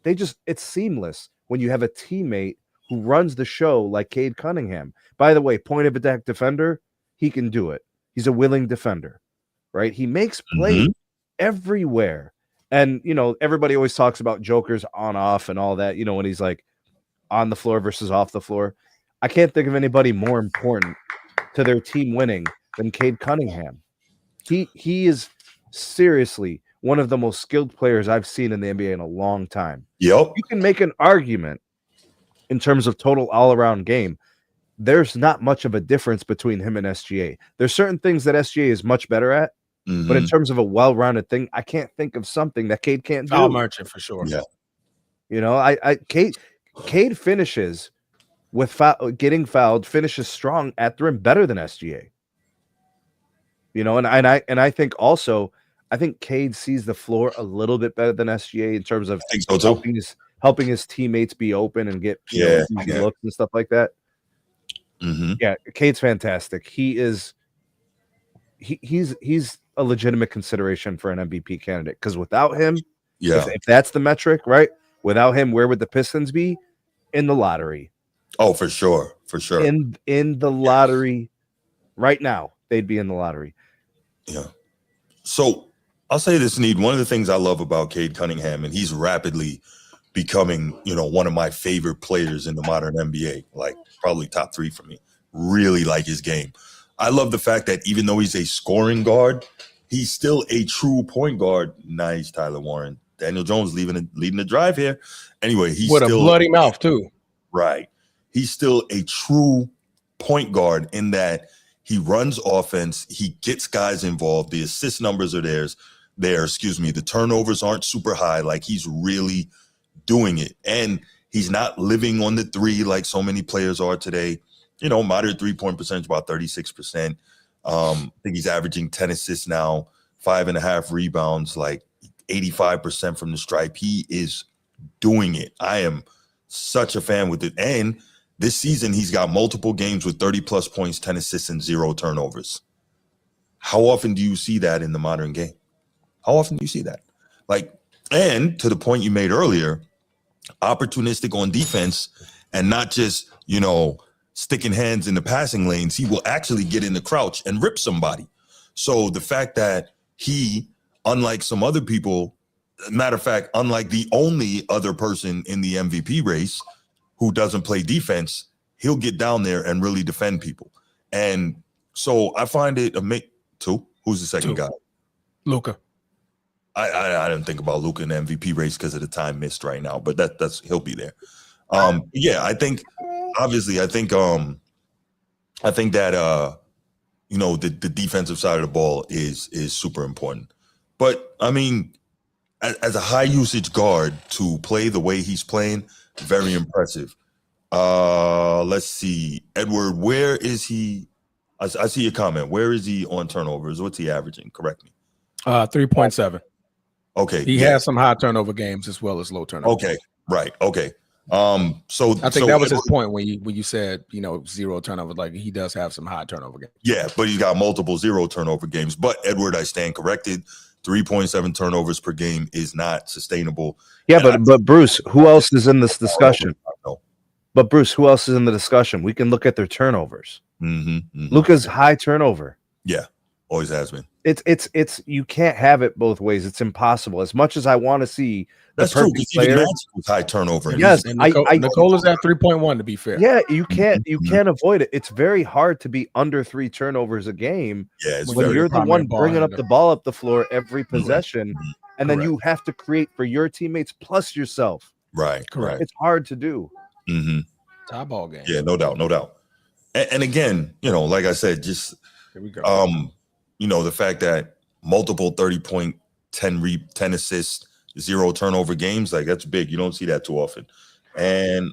It's seamless when you have a teammate who runs the show like Cade Cunningham. By the way, point of attack defender, he can do it. He's a willing defender, right? He makes plays everywhere. And, everybody always talks about Joker's on-off and all that, when he's like on the floor versus off the floor. I can't think of anybody more important to their team winning than Cade Cunningham. He is seriously one of the most skilled players I've seen in the NBA in a long time. Yep. You can make an argument in terms of total all-around game. There's not much of a difference between him and SGA. There's certain things that SGA is much better at, but in terms of a well-rounded thing, I can't think of something that Cade can't do. Foul merchant for sure. Yeah. Cade finishes with getting fouled, finishes strong at the rim better than SGA. And I think also, I think Cade sees the floor a little bit better than SGA in terms of helping his teammates be open and get looks and stuff like that. Yeah, Cade's fantastic. He's a legitimate consideration for an MVP candidate because without him, if that's the metric, right? Without him, where would the Pistons be? In the lottery. Oh, for sure. In the lottery right now, they'd be in the lottery. Yeah. So I'll say this, Need. One of the things I love about Cade Cunningham, and he's rapidly becoming, one of my favorite players in the modern NBA, like probably top 3 for me. Really like his game. I love the fact that even though he's a scoring guard, he's still a true point guard. Nice, Tyler Warren. Daniel Jones leading the drive here. Anyway, he's with still a bloody mouth too. Right. He's still a true point guard in that he runs offense. He gets guys involved. The assist numbers are there. The turnovers aren't super high. Like he's really doing it. And he's not living on the 3 like so many players are today. Moderate 3-point percentage, about 36%. I think he's averaging 10 assists now, 5.5 rebounds, like 85% from the stripe. He is doing it. I am such a fan with it. And this season, he's got multiple games with 30-plus points, 10 assists, and 0 turnovers. How often do you see that in the modern game? How often do you see that? And to the point you made earlier, opportunistic on defense and not just, sticking hands in the passing lanes. He will actually get in the crouch and rip somebody. So the fact that he unlike some other people, matter of fact, unlike the only other person in the MVP race who doesn't play defense, he'll get down there and really defend people. And so I find it two. Who's the second guy? Luka. I didn't think about Luka in the MVP race because of the time missed right now, but that's he'll be there. Yeah, I think obviously I think that the defensive side of the ball is super important. But I mean, as a high usage guard to play the way he's playing, very impressive. Let's see, Edward, where is he? I see your comment. Where is he on turnovers? What's he averaging? Correct me. 3.7. Okay. He has some high turnover games as well as low turnover. Okay. Right. Okay. So I think that was his point when you said, zero turnover. Like, he does have some high turnover games. Yeah, but he's got multiple zero turnover games. But Edward, I stand corrected. 3.7 turnovers per game is not sustainable. Yeah, but Bruce, who else is in this discussion? But Bruce, who else is in the discussion? We can look at their turnovers. Luka's high turnover. Yeah, always has been. It's you can't have it both ways. It's impossible. As much as I want to see the perfect player with high turnover. Yes, Nicola's at 3.1 to be fair. Yeah, you can't avoid it. It's very hard to be under 3 turnovers a game. Yeah, when you're the one bringing up the ball up the floor every possession, and then you have to create for your teammates plus yourself. Right, correct. It's hard to do. Tie ball game. Yeah, no doubt. And again, like I said, just here we go. The fact that multiple 30-point, 10 assists, 0 turnover games, like that's big. You don't see that too often. And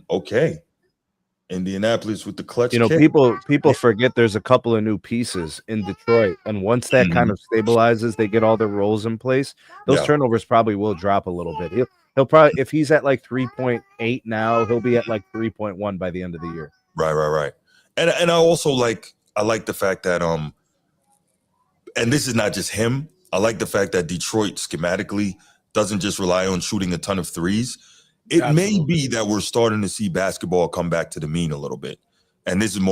Indianapolis with the clutch. People forget there's a couple of new pieces in Detroit, and once that kind of stabilizes, they get all their roles in place. Those turnovers probably will drop a little bit. He'll probably, if he's at like 3.8 now, he'll be at like 3.1 by the end of the year. Right. And I also like the fact that and this is not just him. I like the fact that Detroit schematically doesn't just rely on shooting a ton of threes. It may be that we're starting to see basketball come back to the mean a little bit. And this is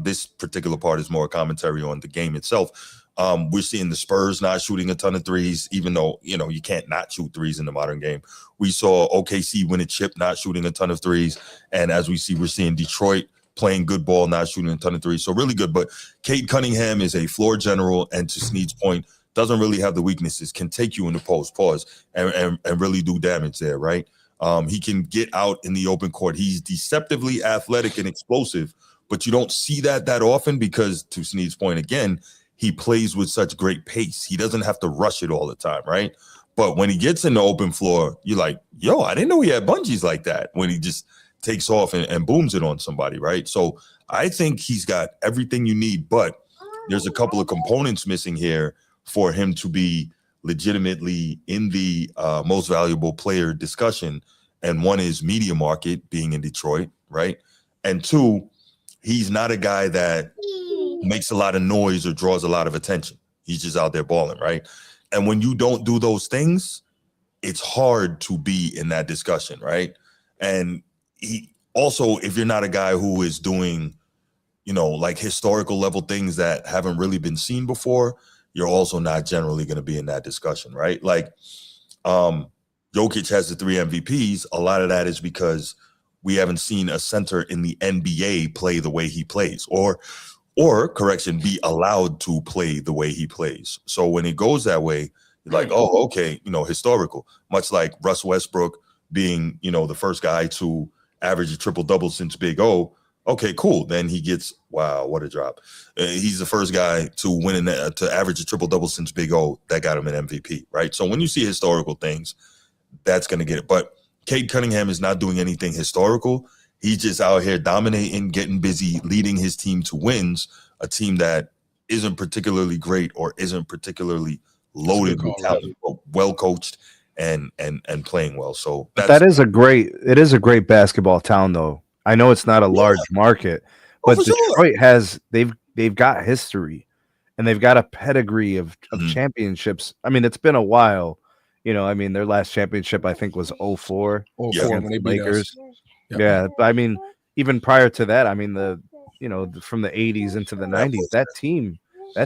this particular part is more a commentary on the game itself. We're seeing the Spurs not shooting a ton of threes, even though, you can't not shoot threes in the modern game. We saw OKC win a chip, not shooting a ton of threes. And as we're seeing Detroit playing good ball, not shooting a ton of threes. So really good. But Cade Cunningham is a floor general, and to Snead's point, doesn't really have the weaknesses, can take you in the post, and really do damage there, right? He can get out in the open court. He's deceptively athletic and explosive, but you don't see that often because, to Snead's point again, he plays with such great pace. He doesn't have to rush it all the time, right? But when he gets in the open floor, you're like, yo, I didn't know he had bungees like that, when he just takes off and booms it on somebody, right? So I think he's got everything you need, but there's a couple of components missing here for him to be legitimately in the most valuable player discussion. And one is media market, being in Detroit, right? And two, he's not a guy that makes a lot of noise or draws a lot of attention. He's just out there balling, right? And when you don't do those things, it's hard to be in that discussion, right? And he also, if you're not a guy who is doing, like historical level things that haven't really been seen before, you're also not generally going to be in that discussion, right? Like, Jokic has the 3 MVPs. A lot of that is because we haven't seen a center in the NBA play the way he plays, or correction, be allowed to play the way he plays. So when it goes that way, you're like, oh, okay, historical. Much like Russ Westbrook being, the first guy to average a triple-double since Big O. Okay, cool. Then he gets, wow, what a drop. He's the first guy to win to average a triple-double since Big O. That got him an MVP, right? So when you see historical things, that's going to get it. But Cade Cunningham is not doing anything historical. He's just out here dominating, getting busy, leading his team to wins, a team that isn't particularly great or isn't particularly loaded with talent, but well coached and playing well. So it is a great basketball town, though. I know it's not a large market, but Detroit has they've got history, and they've got a pedigree of championships. I mean, it's been a while. Their last championship I think was 04 when they beat Lakers. Yeah, but I mean, even prior to that, I mean from the 80s into the 90s, that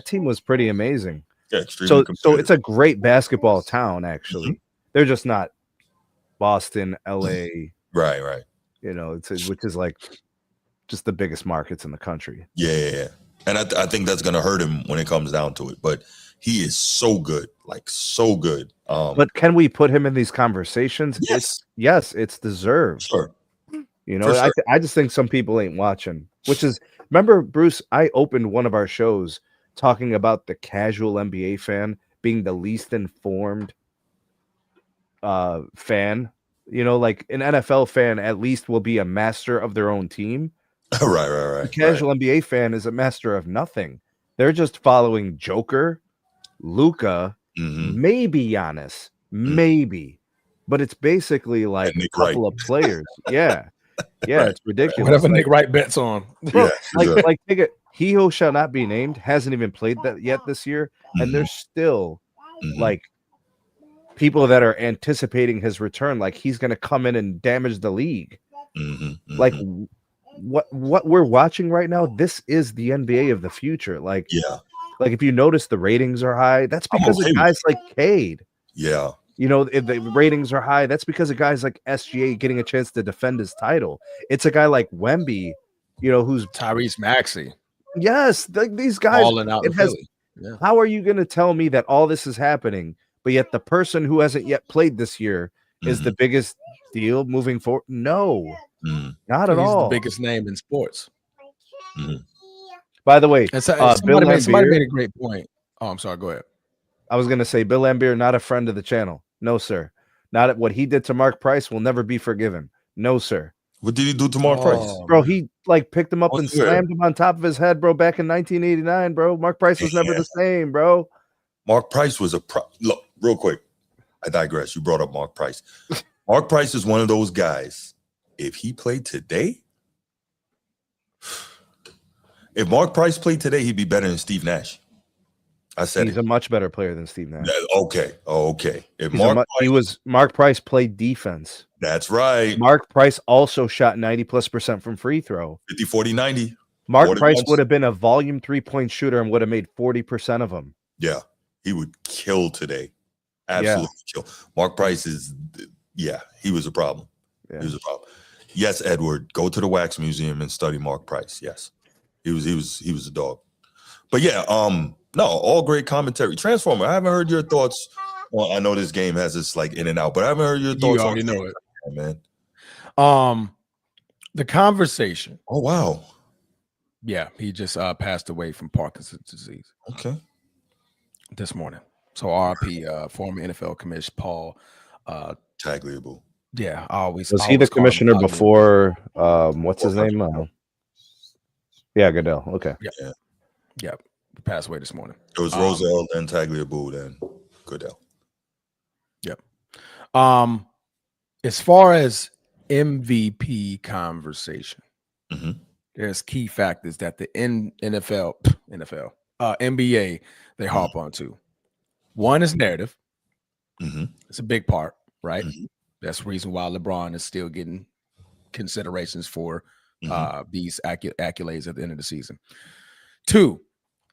team was pretty amazing. Yeah, extremely so it's a great basketball town, actually. Mm-hmm. They're just not Boston, LA. Right. You know, which is like just the biggest markets in the country. Yeah. And I think that's going to hurt him when it comes down to it. But he is so good, like so good. But can we put him in these conversations? Yes, it's deserved. Sure. You know, sure. I just think some people ain't watching, which is, remember, Bruce, I opened one of our shows talking about the casual NBA fan being the least informed fan. You know, like an NFL fan at least will be a master of their own team. Right. The casual NBA fan is a master of nothing. They're just following Joker, Luka, maybe Giannis, maybe. But it's basically like a couple of players. Yeah. Yeah, it's ridiculous. Whatever Nick Wright bets on. Bro, like take it. He who shall not be named hasn't even played that yet this year. And there's still like people that are anticipating his return, like he's gonna come in and damage the league. Like what we're watching right now, this is the NBA of the future. Like, like if you notice the ratings are high, that's because of guys like Cade. Yeah. You know, if the ratings are high, that's because of guys like SGA getting a chance to defend his title. It's a guy like Wemby, you know, who's Tyrese Maxey. Yes, these guys. Balling out in Philly. Yeah. How are you going to tell me that all this is happening, but yet the person who hasn't yet played this year is the biggest deal moving forward? No, not at all. The biggest name in sports. By the way, somebody made a great point. Oh, I'm sorry. Go ahead. I was going to say Bill Laimbeer, not a friend of the channel. No, sir. Not what he did to Mark Price will never be forgiven. No, sir. What did he do to Mark Price? Bro, he like picked him up and slammed him on top of his head, bro, back in 1989, bro. Mark Price was never the same, bro. Mark Price was look, real quick. I digress. You brought up Mark Price. Mark Price is one of those guys. If he played today, if Mark Price played today, he'd be better than Steve Nash. I said he's a much better player than Steve Nash. Okay. If Mark Price played defense. That's right. Mark Price also shot 90+% from free throw. 50, 40, 90. Mark Price would have been a volume 3-point shooter and would have made 40% of them. Yeah. He would kill today. Absolutely kill. Mark Price is he was a problem. Yeah. He was a problem. Yes, Edward, go to the Wax Museum and study Mark Price. Yes. He was a dog. But yeah, no, all great commentary. Transformer, I haven't heard your thoughts. Well, I know this game has this like in and out, but I haven't heard your thoughts. You already know it, man. The conversation. Oh wow. Yeah, he just passed away from Parkinson's disease. Okay. This morning. So RP, former NFL commissioner Paul Tagliabue. Yeah, was he the commissioner before? What's his name? Goodell. Okay. Yeah. Passed away this morning. It was Roselle, then Tagliabue, then Goodell. Yep. As far as MVP conversation, there's key factors that the NBA they harp on to. One is narrative. It's a big part, right? That's the reason why LeBron is still getting considerations for these accolades at the end of the season. 2,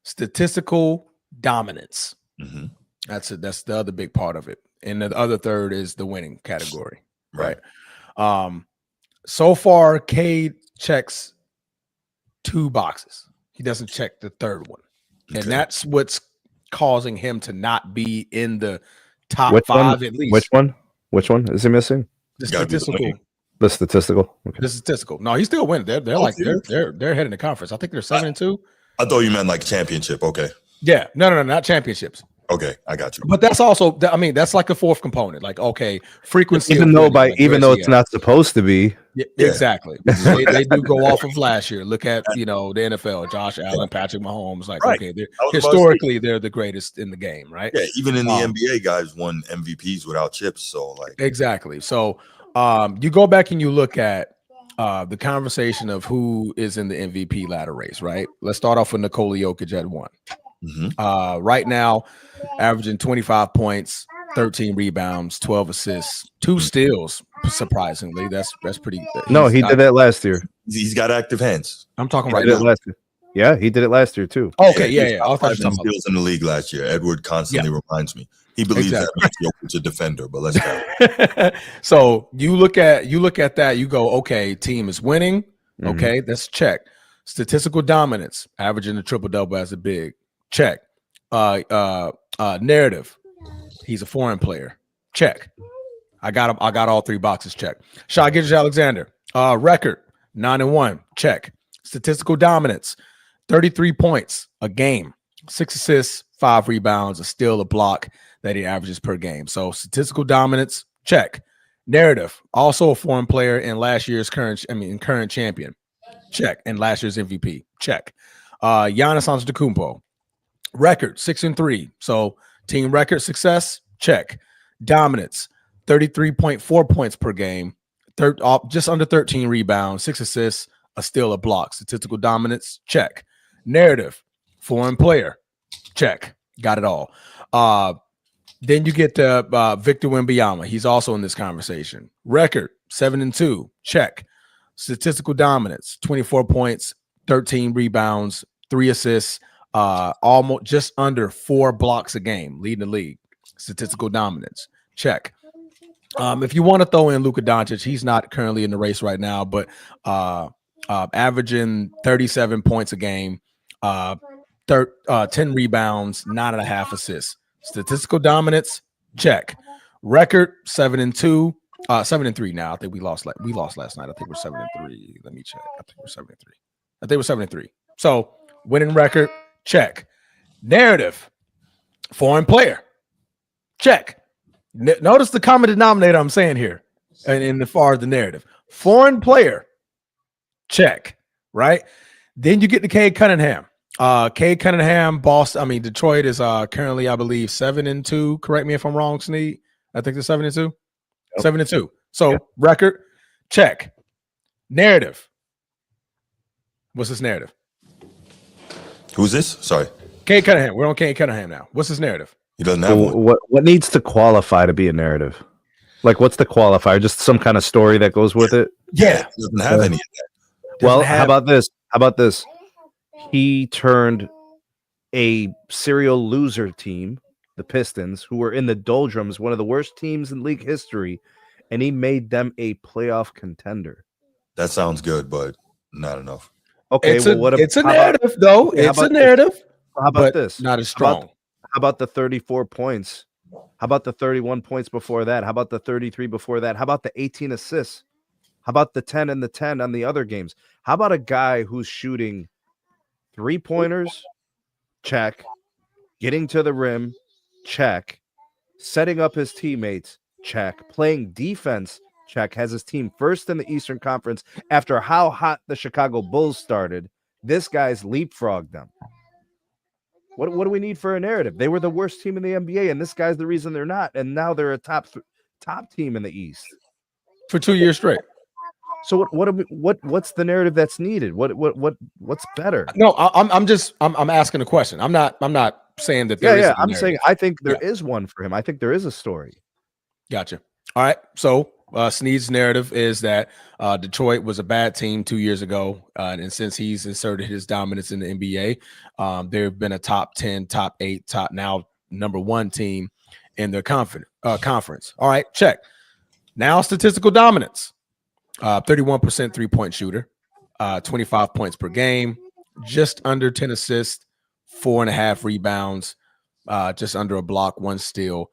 statistical dominance. That's the other big part of it. And the other third is the winning category, right? So far, Cade checks 2 boxes. He doesn't check the third one. And that's what's causing him to not be in the top 5 at least. Which one is he missing? The statistical. The statistical. Okay. The statistical. No, he's still winning. They're they're heading the conference. I think they're 7-2. I thought you meant like championship. Okay. Yeah. No, not championships. Okay, I got you. But that's also, I mean, that's like a fourth component. Like, okay, frequency. Even though it's not supposed to be. Yeah, exactly. they do go off of last year. Look at the NFL, Josh Allen, Patrick Mahomes. Like, okay, historically they're the greatest in the game, right? Yeah, even in the NBA, guys won MVPs without chips. So like exactly. So you go back and you look at the conversation of who is in the MVP ladder race, right? Let's start off with Nikola Jokic at 1. Right now, averaging 25 points, 13 rebounds, 12 assists, 2 steals. Surprisingly, that's pretty. No, he did that last year. He's got active hands. I'm talking right now. Last year. Yeah, he did it last year too. Okay, yeah. Top 5 in steals in the league last year. Edward constantly reminds me. He believes that means Jokic's a defender, but let's go. So you look at that, you go, okay, team is winning. Okay, that's check. Statistical dominance, averaging a triple-double as a big. Check. Narrative. He's a foreign player. Check. I got him. I got all 3 boxes. Check. Shai Gilgeous-Alexander. Record 9-1. Check. Statistical dominance. 33 points a game, 6 assists, 5 rebounds, a steal, a block that he averages per game. So statistical dominance, check. Narrative, also a foreign player in last year's current champion, check. And last year's MVP, check. Giannis Antetokounmpo, record 6-3. So team record success, check. Dominance, 33.4 points per game, just under 13 rebounds, 6 assists, a steal, a block. Statistical dominance, check. Narrative, foreign player, check. Got it all. Then you get Victor Wembanyama. He's also in this conversation. Record 7-2, check. Statistical dominance, 24 points, 13 rebounds, 3 assists, almost just under 4 blocks a game, leading the league. Statistical dominance, check. If you want to throw in Luka Doncic, he's not currently in the race right now, but averaging 37 points a game, 10 rebounds, 9.5 assists. Statistical dominance, check. Record 7-2, 7-3 now. I think we lost last night. I think we're 7-3. Let me check. I think we're 7-3. So winning record, check. Narrative, foreign player, check. Notice the common denominator I'm saying here, and in the far as the narrative, foreign player, check. Right. Then you get to Cade Cunningham. Cade Cunningham, Detroit is currently, I believe, 7-2. Correct me if I'm wrong, Sneed. I think they're 7-2. 7-2. So record, check. Narrative. What's his narrative? Who's this? Sorry. Cade Cunningham. We're on Cade Cunningham now. What's his narrative? He doesn't have one. What needs to qualify to be a narrative? Like, what's the qualifier? Just some kind of story that goes with it? Yeah. He doesn't have any of that. Well, how about this? He turned a serial loser team, the Pistons, who were in the doldrums, one of the worst teams in league history, and he made them a playoff contender. That sounds good, but not enough. Okay, it's a narrative, though. It's a narrative. How about this? Not as strong. How about the 34 points? How about the 31 points before that? How about the 33 before that? How about the 18 assists? How about the 10 and the 10 on the other games? How about a guy who's shooting 3-pointers? Check. Getting to the rim? Check. Setting up his teammates? Check. Playing defense? Check. Has his team first in the Eastern Conference after how hot the Chicago Bulls started. This guy's leapfrogged them. What do we need for a narrative? They were the worst team in the NBA, and this guy's the reason they're not. And now they're a top team in the East for 2 years straight. So what's the narrative that's needed? What's better? No, I'm asking a question. I'm not saying that there is. I'm saying I think there is one for him. I think there is a story. Gotcha. All right. So Sneed's narrative is that Detroit was a bad team 2 years ago, and since he's inserted his dominance in the NBA, there have been a top 10, top 8, top now number 1 team in their conference. All right, check. Now statistical dominance. 31% 3-point shooter, 25 points per game, just under 10 assists, 4.5 rebounds, just under a block, 1 steal.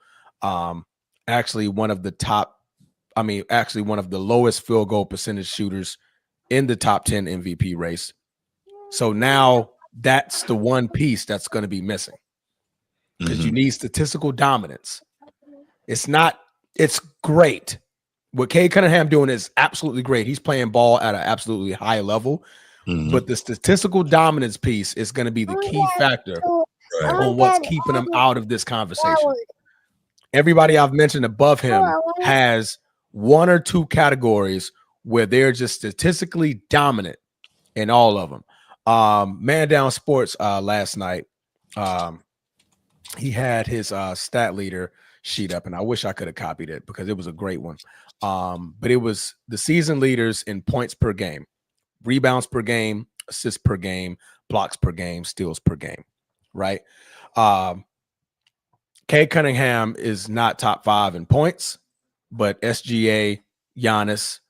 Actually one of the lowest field goal percentage shooters in the top 10 MVP race. So now that's the one piece that's going to be missing because you need statistical dominance. It's great. What Cade Cunningham doing is absolutely great. He's playing ball at an absolutely high level, but the statistical dominance piece is going to be the key factor on what's keeping him out of this conversation. Everybody I've mentioned above him has 1 or 2 categories where they're just statistically dominant in all of them. Man Down Sports last night, he had his stat leader sheet up, and I wish I could have copied it because it was a great one. But it was the season leaders in points per game, rebounds per game, assists per game, blocks per game, steals per game, right? Cade Cunningham is not top 5 in points, but SGA, Giannis,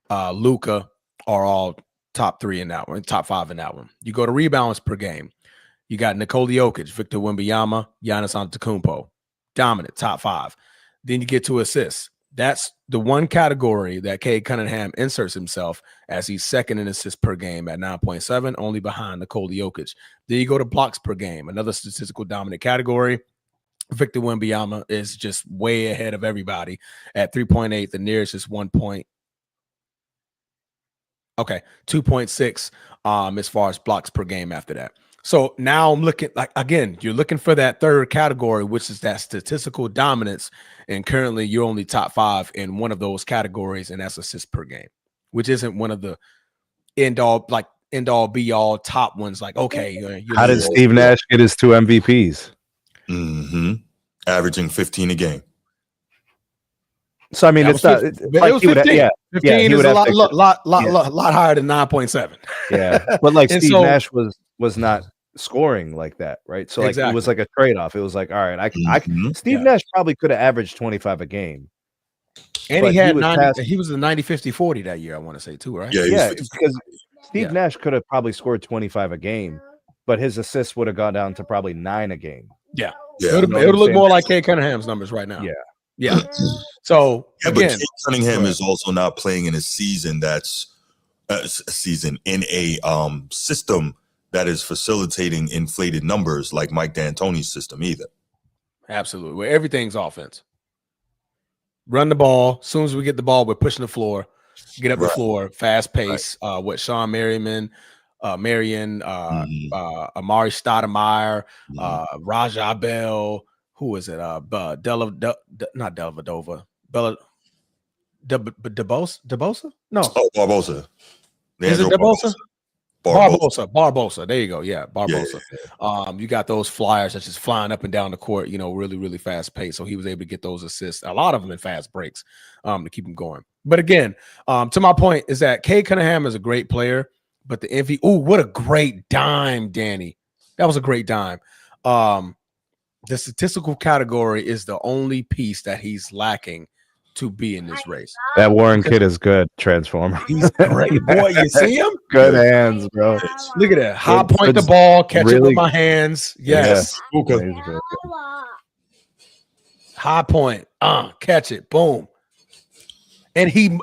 Luka are all top 3 in that one, top 5 in that one. You go to rebounds per game. You got Nikola Jokic, Victor Wembanyama, Giannis Antetokounmpo, dominant, top 5. Then you get to assists. That's the one category that Cade Cunningham inserts himself as he's second in assists per game at 9.7, only behind Nikola Jokic. Then you go to blocks per game, another statistical dominant category. Victor Wembanyama is just way ahead of everybody at 3.8. The nearest is 2.6 as far as blocks per game after that. So now I'm looking like, again, you're looking for that third category, which is that statistical dominance. And currently you're only top 5 in one of those categories, and that's assists per game, which isn't one of the end all be all top ones. Like, okay. How did Steve Nash get his 2 MVPs? Averaging 15 a game. So I mean, it's not. It was 15. 15 is a lot higher than 9.7. Yeah, but like Steve Nash was not scoring like that, right? So like it was like a trade-off. It was like, all right, Steve Nash probably could have averaged 25 a game, and he had 90. He was the 90-50-40 that year. I want to say too, right? Yeah, because Steve Nash could have probably scored 25 a game, but his assists would have gone down to probably 9 a game. Yeah. It would look more like Cade Cunningham's numbers right now. Yeah. So but Cade Cunningham is also not playing in a season that's in a system that is facilitating inflated numbers like Mike D'Antoni's system either. Absolutely, where everything's offense. Run the ball. As soon as we get the ball, we're pushing the floor. Get up the floor, fast pace. What Sean Marion, Amari Stoudemire, Raja Bell, who is it? Not Dellavedova, DeBosa? No. Oh, Barbosa. Is it DeBosa? Barbosa. There you go. Yeah, Barbosa. Yeah. You got those flyers that's just flying up and down the court, really, really fast pace. So he was able to get those assists, a lot of them in fast breaks, to keep him going. But again, to my point is that Cade Cunningham is a great player, but the MVP, what a great dime, Danny. That was a great dime. The statistical category is the only piece that he's lacking to be in this race. That Warren kid is good, Transformer. He's great, boy. You see him? Good hands, bro. Look at that. High point the ball, catch it with my hands. Yes. Yeah. High point. Catch it. Boom. And he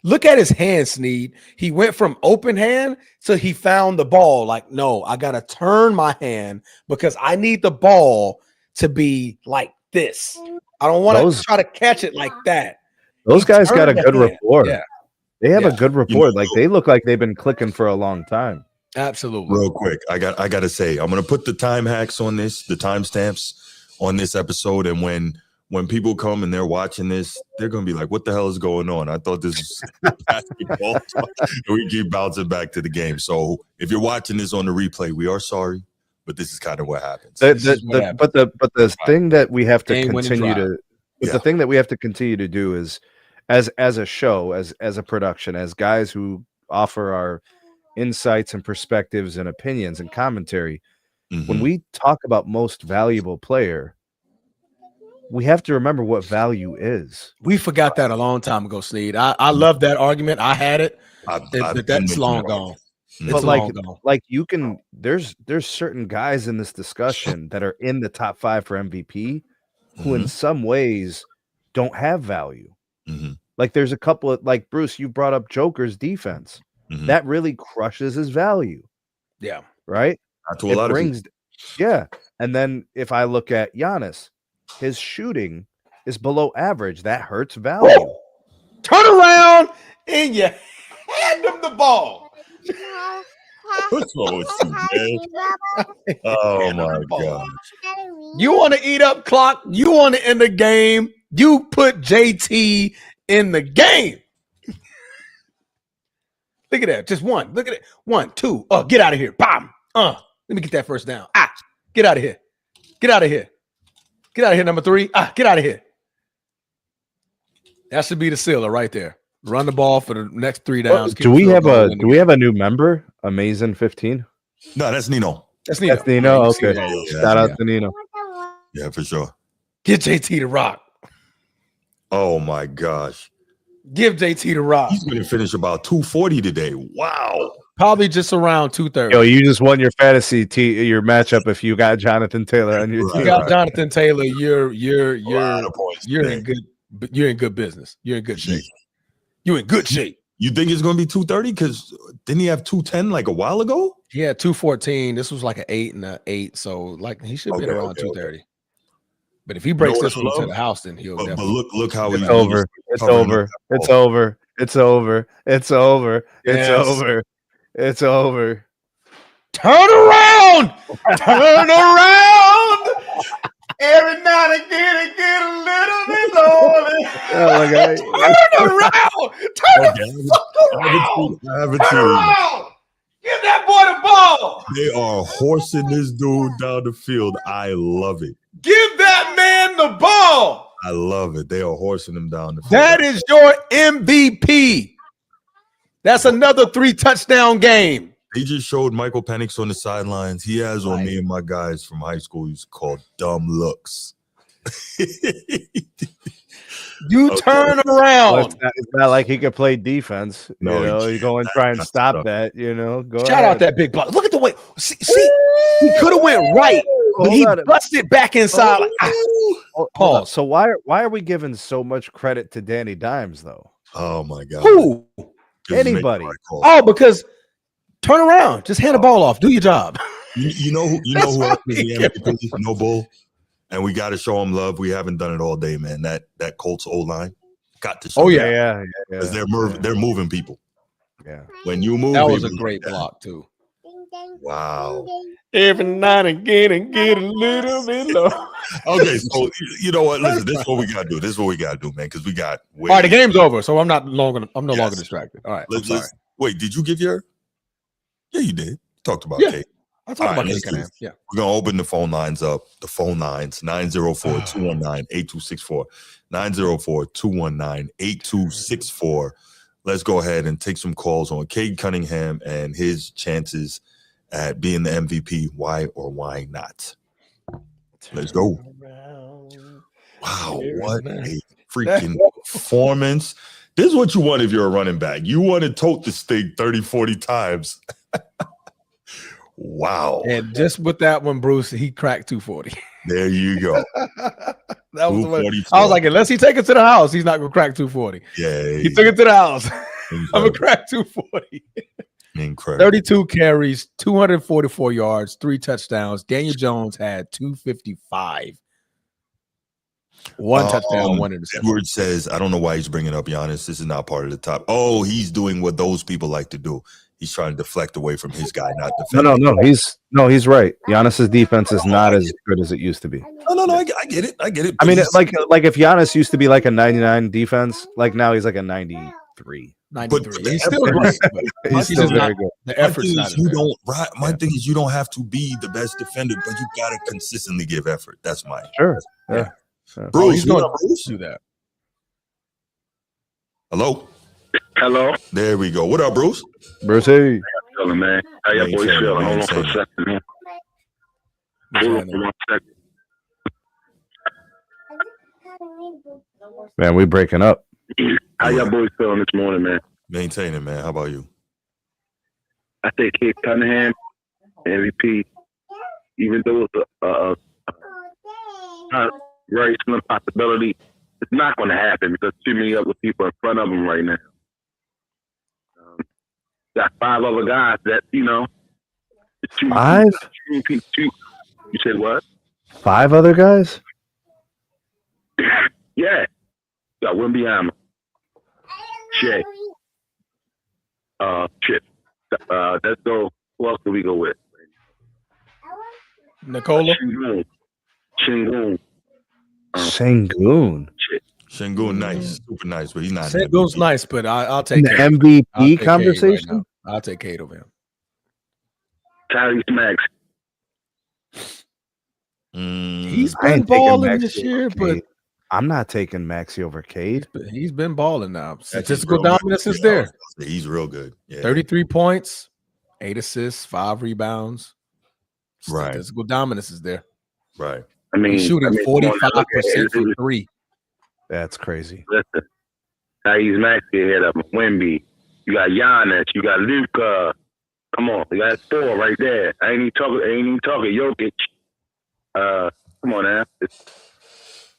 look at his hand, Sneed. He went from open hand to he found the ball. Like, no, I gotta turn my hand because I need the ball to be like this. I don't want to try to catch it like that. Those guys got a good rapport. Yeah. They have a good rapport. Like they look like they've been clicking for a long time. Absolutely. Real quick, I gotta say, I'm gonna put the time hacks on this, the timestamps on this episode, and when people come and they're watching this, they're gonna be like, "What the hell is going on?" I thought this was basketball, and we keep bouncing back to the game. So if you're watching this on the replay, we are sorry, but this is kind of what happens. But the thing that we have to continue to, the thing that we have to continue to do is, as a show, as a production, as guys who offer our insights and perspectives and opinions and commentary, when we talk about most valuable player, we have to remember what value is. We forgot that a long time ago, Sneed. I love that argument. I had it. That's long gone. But like you can, there's certain guys in this discussion that are in the top 5 for MVP who in some ways don't have value. Like there's a couple of, like Bruce, you brought up Joker's defense. That really crushes his value. Yeah. Right? Not to a lot of people. Yeah. And then if I look at Giannis, his shooting is below average. That hurts value. Whoa. Turn around and you hand him the ball. What's wrong with you, man? Oh my God. You want to eat up clock? You want to end the game? You put JT in the game. Look at that. Just one. Look at it. 1, 2. Oh, get out of here. Bam. Let me get that first down. Get out of here. Get out of here. Get out of here, number 3. Get out of here. That should be the sealer right there. Run the ball for the next 3 downs. Do we have a new member? Amazing 15. No, that's Nino. That's Nino. That's Nino. Okay. Shout out to Nino. Yeah, for sure. Get JT to rock. Oh my gosh. Give JT to rock. He's going to finish about 240 today. Wow. Probably just around 230. Yo, you just won your fantasy your matchup if you got Jonathan Taylor on your team. You got Jonathan Taylor. You're in good business. You're in good shape. You're in good shape. You think it's going to be 230? Because didn't he have 210 like a while ago? Yeah, 214. This was like an 8 and an 8. So like he should be around 230. Okay. But if he breaks this one to the house, then he'll. But look how it's over. It's over. It's over. It's over. It's over. It's over. It's over. Turn around. Turn around. Every now and again, it get a little bit lonely. Turn around. Turn around. Turn around. Give that boy the ball. They are horsing this dude down the field. I love it. Give that man the ball. I love it. They are horsing him down the field. That is your MVP. That's another 3-touchdown game. He just showed Michael Penix on the sidelines. He has on me and my guys from high school. He's called dumb looks. You turn around. Well, it's not like he could play defense. No, you go and try and stop that. Go shout out that big block. Look at the way. See he could have went right, but he busted back inside. Pause. So why are we giving so much credit to Danny Dimes though? Oh my God. Who? Anybody? Oh, because turn around, just hand the ball off, do your job. You know who else is the MVP? No bull. And we got to show him love. We haven't done it all day, man. That Colts O-line got to show. Oh yeah. Because they're moving people. Yeah. When you move, that was a great block too. Wow. Every night again and get a little bit low. Okay, so you know what? Listen, this is what we gotta do. This is what we gotta do, man. Because we got. All right, the game's over, so I'm no longer distracted. All right. Wait, did you give your? Yeah, you did. Talked about Cade. I'll talk about Cade Cunningham. Yeah. We're gonna open the phone lines up. The phone lines 904-219-8264. 904-219-8264. Let's go ahead and take some calls on Cade Cunningham and his chances at being the MVP. Why or why not? Let's go. Wow, what a freaking performance. This is what you want if you're a running back. You want to tote the stick 30, 40 times. Wow. And just with that one, Bruce, he cracked 240. There you go. That was I was like, unless he take it to the house, he's not going to crack 240. Yeah. He took it to the house. I'm going to crack 240. Incredible. 32 carries, 244 yards, 3 touchdowns. Daniel Jones had 255. 1 touchdown, 1 interception. Edward says, I don't know why he's bringing up Giannis. This is not part of the top. Oh, he's doing what those people like to do. He's trying to deflect away from his guy, not defend. No. He's right. Giannis's defense is not as good as it used to be. No. I get it. I mean, like if Giannis used to be like a 99 defense, like now he's like a 93. 93. He's still great. He's still very good. The effort's not my thing is you don't have to be the best defender, but you gotta consistently give effort. That's my Yeah. Bruce, he's going to do that. Hello. There we go. What up, Bruce? Bruce, hey. How you feeling, man? How your boys feeling? Hold on for a second, man. Hold on for 1 second. Man, we breaking up. How y'all boys feeling this morning, man? Maintaining, man. How about you? I think Cade Cunningham, MVP, even though it's a very slim possibility, it's not going to happen because too many other people in front of him right now. Got 5 other guys that, 5? You said what? 5 other guys? Yeah. Got Wimbyama. Shea. Chip. Let's go. Who else do we go with? Nicola? Shingun. Shingun. Shingun, nice. Super nice, but he's not. Shingun's nice, but I'll take the MVP conversation. I'll take Cade over him. Tyrese Max. He's been balling this year, but I'm not taking Maxey over Cade. He's been balling now. Statistical dominance is there. He's real good. Yeah. 33 points, 8 assists, 5 rebounds. Right. Physical dominance is there. Right. I mean, he's shooting 45% from 3. That's crazy. Listen, Tyrese Maxey ahead of him. Wemby. You got Giannis. You got Luka. Come on, you got 4 right there. I ain't even talking Jokic. Come on now. It's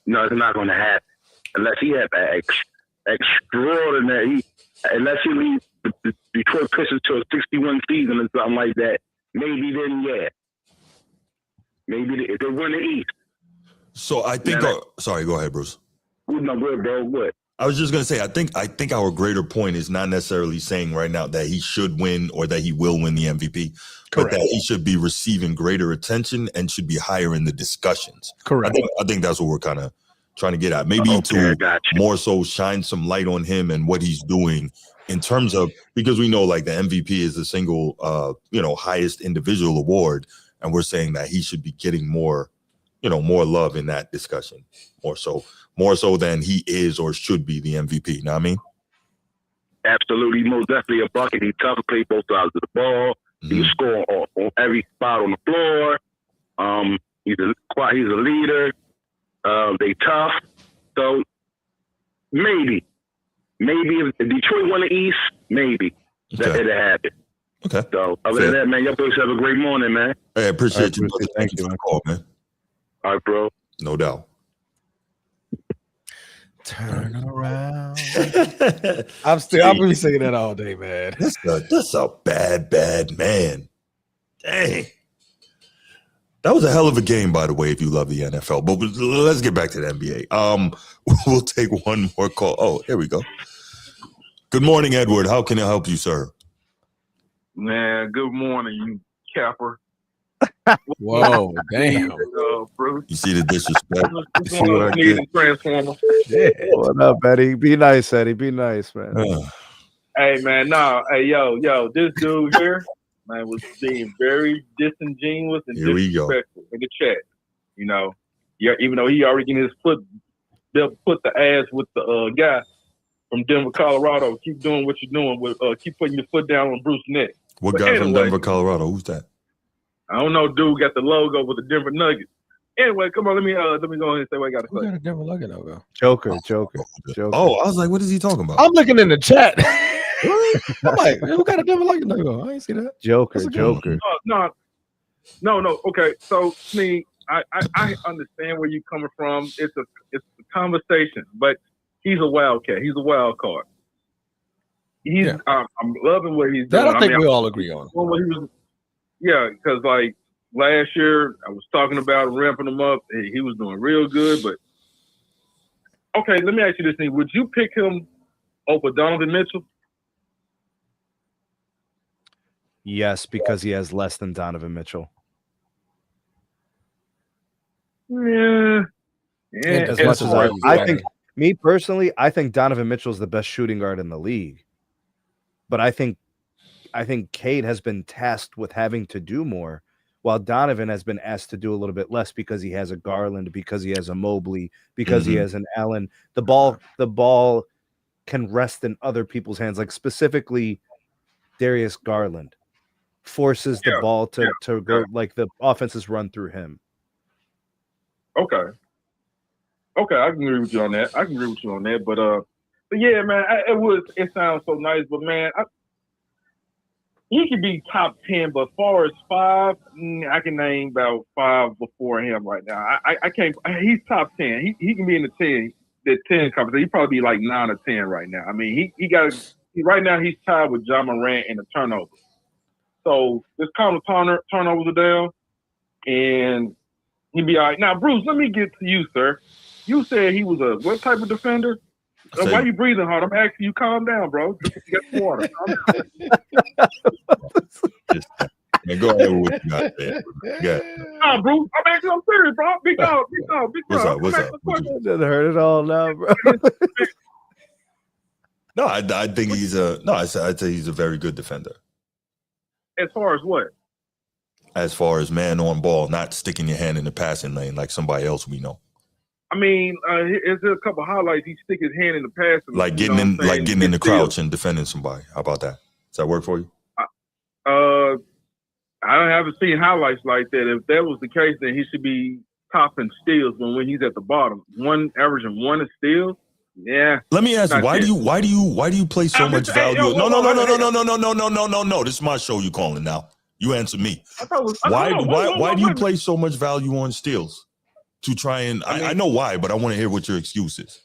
not going to happen unless he has an extraordinary. Unless he leads the Detroit Pistons to a 61 season or something like that. Maybe then, yeah. Maybe if they win the East. So I think. Sorry, go ahead, Bruce. No, good, bro. Good. I was just gonna say, I think our greater point is not necessarily saying right now that he should win or that he will win the MVP, but that he should be receiving greater attention and should be higher in the discussions. Correct. I think that's what we're kind of trying to get at. Maybe to more so shine some light on him and what he's doing in terms of, because we know like the MVP is the single, highest individual award, and we're saying that he should be getting more love in that discussion, more so than he is or should be the MVP. You know what I mean? Absolutely, most definitely a bucket. He's tough to play both sides of the ball. Mm-hmm. He can score on every spot on the floor. He's a leader. They tough. So maybe if Detroit won the East, maybe that'll happen. Okay. So other than that, man, y'all boys have a great morning, man. Hey, I appreciate you. Thank you for the call, man. All right, bro. No doubt. Turn around. I'll be singing that all day, man. That's a bad man. Dang. That was a hell of a game, by the way, if you love the NFL. But let's get back to the NBA. We'll take one more call. Oh, here we go. Good morning, Edward. How can I help you, sir? Man, good morning, you capper. Whoa, damn. You see the disrespect? What up, Eddie? Be nice, Eddie. Be nice, man. Hey, man, hey, yo, this dude here, man, was being very disingenuous and disrespectful in the chat. Even though he already getting his foot the ass with the guy from Denver, Colorado. Keep doing what you're doing. Keep putting your foot down on Bruce's neck. What guy from Denver, Colorado? Who's that? I don't know, dude. Got the logo with the Denver Nuggets. Anyway, come on. Let me go ahead and say what I got to say. Who got a Denver Nugget logo? Joker. Oh, I was like, what is he talking about? I'm looking in the chat. I'm like, who got a Denver Nugget logo? I ain't see that. Joker. No. Okay, so me, I understand where you're coming from. It's a conversation, but he's a wildcat. He's a wild card. I'm loving what he's doing. That I think we all agree on. Because like last year I was talking about him, ramping him up. He was doing real good, but okay, let me ask you this thing. Would you pick him over Donovan Mitchell? Yes, because he has less than Donovan Mitchell. Yeah. As much as I think, me personally, I think Donovan Mitchell is the best shooting guard in the league. But I think Cade has been tasked with having to do more, while Donovan has been asked to do a little bit less because he has a Garland, because he has a Mobley, because he has an Allen. The ball can rest in other people's hands, like specifically Darius Garland forces the ball to go, like the offenses run through him. Okay, I can agree with you on that. But yeah, man, it sounds so nice, but man, he could be top 10, but as far as 5, I can name about 5 before him right now. I can't. He's top 10. He can be in the 10 conference. He'd probably be like 9 or 10 right now. I mean, right now he's tied with John Morant in the turnover. So this kind of turnovers are down, and he'd be all right. Now, Bruce, let me get to you, sir. You said he was a what type of defender? Why are you breathing hard? I'm asking you, calm down, bro. Just get some water. Man, go ahead with what you got there. Yeah. Nah, Bruce, I'm serious, bro. Big dog. What's up? Didn't hurt it all now, bro. No, I think I'd say he's a very good defender. As far as what? As far as man on ball, not sticking your hand in the passing lane like somebody else we know. I mean, is there a couple highlights? He stick his hand in the passing lane, getting in the crouch and defending somebody. How about that? Does that work for you? I haven't seen highlights like that. If that was the case, then he should be topping steals when he's at the bottom. Averaging 1 steals. Yeah. Let me ask you, why do you place so much value? No. This is my show you calling now. You answer me. Why do you place so much value on steals? To try and I know why, but I want to hear what your excuse is.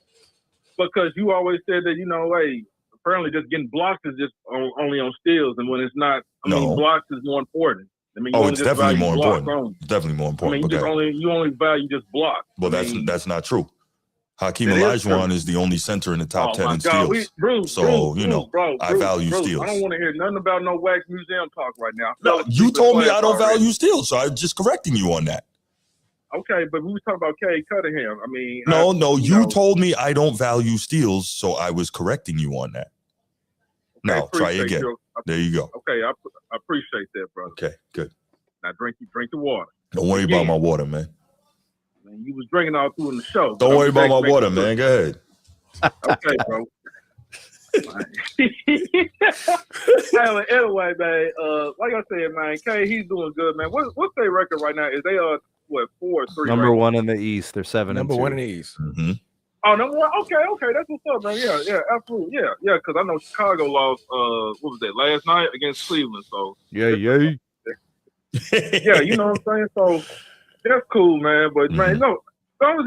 Because you always said that, hey, apparently just getting blocks is just only on steals, and when it's not, blocks is more important. It's definitely more important. It's definitely more important. You only value just blocks. Well, that's not true. Hakeem Olajuwon is the only center in the top 10 in steals. Bruce, I value steals. I don't want to hear nothing about no wax museum talk right now. No, you told me I don't value steals, so I'm just correcting you on that. Okay, but we were talking about Cade Cunningham. You told me I don't value steals, so I was correcting you on that. Okay, now, try again. There you go. Okay, I appreciate that, brother. Okay, good. Now drink the water. Don't worry about my water, man. You was drinking all through in the show. Don't worry about my water, man. Go ahead. Okay, bro. Anyway, man. Like I said, man, Cade, he's doing good, man. What's their record right now? Is they 4-3? Number 1 in the East. They're 7-2. Number 1 in the East. Mm-hmm. Oh, number 1. Okay, that's what's up, man. Yeah, absolutely, yeah. Because I know Chicago lost. What was that last night against Cleveland? So yeah. Yeah, you know what I'm saying. So that's cool, man. But man, no, as long as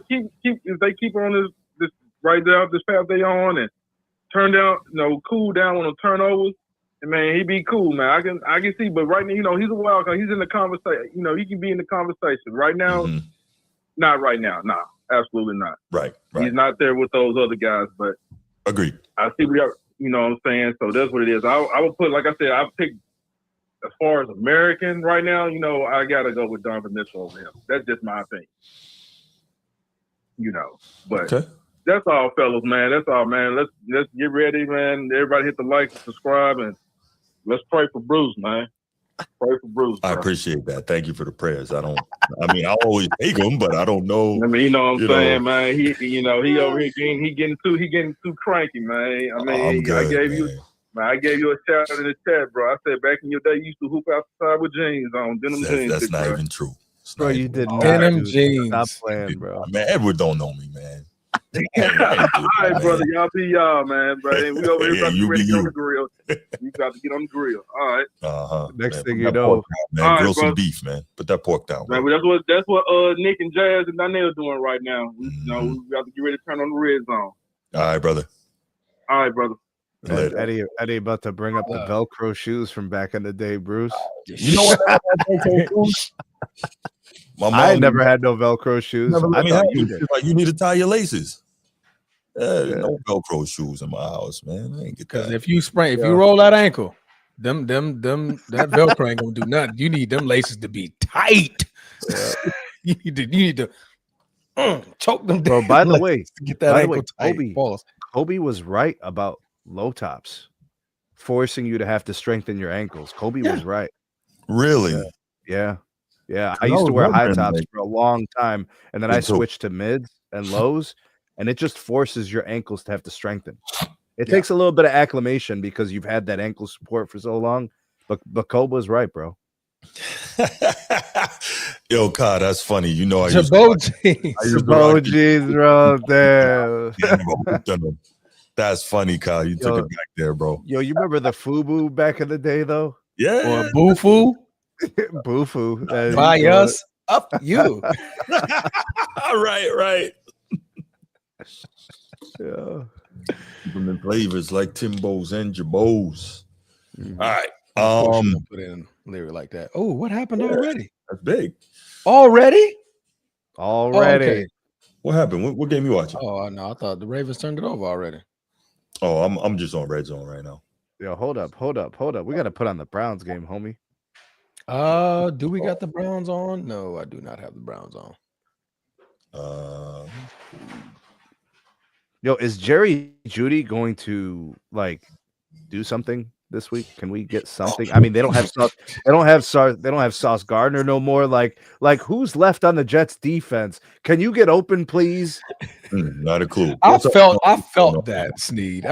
he if they keep on this right there, this path they on, and cool down on the turnovers, and man, he be cool, man. I can see, but right now, he's a wild card. He's in the conversation. He can be in the conversation right now. Mm-hmm. Not right now, no, absolutely not. Right. He's not there with those other guys, but agreed. I see what you know what I'm saying. So that's what it is. I would put, like I said, I picked. As far as American right now, I gotta go with Donovan Mitchell over him. That's just my opinion. But okay. That's all, fellas, man. That's all, man. Let's get ready, man. Everybody hit the like and subscribe, and let's pray for Bruce, man. Pray for Bruce. Bro. I appreciate that. Thank you for the prayers. I always take them, but I don't know. You know what I'm saying, man. He over here getting too cranky, man. I'm good, I gave you a shout out in the chat, bro. I said back in your day, you used to hoop outside with jeans on, denim jeans. That's not even true. Bro, you did not. Denim jeans. Stop playing, bro. Man, Edward don't know me, man. All right, brother. Y'all be y'all, man. Bro. We over here about to get on the grill. We got to get on the grill. All right. Next thing you know, man, grill some beef, man. Put that pork down. Man, that's what Nick and Jazz and Donnell doing right now. We got to get ready to turn on the red zone. All right, brother. Eddie about to bring up the Velcro shoes from back in the day, Bruce. You know what? I never had no Velcro shoes. You need to tie your laces. No Velcro shoes in my house, man. I ain't get that. Because if you roll that ankle, that Velcro ain't gonna do nothing. You need them laces to be tight. You need to choke them down. Bro, by the way, get that ankle tight. Kobe was right about low tops, forcing you to have to strengthen your ankles. Kobe was right. Really? Yeah. I used to wear high tops for a long time, and then I switched to mids and lows, and it just forces your ankles to have to strengthen. It takes a little bit of acclimation because you've had that ankle support for so long, but Kobe was right, bro. Yo, God, that's funny. I used Jabot jeans, bro. There. That's funny, Kyle. You took it back there, bro. Yo, you remember the FUBU back in the day, though? Yeah. Or Boo-Foo? Boo-Foo. By us, up you. Right. Yeah. Keeping the flavors like Timbos and Jabos. Mm-hmm. All right. Put in a lyric like that. Oh, what happened already? That's big. Already? Oh, okay. What happened? What game you watching? Oh no, I thought the Ravens turned it over already. Oh, I'm just on red zone right now. Yo, hold up. We got to put on the Browns game, homie. Do we got the Browns on? No, I do not have the Browns on. Yo, is Jerry Jeudy going to do something this week? Can we get something? I mean, they don't have Sauce Gardner no more. Like who's left on the Jets defense? Can you get open, please? Not a clue. I felt that, Sneed.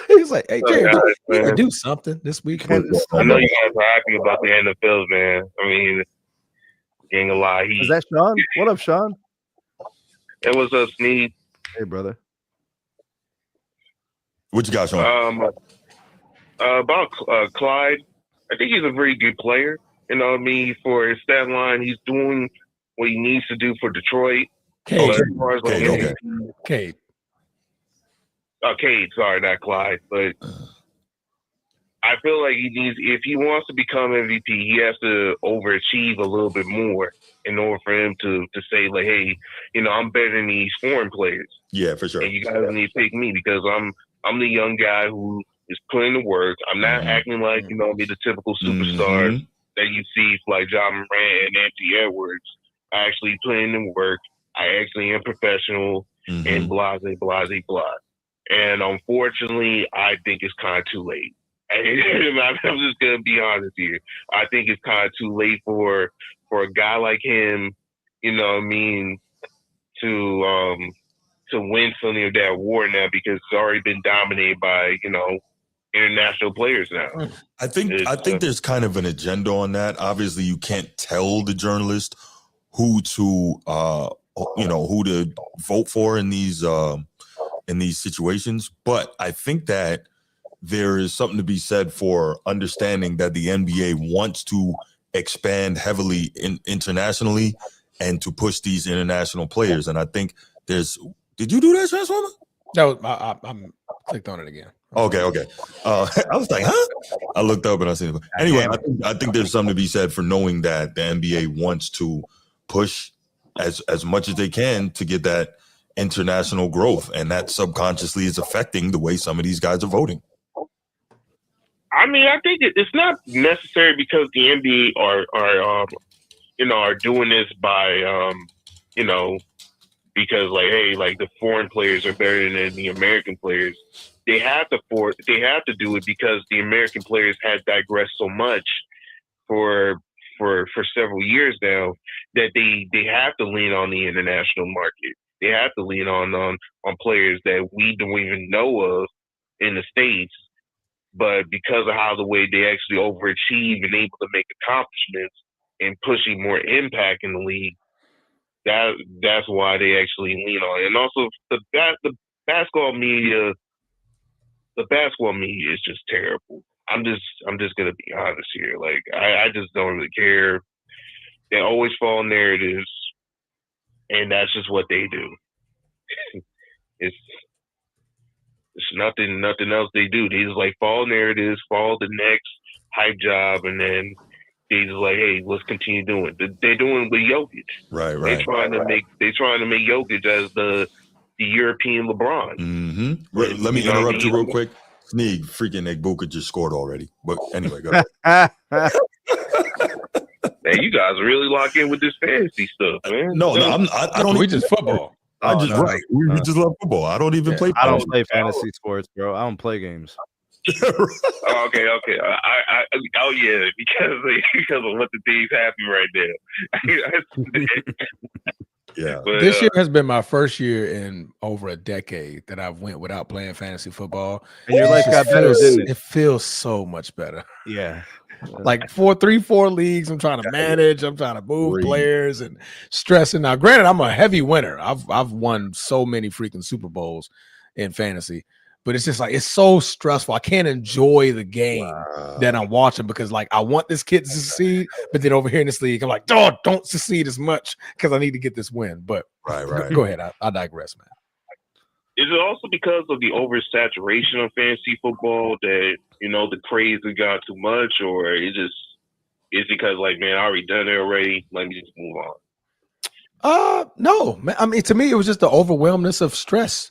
He's like, hey, Jared, we can do something this week. I know you guys are happy about the NFL, man. I mean, getting a lot of heat. Is that Sean? What up, Sean? It was a Sneed. Hey, brother. What you got, Sean? About Clyde, I think he's a very good player. You know what I mean? For his stat line, he's doing what he needs to do for Detroit. Cade. Cade. Cade, sorry, not Clyde. But I feel like he needs, if he wants to become MVP, he has to overachieve a little bit more in order for him to say, like, hey, you know, I'm better than these foreign players. Yeah, for sure. And you guys need to pick me because I'm the young guy who is putting the work. I'm not acting like, you know, be the typical superstars that you see like John Morant and Anthony Edwards. I actually put in the work. I actually am professional and blah. And unfortunately, I think it's kind of too late. I'm just going to be honest here. I think it's kind of too late for a guy like him, you know what I mean, to win something of that award now because it's already been dominated by, you know, international players now. I think there's kind of an agenda on that. Obviously, you can't tell the journalist who to who to vote for in these situations, but I think that there is something to be said for understanding that the NBA wants to expand heavily internationally and to push these international players. And I think did you do that, Transformer? No, I'm clicked on it again. Okay. I was like, huh? I looked up and I seen it. Anyway, I think there's something to be said for knowing that the NBA wants to push as much as they can to get that international growth, and that subconsciously is affecting the way some of these guys are voting. I mean, I think it's not necessary because the NBA are doing this by because like, hey, like the foreign players are better than the American players. They have to do it because the American players had digressed so much for several years now that they have to lean on the international market. They have to lean on players that we don't even know of in the States, but because of the way they actually overachieve and able to make accomplishments and pushing more impact in the league, that's why they actually lean on it. And also the basketball media is just terrible. I'm just gonna be honest here. Like I just don't really care. They always fall narratives, and that's just what they do. It's nothing else they do. They just like fall narratives, fall the next hype job, and then they just like, hey, let's continue doing it. They're doing with Jokic. Right. They're trying to make Jokic as the European LeBron. Let me interrupt you real quick. Sneak, freaking Igbuka just scored already. But anyway, go ahead. Man, you guys really lock in with this fantasy stuff, man. No, I don't. We just football. We just love football. I don't even play. I don't play fantasy sports, bro. I don't play games. Okay. Because of what the team's happy right now. Yeah. But, this year has been my first year in over a decade that I've went without playing fantasy football. And your life got better, didn't it? It feels so much better. Yeah. Like 4 leagues. I'm trying to manage. I'm trying to move players and stressing. Now, granted, I'm a heavy winner. I've won so many freaking Super Bowls in fantasy, but it's just like it's so stressful. I can't enjoy the game that I'm watching because like I want this kid to succeed, but then over here in this league, I'm like, don't succeed as much because I need to get this win. But go ahead. I digress, man. Is it also because of the oversaturation of fantasy football that, you know, the craze has got too much, or it's because like, man, I already done it already. Let me just move on. No, man. I mean, to me, it was just the overwhelmness of stress.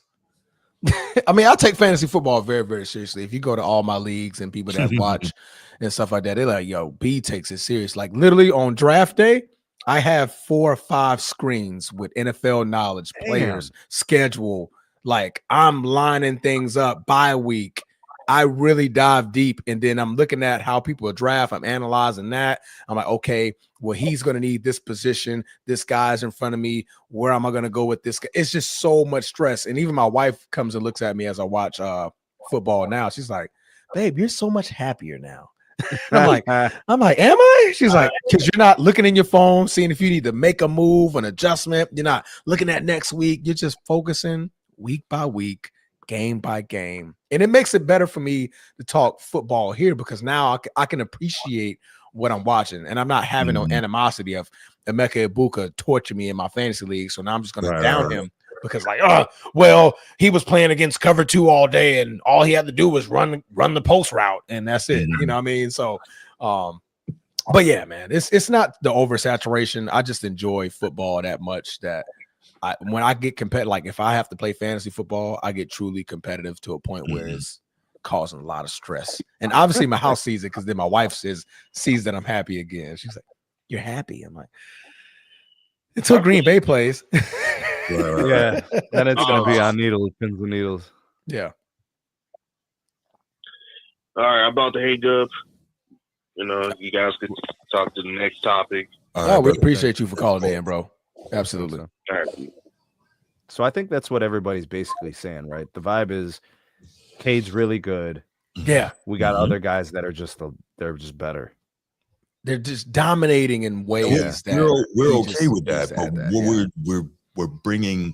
I mean, I take fantasy football very, very seriously. If you go to all my leagues and people that watch and stuff like that, they're like, yo, B takes it serious. Like literally on draft day, I have 4 or 5 screens with NFL knowledge, players, schedule. Like I'm lining things up by week. I really dive deep, and then I'm looking at how people draft. I'm analyzing that. I'm like, okay, well, he's going to need this position. This guy's in front of me. Where am I going to go with this guy? It's just so much stress. And even my wife comes and looks at me as I watch football now. She's like, babe, you're so much happier now. I'm like, am I? She's like, because you're not looking in your phone, seeing if you need to make a move, an adjustment. You're not looking at next week. You're just focusing week by week, game by game. And it makes it better for me to talk football here because now I can appreciate what I'm watching. And I'm not having no animosity of Emeka Ibuka torture me in my fantasy league. So now I'm just going to down him. Because well, he was playing against cover 2 all day, and all he had to do was run the post route, and that's it. You know what I mean? So, but yeah, man, it's not the oversaturation. I just enjoy football that much that when I get competitive, like if I have to play fantasy football, I get truly competitive to a point where it's causing a lot of stress. And obviously, my house sees it because then my wife sees that I'm happy again. She's like, "You're happy?" I'm like, "Until Green Bay plays." Yeah, then it's gonna be on pins and needles. Yeah. All right, I'm about to hang up. You know, you guys can talk to the next topic. We appreciate you for calling in, bro. Absolutely. All right. So I think that's what everybody's basically saying, right? The vibe is Cade's really good. Yeah, we got other guys that are they're just better. They're just dominating in ways that we're okay with that, but we're bringing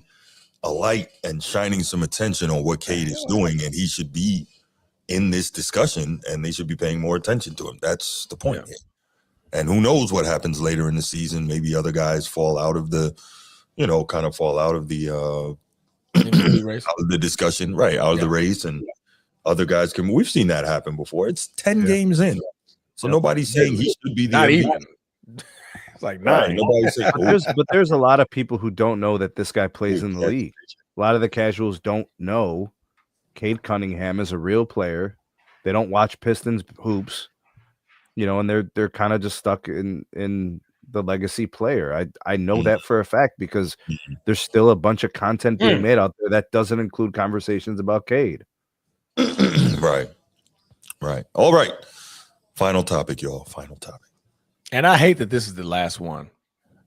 a light and shining some attention on what Cade is doing, and he should be in this discussion, and they should be paying more attention to him. That's the point. Yeah. And who knows what happens later in the season? Maybe other guys fall out of the, fall out of the race, out of the discussion, right? Out of the race, and other guys can. We've seen that happen before. It's 10 games in, so nobody's saying he should be the not MVP. even. It's like 9. Nobody's saying, but there's a lot of people who don't know that this guy plays in the league. A lot of the casuals don't know Cade Cunningham is a real player. They don't watch Pistons hoops, and they're kind of just stuck in the legacy player. I know that for a fact because there's still a bunch of content being made out there that doesn't include conversations about Cade. Right. All right. Final topic, y'all. Final topic. And I hate that this is the last one,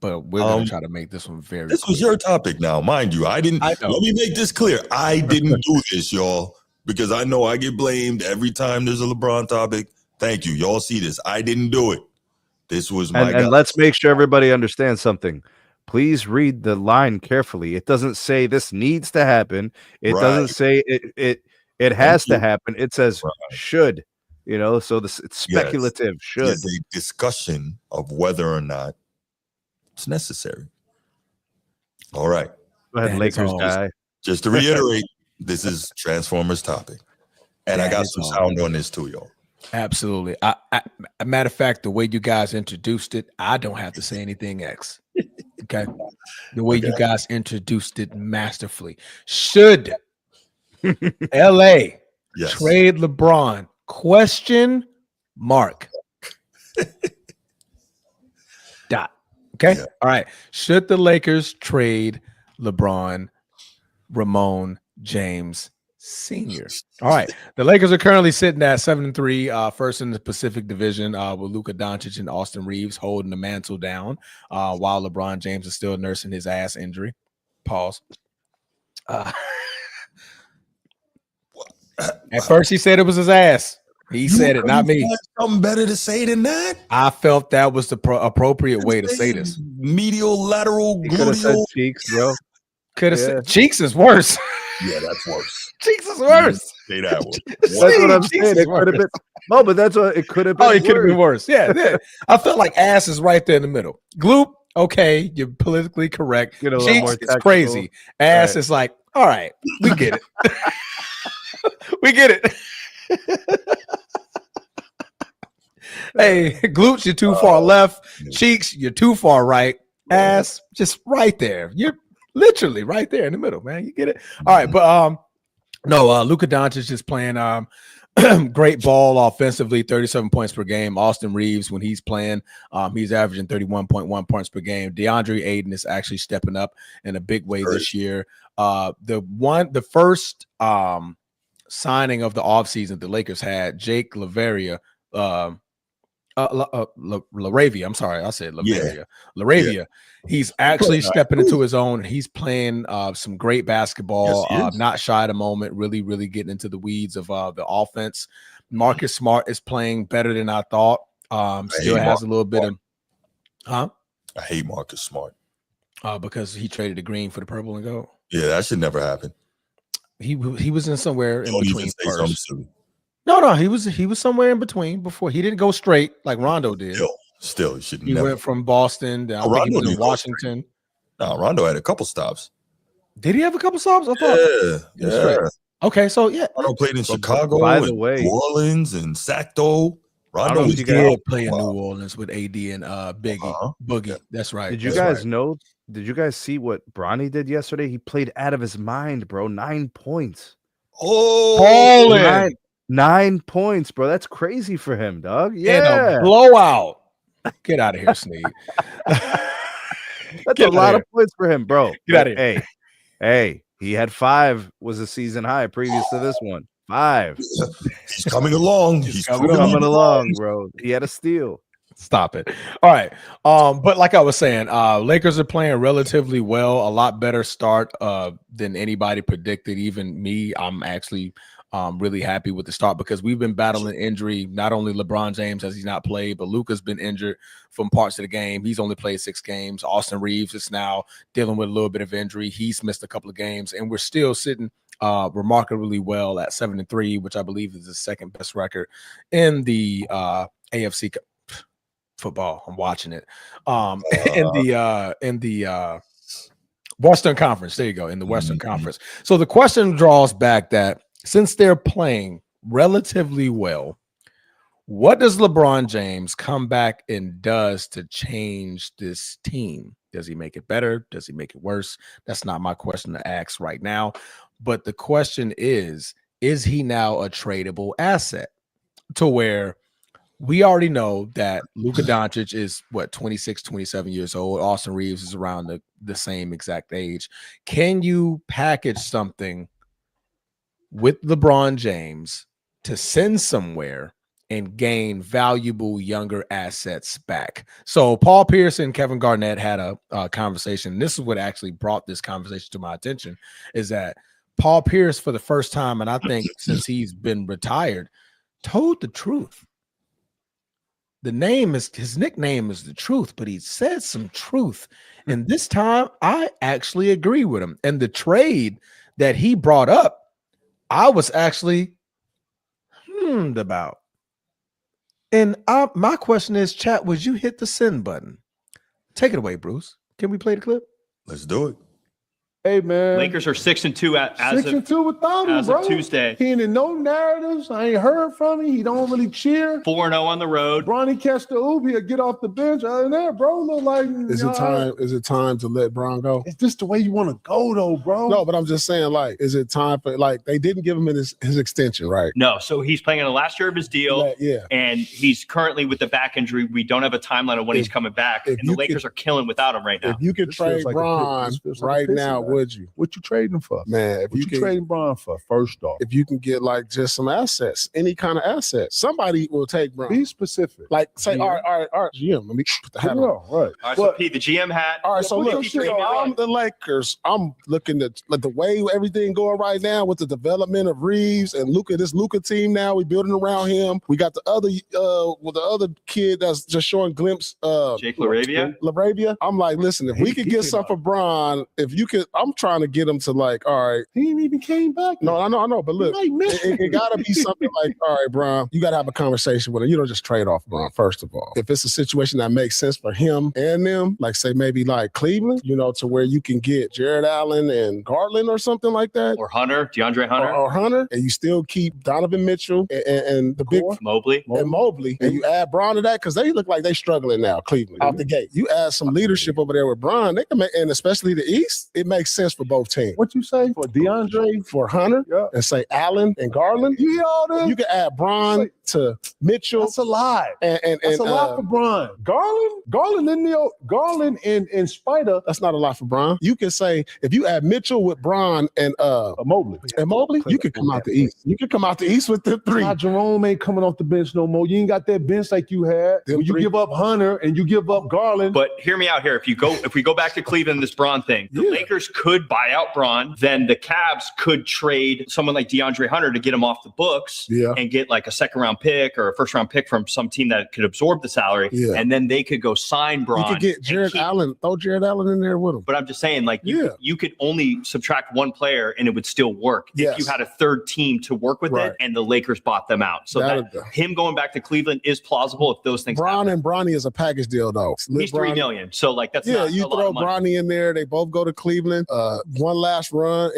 but we're going to try to make this one very This was your topic now, mind you. Let me make this clear. I didn't do this, y'all, because I know I get blamed every time there's a LeBron topic. Thank you. Y'all see this. I didn't do it. This was my and let's make sure everybody understands something. Please read the line carefully. It doesn't say this needs to happen. It doesn't say it has to happen. It says should. So it's speculative. Should it's a discussion of whether or not it's necessary. All right. Go ahead, Lakers guy. Just to reiterate, this is Transformers topic, and I got some sound on this too, y'all. Absolutely. A matter of fact, the way you guys introduced it, I don't have to say anything X. Okay, the way you guys introduced it masterfully. Should LA trade LeBron? Question mark. Dot. Okay. Yeah. All right. Should the Lakers trade LeBron, Ramon James Sr.? All right. The Lakers are currently sitting at 7-3, first in the Pacific Division, with Luka Doncic and Austin Reeves holding the mantle down, while LeBron James is still nursing his ass injury. Pause. At first, he said it was his ass. He said it, not me. Something better to say than that? I felt that was the appropriate way to say this. Medial, lateral, could have said cheeks, bro. Could have said cheeks is worse. Yeah, that's worse. Cheeks is worse. Say that one. That's what I'm saying. It could have been. No, but that's what it could have been. Oh, it could have been worse. Yeah. I felt like ass is right there in the middle. Gloop, okay, you're politically correct. Cheeks is crazy. Ass is like, all right, we get it. We get it. Hey, glutes, you're too far left. Cheeks, you're too far right. Ass, just right there. You're literally right there in the middle, man. You get it? All right, but Luka Doncic is playing great ball offensively, 37 points per game. Austin Reeves, when he's playing, he's averaging 31.1 points per game. DeAndre Ayton is actually stepping up in a big way this year. The first signing of the offseason the Lakers had, Jake LaRavia. LaRavia. I'm sorry, I said LaRavia. Yeah. LaRavia. He's actually stepping into his own. He's playing some great basketball. Yes, not shy at a moment. Really, really getting into the weeds of the offense. Marcus Smart is playing better than I thought. Still has a little bit of, I hate Marcus Smart. Because he traded the green for the purple and gold. Yeah, that should never happen. He was in somewhere in between. No, he was somewhere in between before. He didn't go straight like Rondo did. Still, he should. He went from Boston down. I think he was in Washington. No, Rondo had a couple stops. Did he have a couple stops? I thought. Yeah. Okay, so yeah, Rondo played in Chicago, by the way, New Orleans, and Sacto. Rondo did play in New Orleans with AD and Boogie. That's right. Did you guys know? Did you guys see what Bronny did yesterday? He played out of his mind, bro. 9 points. Oh, 9 points, bro. That's crazy for him, dog. Yeah, and a blowout. Get out of here, Sneed. That's a lot of points for him, bro. Get out of here. Hey, he had 5 was a season high previous to this one. 5. He's coming along. He's coming along, bro. He had a steal. Stop it. All right. But like I was saying, Lakers are playing relatively well, a lot better start than anybody predicted. Even me, I'm actually really happy with the start because we've been battling injury. Not only LeBron James has he not played, but Luka's been injured from parts of the game. He's only played 6 games. Austin Reeves is now dealing with a little bit of injury. He's missed a couple of games, and we're still sitting remarkably well at 7-3, which I believe is the second best record in the AFC football. I'm watching it. In the Western Conference. There you go. In the Western Conference. So the question draws back that since they're playing relatively well, what does LeBron James come back and does to change this team? Does he make it better? Does he make it worse? That's not my question to ask right now. But the question is he now a tradable asset to where we already know that Luka Doncic is 26, 27 years old. Austin Reeves is around the same exact age. Can you package something with LeBron James to send somewhere and gain valuable younger assets back? So Paul Pierce and Kevin Garnett had a conversation. This is what actually brought this conversation to my attention, is that Paul Pierce, for the first time, and I think since he's been retired, told the truth. His nickname is the truth, but he said some truth. And this time I actually agree with him. And the trade that he brought up, I was actually about. And my question is, chat, would you hit the send button? Take it away, Bruce. Can we play the clip? Let's do it. Hey, man. Lakers are 6-2 as 6-2 without him, bro. Tuesday. He ain't in no narratives. I ain't heard from him. He don't really cheer. 4-0 on the road. Bronny catch the oop. He'll get off the bench. Other than that, bro, look like Is it time to let Bron go? It's just the way you want to go, though, bro. No, but I'm just saying, like, is it time for, like, they didn't give him his extension, right? No, so he's playing on the last year of his deal. Yeah. And he's currently with the back injury. We don't have a timeline of when he's coming back. And the Lakers are killing without him right now. If you could trade Bron right now, would you? What you trading him for? Man, what you trading Bron for, first off? If you can get, like, just some assets, any kind of assets, somebody will take Bron. Be specific. Like, say, all right, GM, let me put the hat on. Right. All right, so Pete, the GM hat. All right, so look, I'm the Lakers. I'm looking at like the way everything going right now with the development of Reeves and Luka. This Luka team now, we building around him. We got the other kid that's just showing glimpse. Jake LaRavia. I'm like, listen, if we could get something for Bron, if you could, I'm trying to get him to, like, all right. He ain't even came back. No, I know, but look, it got to be something like, all right, Bron, you got to have a conversation with him. You don't just trade off Bron, first of all. If it's a situation that makes sense for him and them, like, say, maybe like Cleveland, to where you can get Jared Allen and Garland or something like that. Or DeAndre Hunter. Or Hunter, and you still keep Donovan Mitchell and the big Mobley. And you add Bron to that, because they look like they struggling now, Cleveland, out the gate. You add some leadership over there with Bron, they can make, and especially the East, it makes sense for both teams. What you say for DeAndre, for Hunter, and say Allen and Garland? You hear all this? You can add Bron to Mitchell. That's a lot. And That's a lot for Bron. Garland and Spider. That's not a lot for Bron. You can say if you add Mitchell with Bron and Mobley, you could come out the East. You could come out the East with the three. Jerome ain't coming off the bench no more. You ain't got that bench like you had. When you give up Hunter and you give up Garland. But hear me out here. If we go back to Cleveland, this Bron thing, the Lakers could buy out Bron. Then the Cavs could trade someone like DeAndre Hunter to get him off the books and get like a second-round pick or a first-round pick from some team that could absorb the salary. Yeah. And then they could go sign Bron. You could get Jared Allen. Throw Jared Allen in there with him. But I'm just saying, like, you could only subtract one player and it would still work if you had a third team to work with it and the Lakers bought them out. So him going back to Cleveland is plausible if those things Bron happen. and Bronny is a package deal, though. He's $3 million. So, like, that's not you a lot throw of money. Bronny in there. They both go to Cleveland. One last run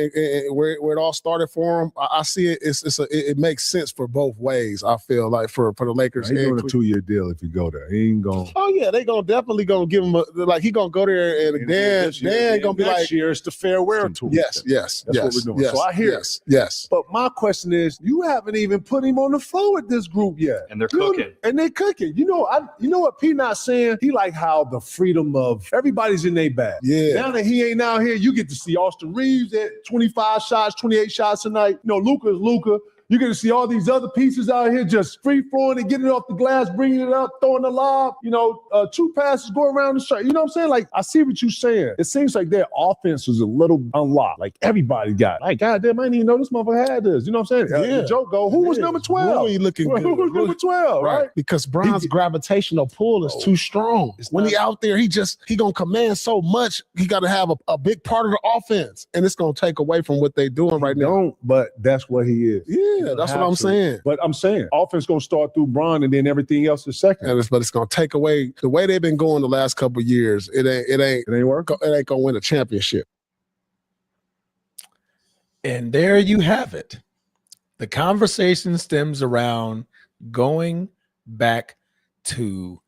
where it all started for him. I see it. It makes sense for both ways. I feel like for the Lakers. He's doing a 2-year deal if you go there. He ain't going. Oh yeah, they definitely gonna give him he gonna go there and Dan gonna be like, year it's the farewell tour. Yes. That's what we're doing. Yes, so I hear yes. But my question is, you haven't even put him on the floor with this group yet, and they're cooking. And they're cooking. You know what P not saying? He like how the freedom of everybody's in their bag. Yeah. Now that he ain't out here, you get to see Austin Reeves at 25 shots, 28 shots tonight. Luka is Luka. You're going to see all these other pieces out here just free-flowing and getting it off the glass, bringing it up, throwing the lob, 2 passes, go around the shot. You know what I'm saying? Like, I see what you're saying. It seems like their offense is a little unlocked. Like, everybody got it. Like, goddamn, I didn't even know this motherfucker had this. You know what I'm saying? The joke go, who was number 12? Really looking good. Who was number 12, right? Because Bron's gravitational pull is too strong. When he out there, he going to command so much. He got to have a big part of the offense, and it's going to take away from what they doing right now. But that's what he is. Yeah, that's what I'm saying. But I'm saying offense gonna start through Bron and then everything else is second. But it's gonna take away the way they've been going the last couple of years. It ain't working. It ain't gonna win a championship. And there you have it. The conversation stems around going back to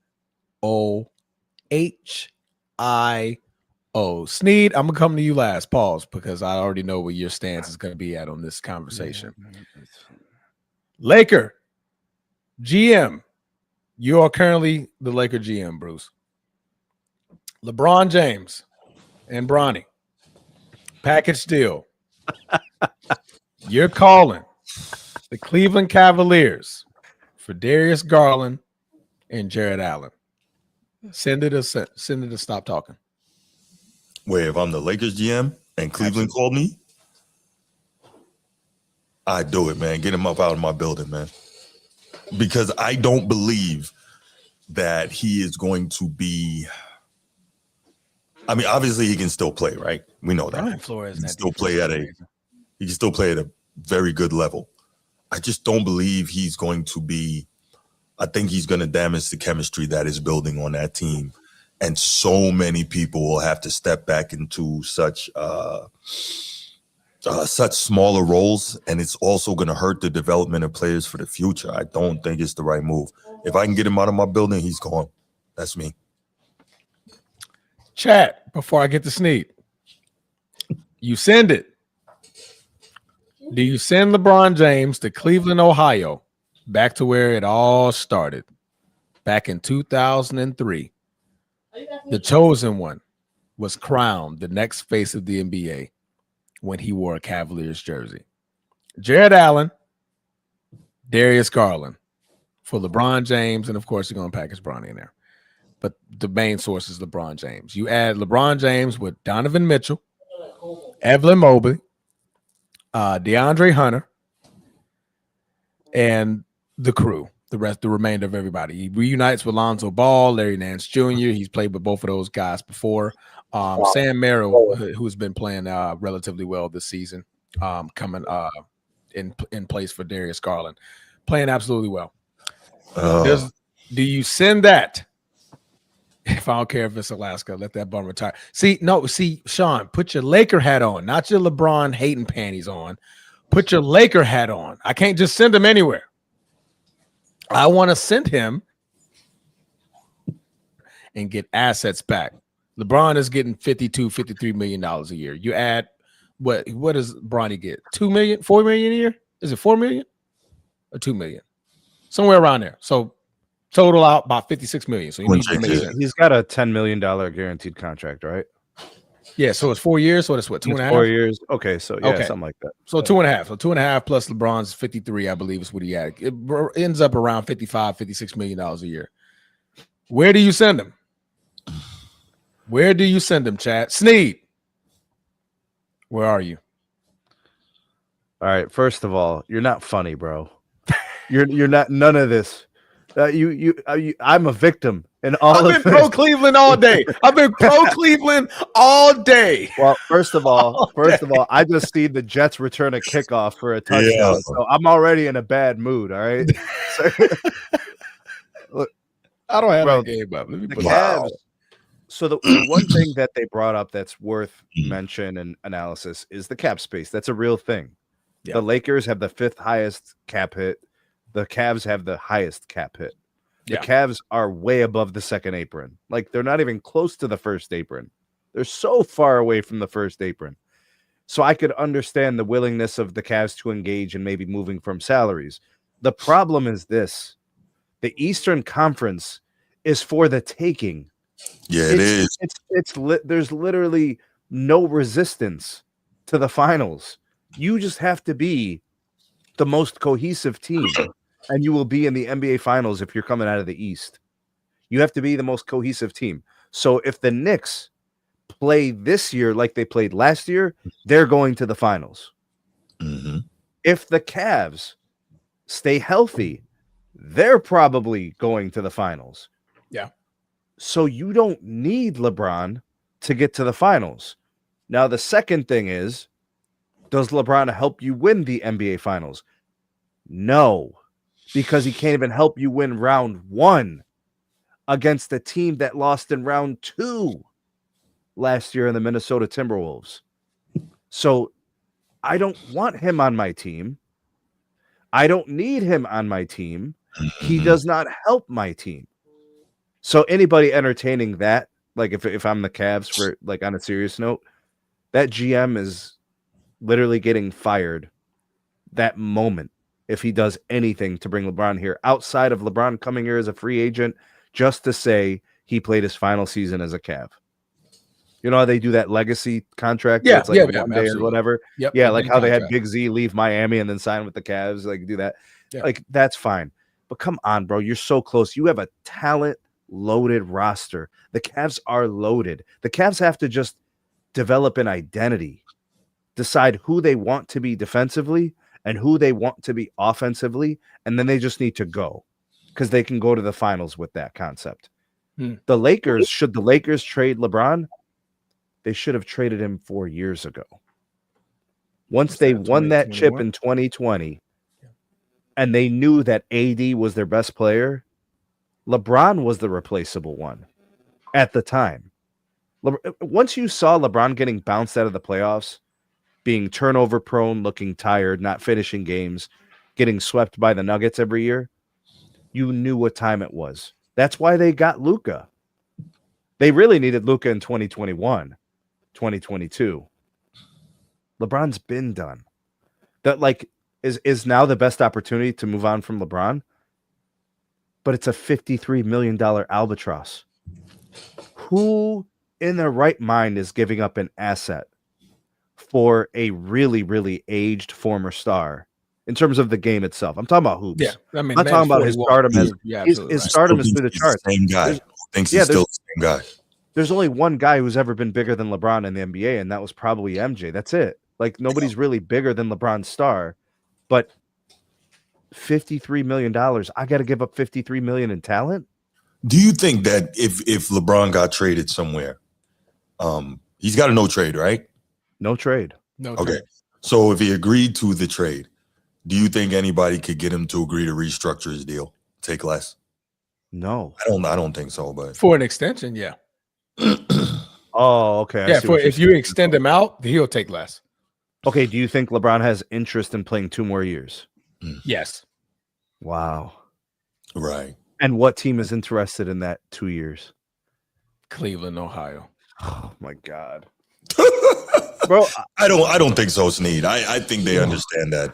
Sneed, I'm gonna come to you last. Pause, because I already know where your stance is gonna be at on this conversation. Laker GM, you are currently the Laker GM, Bruce. LeBron James and Bronny, package deal. You're calling the Cleveland Cavaliers for Darius Garland and Jared Allen. Send it to stop talking. Wait, if I'm the Lakers GM and Cleveland called me, I'd do it, man. Get him up out of my building, man. Because I don't believe that he is going to be. I mean, obviously he can still play, right? We know that. He can still play at a very good level. I just don't believe he's going to be. I think he's going to damage the chemistry that is building on that team. And so many people will have to step back into such smaller roles, and it's also going to hurt the development of players for the future. I don't think it's the right move. If I can get him out of my building, he's gone. That's me. Chat, before I get to Sneed, you send it. Do you send LeBron James to Cleveland, Ohio, back to where it all started, back in 2003? The chosen one was crowned the next face of the NBA when he wore a Cavaliers jersey. Jared Allen, Darius Garland for LeBron James, and of course you're going to package Bronny in there. But the main source is LeBron James. You add LeBron James with Donovan Mitchell, Evelyn Mobley, DeAndre Hunter, and the crew. The remainder of everybody. He reunites with Lonzo Ball, Larry Nance Jr. He's played with both of those guys before. Sam Merrill, who's been playing relatively well this season, coming in place for Darius Garland, playing absolutely well. Do you send that? If I don't care if it's Alaska, let that bum retire. See, Sean, put your Laker hat on, not your LeBron hating panties on. Put your Laker hat on. I can't just send him anywhere. I want to send him and get assets back. LeBron is getting $53 million a year. You add what does Bronny get? $2 million, $4 million a year? Is it $4 million or $2 million? somewhere around there. So total out about 56 million. So you need to make sense. He's got a $10 million guaranteed contract, right? Yeah, so it's 4 years. So that's what, 2.5? 4 years. Okay, so yeah, something like that. So 2.5. So 2.5 plus LeBron's 53, I believe, is what he had. It ends up around 55, $56 million a year. Where do you send him? Where do you send him, Chad? Sneed, where are you? All right. First of all, you're not funny, bro. You're not none of this. I'm a victim in all. I've been pro Cleveland all day. I've been pro Cleveland all day. Well, first of all, I just see the Jets return a kickoff for a touchdown, so I'm already in a bad mood. All right. Look, I don't have that game up. Let me the put Cavs. So the one thing that they brought up that's worth mention and analysis is the cap space. That's a real thing. Yeah. The Lakers have the 5th highest cap hit. The Cavs have the highest cap hit. The Cavs are way above the second apron. Like, they're not even close to the first apron. They're so far away from the first apron. So I could understand the willingness of the Cavs to engage and maybe moving from salaries. The problem is this. The Eastern Conference is for the taking. Yeah, it is. There's literally no resistance to the finals. You just have to be the most cohesive team, and you will be in the NBA Finals if you're coming out of the East. You have to be the most cohesive team. So if the Knicks play this year like they played last year, they're going to the finals. Mm-hmm. If the Cavs stay healthy, they're probably going to the finals. Yeah. So you don't need LeBron to get to the finals. Now, the second thing is, does LeBron help you win the NBA Finals? No, because he can't even help you win round 1 against a team that lost in round 2 last year in the Minnesota Timberwolves. So I don't want him on my team. I don't need him on my team. He does not help my team. So anybody entertaining that, like if I'm the Cavs, for like on a serious note, that GM is literally getting fired that moment if he does anything to bring LeBron here, outside of LeBron coming here as a free agent just to say he played his final season as a Cav. You know how they do that legacy contract? Yeah, it's like yeah, one day or whatever. Yep. Yeah, like how they had contract. Big Z leave Miami and then sign with the Cavs, like do that. Yeah. Like that's fine. But come on, bro, you're so close. You have a talent loaded roster. The Cavs are loaded. The Cavs have to just develop an identity, decide who they want to be defensively and who they want to be offensively, and then they just need to go because they can go to the finals with that concept. The Lakers, should the Lakers trade LeBron, they should have traded him 4 years ago. Once they won that chip in 2020 and they knew that AD was their best player, LeBron was the replaceable one at the time. Once you saw LeBron getting bounced out of the playoffs, being turnover prone, looking tired, not finishing games, getting swept by the Nuggets every year, you knew what time it was. That's why they got Luka. They really needed Luka in 2021, 2022. LeBron's been done. That like is now the best opportunity to move on from LeBron, but it's a $53 million albatross. Who in their right mind is giving up an asset for a really, really aged former star in terms of the game itself? I'm talking about hoops. Yeah, I mean, I'm not talking about his stardom. His stardom is through the charts. Same guy thinks he's still the same guy. There's only one guy who's ever been bigger than LeBron in the NBA, and that was probably MJ. That's it. Like nobody's really bigger than LeBron's star, but $53 million. I got to give up $53 million in talent. Do you think that if LeBron got traded somewhere, he's got a no trade, right? No trade. No okay. trade. So if he agreed to the trade, do you think anybody could get him to agree to restructure his deal, take less? No, I don't think so. But for an extension, yeah. Oh, okay. Yeah, if you extend him out, he'll take less. Okay. Do you think LeBron has interest in playing 2 more years? Yes. Wow. Right. And what team is interested in that 2 years? Cleveland, Ohio. Oh my God. Bro, I don't think so, Sneed. I think they understand that.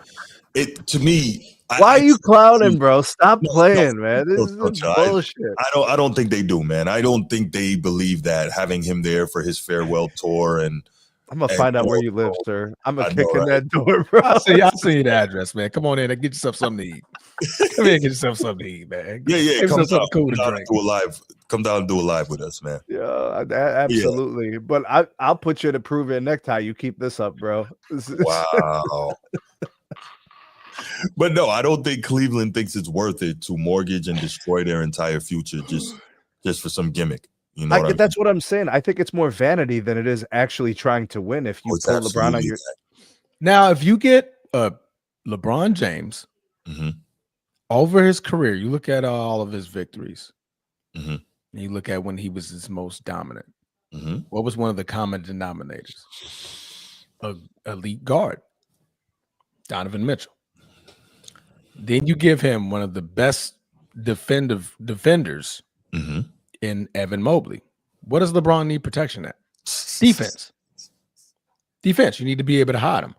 To me, Why are you clowning, bro? Stop playing, man. This is bullshit. I don't think they do, man. I don't think they believe that having him there for his farewell tour and I'm gonna find out where you live, sir. I'm gonna kick in that door, bro. I'll see you the address, man. Come on in and get yourself something to eat. Come here and get yourself something to eat, man. Yeah. Come down, cool to drink. Come down and do a live with us, man. Yeah, absolutely. Yeah. But I'll put you in a Peruvian necktie. You keep this up, bro. Wow. But no, I don't think Cleveland thinks it's worth it to mortgage and destroy their entire future just for some gimmick. You know, that's what I'm saying. I think it's more vanity than it is actually trying to win. If you pull LeBron on your now, if you get LeBron James over his career, you look at all of his victories, and you look at when he was his most dominant. What was one of the common denominators? Elite guard, Donovan Mitchell. Then you give him one of the best defenders in Evan Mobley. What does LeBron need protection at? Defense. You need to be able to hide him.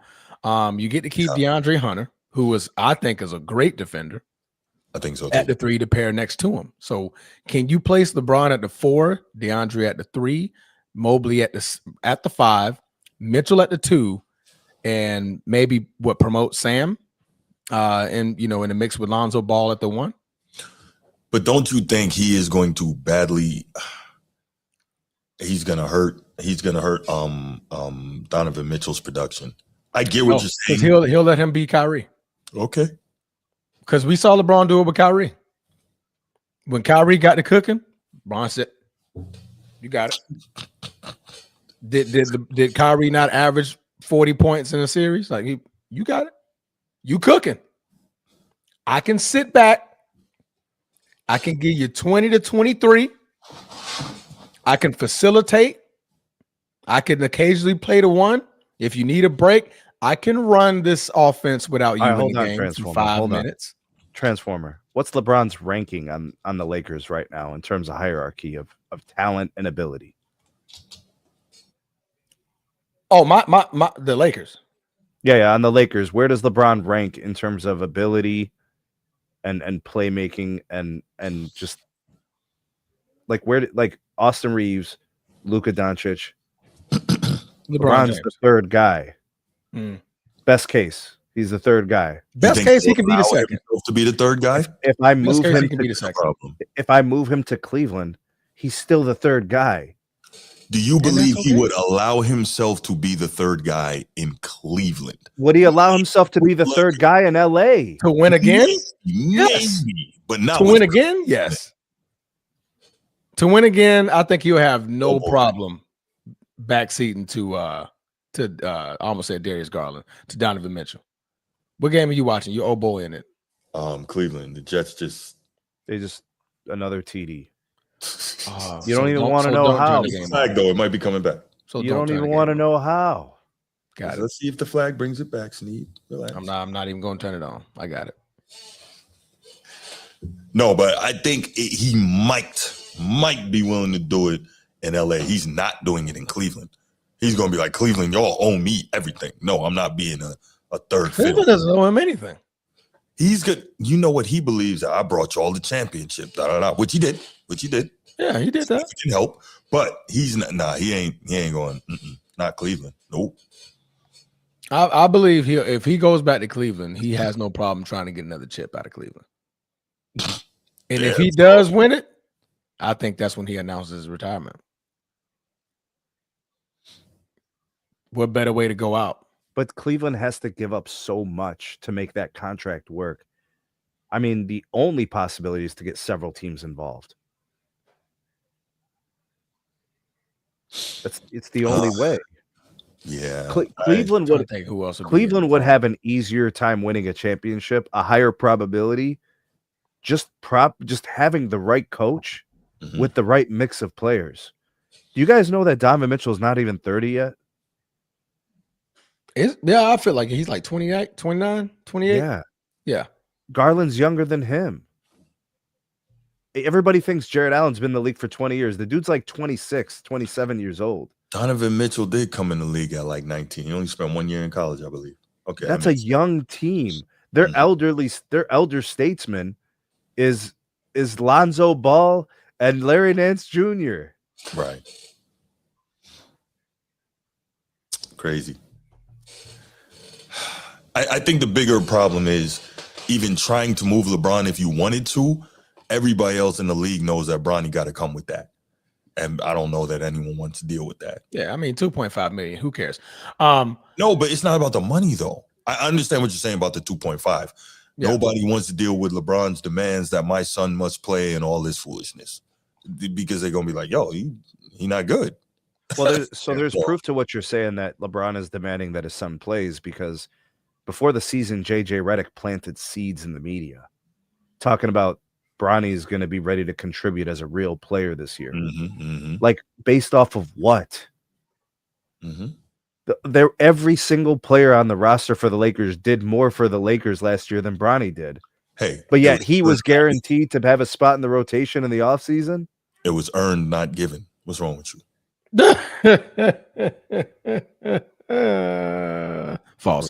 You get to keep DeAndre Hunter, who I think is a great defender. I think so too. At the 3 to pair next to him. So can you place LeBron at the 4, DeAndre at the 3, Mobley at the 5, Mitchell at the 2, and maybe promote Sam in the mix with Lonzo Ball at the 1? But don't you think he is going to badly? He's gonna hurt Donovan Mitchell's production. I get what you're saying. He'll let him be Kyrie. Okay. Because we saw LeBron do it with Kyrie. When Kyrie got to cooking, LeBron said, "You got it." Did Kyrie not average 40 points in a series? Like you got it. You cooking. I can sit back. I can give you 20 to 23. I can facilitate. I can occasionally play the 1. If you need a break, I can run this offense without you in the game for 5 minutes. Transformer. What's LeBron's ranking on the Lakers right now in terms of hierarchy of talent and ability? Oh, the Lakers. Yeah, on the Lakers. Where does LeBron rank in terms of ability and playmaking and just like Austin Reeves, Luka Doncic, LeBron's the third guy. Best case, he's the third guy. Best case, he can be the second. To be the third guy. If I move him to be the second. If I move him to Cleveland, he's still the third guy. Do you believe he would allow himself to be the third guy in Cleveland? Would he allow himself to be the third guy in LA? To win again? Yes. But not to win again? Yes. To win again, I think he'll have no problem backseating to I almost said Darius Garland, to Donovan Mitchell. What game are you watching? Your old boy in it. Cleveland. The Jets they another TD. You don't even want to know how. Flag though, it might be coming back. So you don't even want to know how. Got it. Let's see if the flag brings it back, Sneed. Relax. I'm not even going to turn it on. I got it. No, but I think he might be willing to do it in LA. He's not doing it in Cleveland. He's going to be like, Cleveland, y'all owe me everything. No, I'm not being a third. Cleveland doesn't owe him anything. He's good. You know what he believes? I brought you all the championship, which he did. Yeah, he did that. He can help, but he's not. Nah, he ain't going. Not Cleveland. Nope. I believe if he goes back to Cleveland, he has no problem trying to get another chip out of Cleveland. And if he does win it, I think that's when he announces his retirement. What better way to go out? But Cleveland has to give up so much to make that contract work. I mean, the only possibility is to get several teams involved. It's the only way. Yeah. Cleveland would have an easier time winning a championship, a higher probability, just having the right coach with the right mix of players. Do you guys know that Donovan Mitchell is not even 30 yet? Yeah, I feel like he's like 28, 29, 28. Yeah. Garland's younger than him. Everybody thinks Jared Allen's been in the league for 20 years. The dude's like 26, 27 years old. Donovan Mitchell did come in the league at like 19. He only spent 1 year in college, I believe. Okay. That's a young team. Their elder statesman is Lonzo Ball and Larry Nance Jr. Right. Crazy. I think the bigger problem is even trying to move LeBron if you wanted to. Everybody else in the league knows that Bronny got to come with that. And I don't know that anyone wants to deal with that. Yeah, I mean, 2.5 million. Who cares? No, but it's not about the money, though. I understand what you're saying about the 2.5. Yeah. Nobody wants to deal with LeBron's demands that my son must play and all this foolishness because they're going to be like, yo, he not good. Well, there's proof to what you're saying that LeBron is demanding that his son plays because before the season, JJ Redick planted seeds in the media talking about Bronny is going to be ready to contribute as a real player this year. Like based off of what? Every single player on the roster for the Lakers did more for the Lakers last year than Bronny did. Hey, but yet he was guaranteed to have a spot in the rotation in the offseason. It was earned, not given. What's wrong with you? False.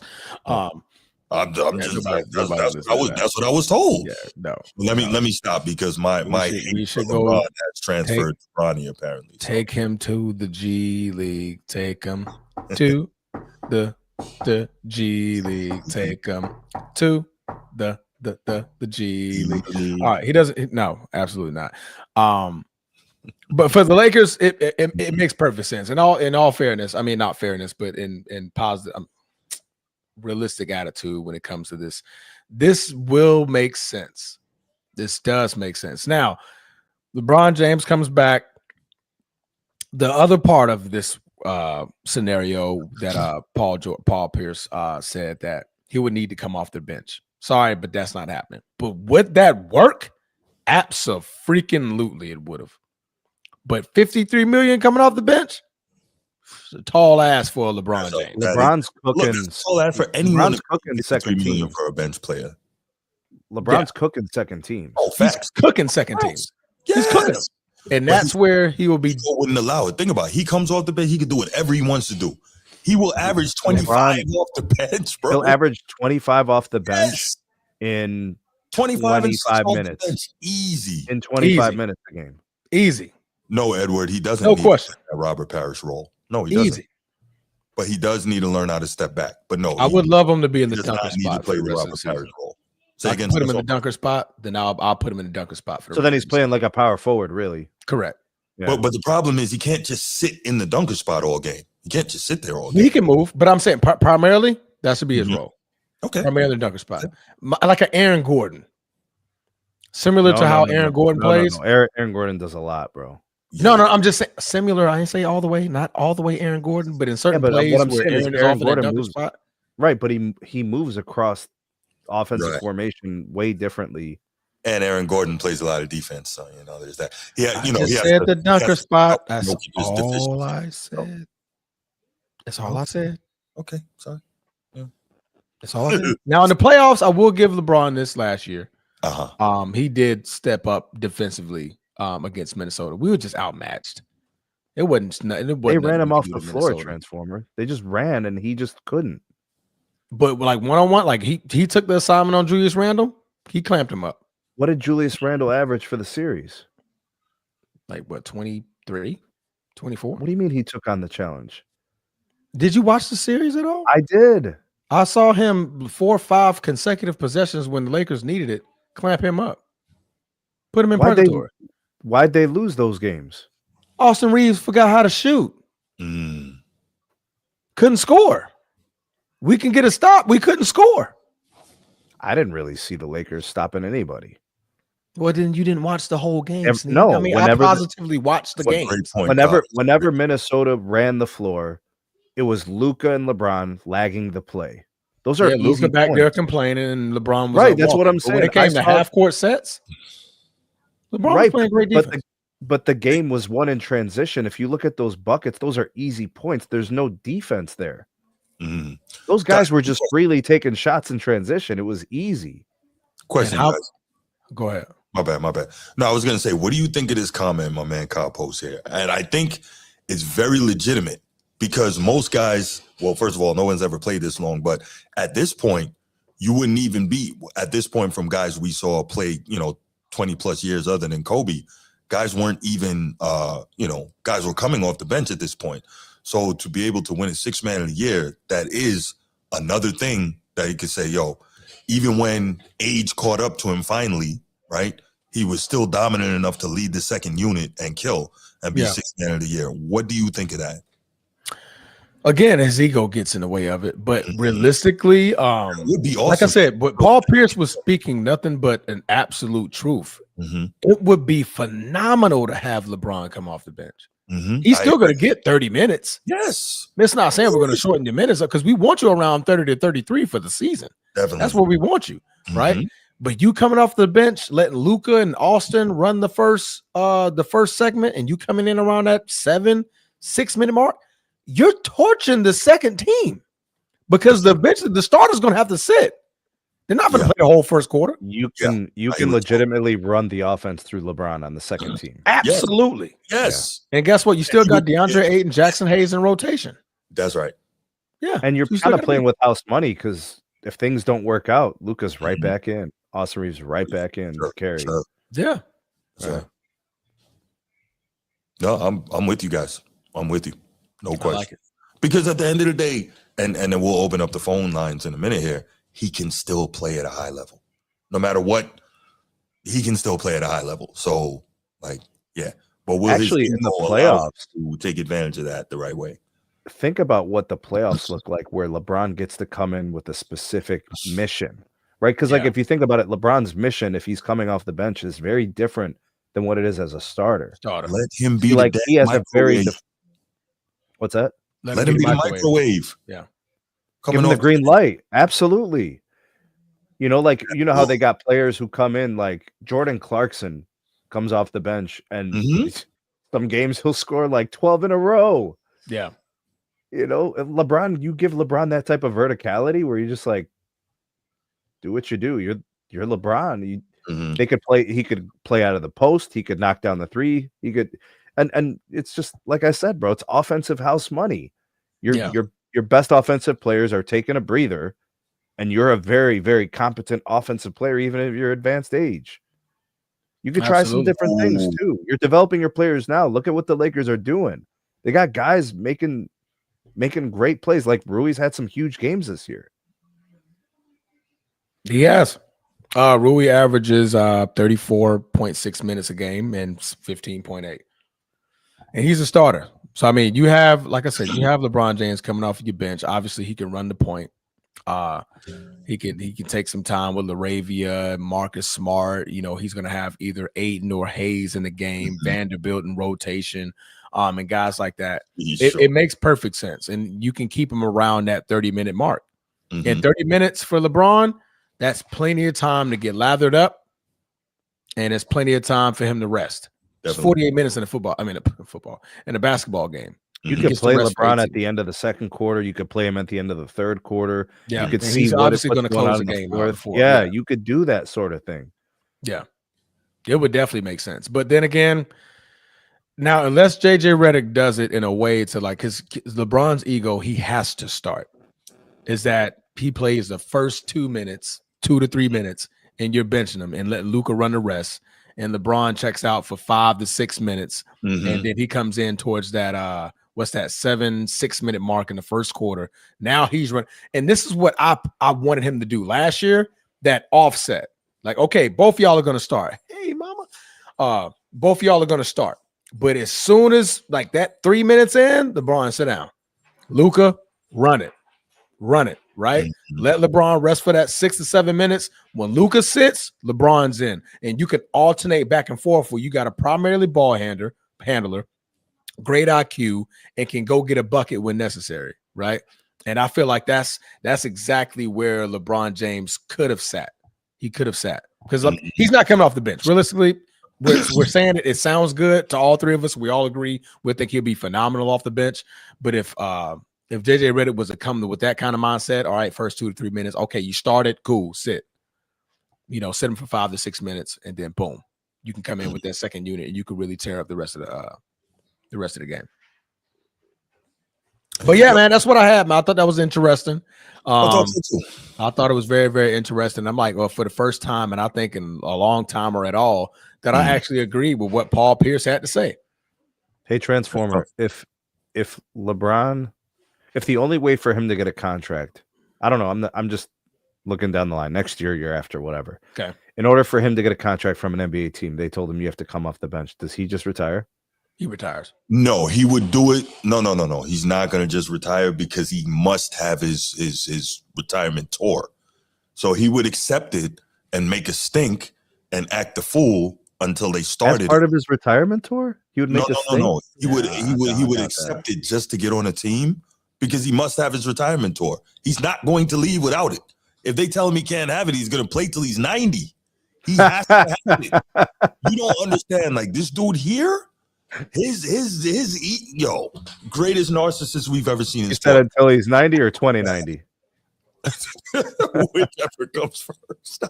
That's what I was told. Yeah, no. Let me stop because we should go has transferred to Bronny apparently. Take him to the G League. Take him to the G League. Take him to the G League. All right, he doesn't. No, absolutely not. But for the Lakers, it makes perfect sense. In all fairness, I mean not fairness, but in positive. Realistic attitude when it comes to this will make sense. This does make sense. Now, LeBron James comes back. The other part of this scenario that Paul Pierce said that he would need to come off the bench. Sorry, but that's not happening. But would that work? Abso-freaking-lutely it would have. But 53 million coming off the bench? It's a tall ass for LeBron James. LeBron's cooking. Tall ass for anyone. LeBron's cooking second team for a bench player. LeBron's cooking second team. Oh, facts. He's cooking second team. Yes. He's cooking, and that's where he will be. Wouldn't allow it. Think about it. He comes off the bench. He can do whatever he wants to do. He will average 25 off the bench, bro. He'll average 25 off the bench in 25 minutes. Easy. In 25 minutes a game. Easy. No, Edward. He doesn't. No question. That Robert Parrish role. No, he doesn't. Easy. But he does need to learn how to step back. But no, I would love him to be in the dunker spot. Need to play the Robert Parrish role. So I can put him in the dunker spot, then I'll put him in the dunker spot for. So then he's playing like a power forward, really. Correct. Yeah. But the problem is he can't just sit in the dunker spot all game. He can't just sit there all game. He can move, but I'm saying primarily that should be his role. Okay. Primarily the dunker spot, like an Aaron Gordon, similar to how Aaron Gordon plays. Aaron Gordon does a lot, bro. No, I'm just saying similar. I didn't say all the way, not all the way Aaron Gordon, but in certain plays where Aaron Gordon moves, spot. Right, but he moves across offensive formation way differently. And Aaron Gordon plays a lot of defense, so there's that. Yeah, he said the dunker spot. That's all I said. That's all I said. Okay, sorry. Yeah. That's all I said. Now in the playoffs, I will give LeBron this last year. He did step up defensively. Against Minnesota, we were just outmatched. It wasn't. They ran him off the floor, Transformer. They just ran, and he just couldn't. But like 1-on-1, like he took the assignment on Julius Randle. He clamped him up. What did Julius Randle average for the series? Like what? 23, 24. What do you mean he took on the challenge? Did you watch the series at all? I did. I saw him 4 or 5 consecutive possessions when the Lakers needed it. Clamp him up. Put him in purgatory. Why'd they lose those games? Austin Reeves forgot how to shoot. Couldn't score. We can get a stop. We couldn't score. I didn't really see the Lakers stopping anybody. Well, then you didn't watch the whole game. No, I mean, I positively watched the game. Whenever Minnesota ran the floor, it was Luka and LeBron lagging the play. Those are Luka back there complaining, and LeBron was right. That's what I'm saying. When it came to half court sets. LeBron was playing great defense. But the game was won in transition. If you look at those buckets, those are easy points. There's no defense there. Those guys were just freely taking shots in transition. It was easy. Question. Go ahead. My bad. No, I was going to say, what do you think of this comment my man Kyle posts here? And I think it's very legitimate because most guys, well, first of all, no one's ever played this long. But at this point, you wouldn't even be at this point from guys we saw play, 20 plus years other than Kobe. Guys weren't even, guys were coming off the bench at this point. So to be able to win a sixth man of the year, that is another thing that you could say, even when age caught up to him finally, right? He was still dominant enough to lead the second unit and kill and be sixth man of the year. What do you think of that? Again, his ego gets in the way of it, but realistically, it would be awesome. Like I said, but Paul Pierce was speaking nothing but an absolute truth. It would be phenomenal to have LeBron come off the bench. He's still going to get 30 minutes. Yes. It's not saying we're going to shorten your minutes up because we want you around 30 to 33 for the season. Definitely. That's where we want you, right? But you coming off the bench, letting Luka and Austin run the first segment, and you coming in around that 7-6 minute mark, you're torching the second team because the starter's going to have to sit. They're not going to play the whole first quarter. You can legitimately run the offense through LeBron on the second team. Absolutely. Yes. Yeah. And guess what? You still got DeAndre Ayton, Jackson Hayes in rotation. That's right. Yeah. And you're kind of playing with house money because if things don't work out, Luka's right back in. Austin Reeves right back in. Carry. Yeah. No, I'm with you guys. I'm with you. No question. Because at the end of the day, and then we'll open up the phone lines in a minute here, he can still play at a high level. No matter what, he can still play at a high level. So, but will actually in the playoffs to take advantage of that the right way? Think about what the playoffs look like where LeBron gets to come in with a specific mission, right? Because if you think about it, LeBron's mission, if he's coming off the bench, is very different than what it is as a starter. Let him be he has a very what's that? Let him be the microwave. Yeah. Give him the green light. Absolutely. How they got players who come in like Jordan Clarkson comes off the bench and some games he'll score like 12 in a row. Yeah. LeBron, you give LeBron that type of verticality where you just like do what you do. You're LeBron. He could play out of the post, he could knock down the three, he could and it's just like I said, bro, it's offensive house money. Your best offensive players are taking a breather, and you're a very, very competent offensive player, even at your advanced age. You could try some different things too. You're developing your players now. Look at what the Lakers are doing. They got guys making great plays. Like Rui's had some huge games this year. He has. Rui averages 34.6 minutes a game and 15.8. And he's a starter. So, I mean, you have, like I said, you have LeBron James coming off of your bench. Obviously, he can run the point. He can take some time with LaRavia, Marcus Smart. He's going to have either Ayton or Hayes in the game, Vanderbilt in rotation, and guys like that. It makes perfect sense. And you can keep him around that 30-minute mark. And 30 minutes for LeBron, that's plenty of time to get lathered up, and it's plenty of time for him to rest. It's 48 minutes in a basketball game. You could play LeBron at the end of the second quarter. You could play him at the end of the third quarter. Yeah, you could see he's obviously going to close the game. You could do that sort of thing. Yeah, it would definitely make sense. But then again, now unless JJ Redick does it in a way to because LeBron's ego, he has to start. Is that he plays the first 2 to 3 minutes, and you're benching him and let Luka run the rest. And LeBron checks out for 5 to 6 minutes, and then he comes in towards that 7-6 minute mark in the first quarter. Now he's running, and this is what I wanted him to do last year. That offset, okay, both y'all are going to start. Hey, mama, both y'all are going to start. But as soon as that 3 minutes in, LeBron sit down. Luka, run it, right? Let LeBron rest for that 6 to 7 minutes. When Luka sits, LeBron's in. And you can alternate back and forth where you got a primarily ball handler, great IQ, and can go get a bucket when necessary, right? And I feel like that's exactly where LeBron James could have sat. He could have sat. Because he's not coming off the bench. Realistically, we're saying it sounds good to all three of us. We all agree. We think he'll be phenomenal off the bench. But if JJ Redick was to come with that kind of mindset, all right, first 2 to 3 minutes, okay, you started, cool, sit. Sit him for 5 to 6 minutes, and then boom, you can come in with that second unit, and you can really tear up the rest of the game. But yeah, man, that's what I had, man. I thought that was interesting. I thought so too. I thought it was very, very interesting. I'm like, well, for the first time, and I think in a long time or at all, that I actually agree with what Paul Pierce had to say. Hey, Transformer, if LeBron, if the only way for him to get a contract, I don't know, I'm just looking down the line, next year, year after, whatever. Okay. In order for him to get a contract from an NBA team, they told him you have to come off the bench. Does he just retire? He retires. No, he would do it. No. He's not going to just retire because he must have his retirement tour. So he would accept it and make a stink and act the fool until they started. As part of his retirement tour, he would make a stink? No. He would accept it just to get on a team because he must have his retirement tour. He's not going to leave without it. If they tell him he can't have it, he's going to play till he's 90. He has to have it. You don't understand. Like this dude here. His greatest narcissist we've ever seen. He said until he's 90 or 2090. Whichever comes first.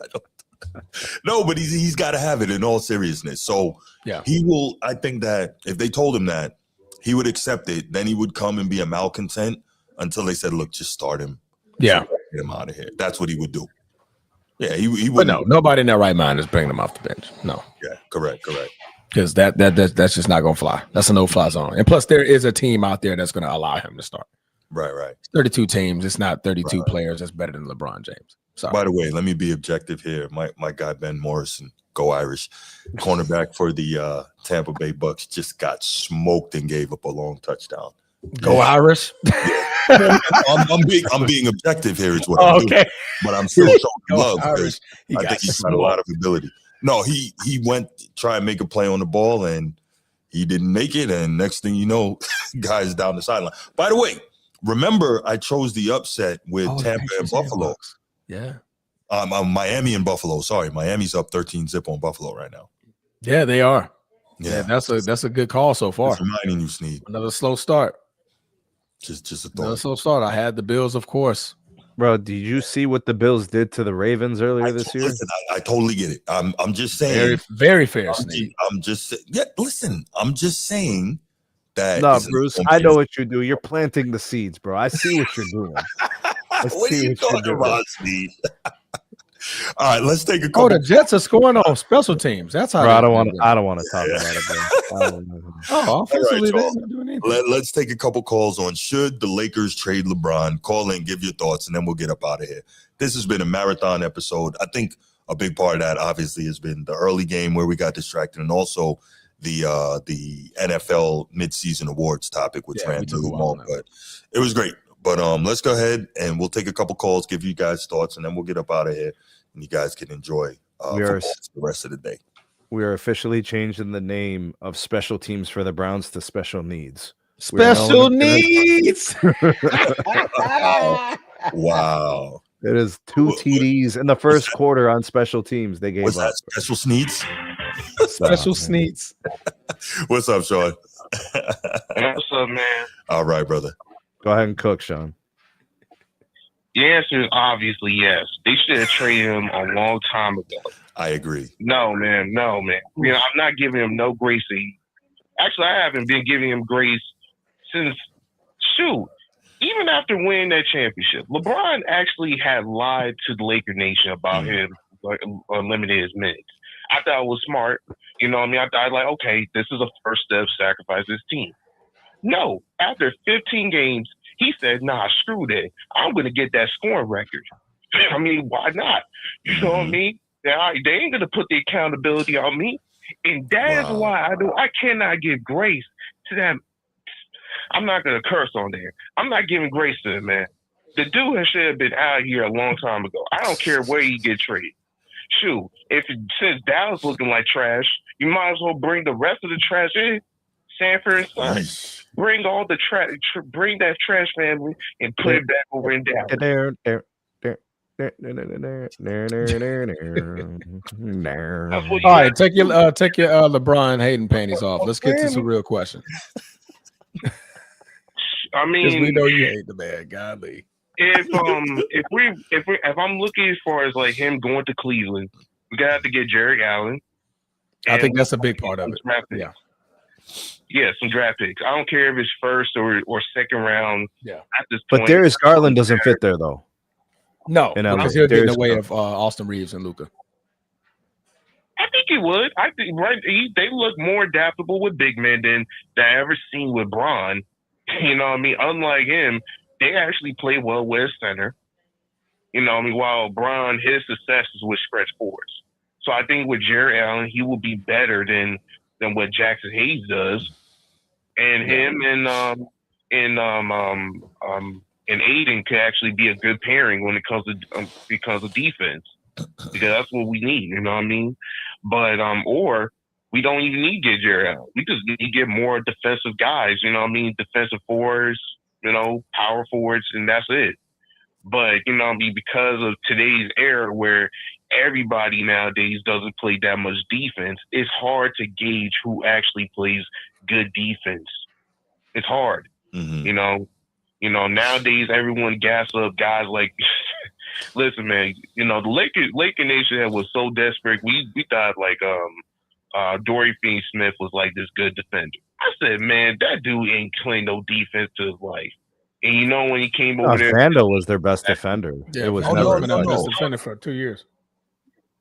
No, but he's got to have it in all seriousness. So yeah, he will. I think that if they told him that, he would accept it. Then he would come and be a malcontent until they said, "Look, just start him. Yeah, get him out of here." That's what he would do. Yeah, he would. But no, nobody in their right mind is bringing him off the bench. No. Yeah, correct. Because that's just not gonna fly. That's a no-fly zone. And plus, there is a team out there that's gonna allow him to start. Right. 32 teams. It's not 32 players that's better than LeBron James. Sorry. By the way, let me be objective here. My guy Ben Morrison, go Irish, cornerback for the Tampa Bay Bucks, just got smoked and gave up a long touchdown. Go Irish. I'm being objective here is what I'm doing. But I'm still showing love because I think he's got a lot of ability. No, he went to try and make a play on the ball and he didn't make it. And next thing you know, guys down the sideline. By the way, remember I chose the upset with Tampa and Buffalo. Yeah. Miami and Buffalo. Sorry, Miami's up 13-0 on Buffalo right now. Yeah, they are. Yeah, that's a good call so far. Just reminding you, Sneed. Another slow start. Just a thought. Another slow start. I had the Bills, of course. Bro, did you see what the Bills did to the Ravens earlier this year? Listen, I totally get it. I'm just saying. Very, very fair. I'm just listen. I'm just saying that. No, Bruce, I know what you do. You're planting the seeds, bro. I see what you're doing. What are you talking about, Steve? All right, let's take a couple. Oh, the Jets are scoring on special teams. That's how. Bro, I don't want to talk about it, bro. Offensively, right, they're not doing anything. Let's take a couple calls on should the Lakers trade LeBron. Call in, give your thoughts, and then we'll get up out of here. This has been a marathon episode. I think a big part of that obviously has been the early game where we got distracted, and also the NFL midseason awards topic, which ran through long, but it was great. But let's go ahead and we'll take a couple calls, give you guys thoughts, and then we'll get up out of here, and you guys can enjoy the rest of the day. We are officially changing the name of special teams for the Browns to special needs. Special needs. Wow. It is 2 TDs in the first quarter on special teams. They gave What's up. that? Special Sneeds? Special Sneeds. What's up, Sean? What's up, man? All right, brother. Go ahead and cook, Sean. The answer is obviously yes. They should have traded him a long time ago. I agree. No, man. You know, I'm not giving him no grace. Actually, I haven't been giving him grace since, even after winning that championship. LeBron actually had lied to the Laker Nation about him limiting his minutes. I thought it was smart. You know what I mean? I thought, like, okay, this is a first step, sacrifice his team. No, after 15 games, he said, nah, screw that. I'm going to get that scoring record. I mean, why not? You know what I mean? They ain't going to put the accountability on me. And that is why I cannot give grace to them. I'm not going to curse on there. I'm not giving grace to him, man. The dude should have been out of here a long time ago. I don't care where he get traded. Since Dallas looking like trash, you might as well bring the rest of the trash in. Sanford and Son. Nice. Bring all the trash. Bring that trash family and put it back over in Dallas. All right, take your LeBron hating panties off. Let's get to some real questions. I mean, we know you hate the man, godly. If I'm looking as far as like him going to Cleveland, we gotta have to get Jarrett Allen. I think that's a big part of it. Yeah. Yeah, some draft picks. I don't care if it's first or second round. Yeah. At this But point, Darius Garland doesn't fit there though. No, In LA. because he'll get in the Darius way Garland. of Austin Reeves and Luka. I think he would. I think they look more adaptable with big men than I ever seen with Bron. You know what I mean? Unlike him, they actually play well with center. You know what I mean? While Bron, his success is with stretch fours. So I think with Jared Allen, he will be better than what Jackson Hayes does. And him and Aiden could actually be a good pairing when it comes to defense. Because that's what we need, you know what I mean? But or we don't even need to get Jared Allen. We just need to get more defensive guys, you know what I mean? Defensive forwards, you know, power forwards, and that's it. But, you know what I mean, because of today's era where everybody nowadays doesn't play that much defense, it's hard to gauge who actually plays good defense. It's hard. Mm-hmm. You know, nowadays everyone gas up guys like listen, man, you know, the Laker Nation was so desperate. We thought like Dorian Finney-Smith was like this good defender. I said, man, that dude ain't playing no defense to his life. And you know when he came over there, Vando was their best defender. Yeah, it was Vando's never been their best defender for 2 years.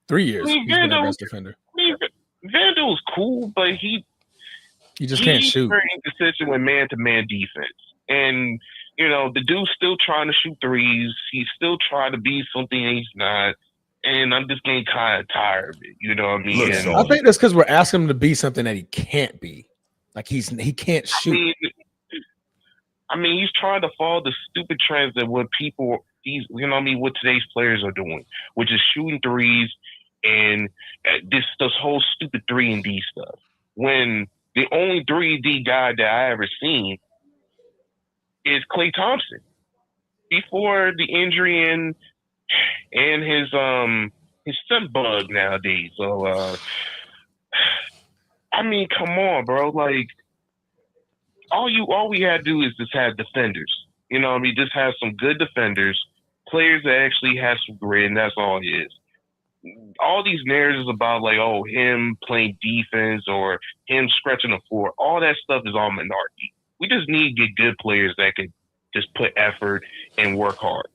3 years. He's been their best defender. Vando was cool, but he just can't shoot. He's very inconsistent with man-to-man defense. And, you know, the dude's still trying to shoot threes. He's still trying to be something he's not. And I'm just getting kind of tired of it. You know what I mean? Look, I think that's because we're asking him to be something that he can't be. Like he can't shoot. I mean, he's trying to follow the stupid trends that what you know what I mean, what today's players are doing, which is shooting threes and this whole stupid 3-and-D stuff. When the only 3-and-D guy that I ever seen is Klay Thompson. Before the injury and his step bug nowadays. So I mean, come on, bro. Like all we had to do is just have defenders. You know what I mean? Just have some good defenders, players that actually have some grit, and that's all it is. All these narratives about like, oh, him playing defense or him stretching the floor, all that stuff is all minority. We just need to get good players that can just put effort and work hard.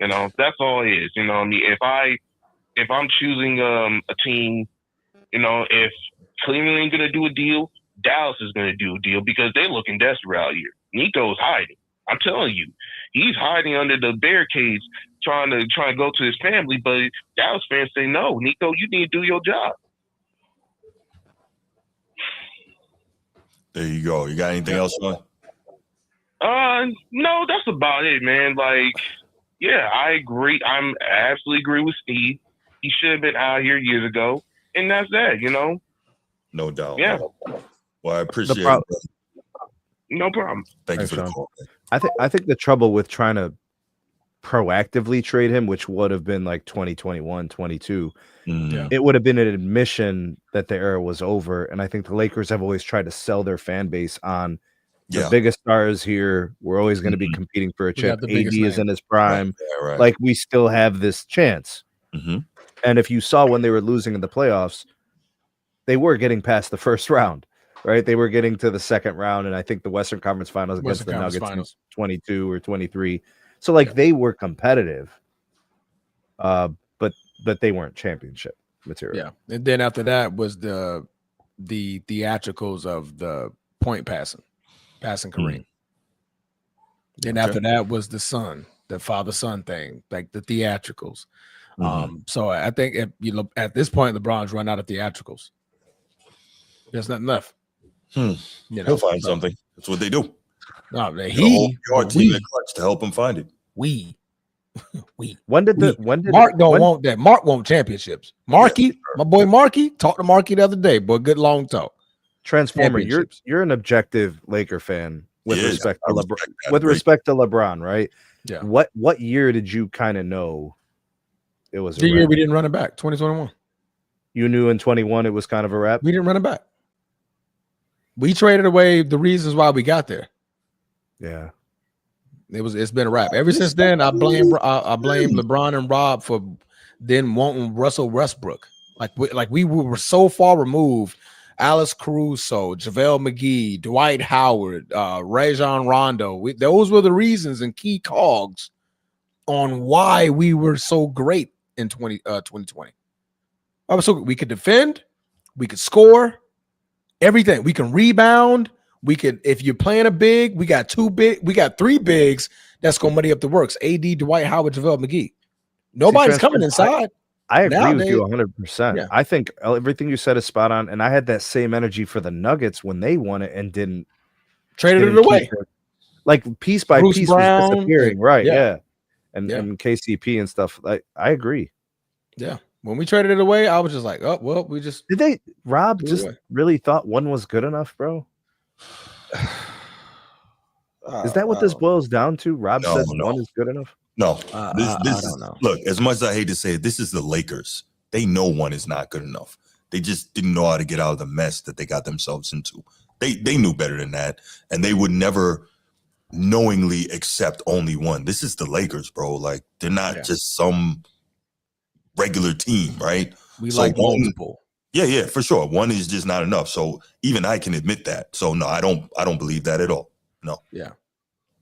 You know, that's all it is. You know what I mean? If I'm choosing a team, you know, if Cleveland ain't gonna do a deal, Dallas is gonna do a deal because they're looking desperate out here. Nico's hiding. I'm telling you, he's hiding under the barricades, trying to go to his family. But Dallas fans say, no, Nico, you need to do your job. There you go. You got anything else, man? No, that's about it, man. Like, yeah, I agree. I absolutely agree with Steve. He should have been out here years ago, and that's that. You know. No doubt. Yeah. Well, I appreciate it. No problem. Thank you for the call. I think the trouble with trying to proactively trade him, which would have been like 2021, 22, it would have been an admission that the era was over. And I think the Lakers have always tried to sell their fan base on the biggest stars here. We're always going to be competing for a chip. AD is in his prime. Right. Like we still have this chance. And if you saw when they were losing in the playoffs, they were getting past the first round. Right, they were getting to the second round, and I think the Western Conference Finals against the Nuggets in 22 or 23. So, like, they were competitive, but they weren't championship material. Yeah, and then after that was the theatricals of the point passing Kareem. Then after that was the father-son thing, like the theatricals. So I think if you look at this point, LeBron's run out of theatricals. There's nothing left. You know, he'll find something. That's what they do. No, your team in the clutch to help him find it. When did Mark want that? Mark want championships. Marky, my boy Marky, talked to Marky the other day. Boy, good long talk. Transformer, you're an objective Laker fan with respect to LeBron, right? Yeah. What year did you kind of know it was the year we didn't run it back? 2021. You knew in 21 it was kind of a wrap. We didn't run it back. We traded away the reasons why we got there. Yeah, it's been a wrap. Ever since then, I blame LeBron and Rob for then wanting Russell Westbrook. Like we were so far removed Alice Caruso, JaVale McGee, Dwight Howard, Rajon Rondo. Those were the reasons and key cogs on why we were so great in 2020. So we could defend, we could score, everything. We can rebound. We could, if you're playing a big, we got three bigs that's going to muddy up the works. AD, Dwight Howard, JaVale McGee. Nobody's coming inside. I agree with you 100%. Yeah. I think everything you said is spot on. And I had that same energy for the Nuggets when they won it and didn't traded it away. Like piece by Bruce piece Brown, was disappearing. Right. Yeah. And KCP and stuff. I agree. Yeah. When we traded it away, I was just like, oh, well, we just. Rob just really thought one was good enough, bro? Is that what this boils down to? Rob says one is good enough? No, I don't know. Look, as much as I hate to say it, this is the Lakers. They know one is not good enough. They just didn't know how to get out of the mess that they got themselves into. They knew better than that, and they would never knowingly accept only one. This is the Lakers, bro. Like, they're not just some regular team, right? We like multiple. Yeah, for sure. One is just not enough. So even I can admit that. So no, I don't believe that at all. No. Yeah.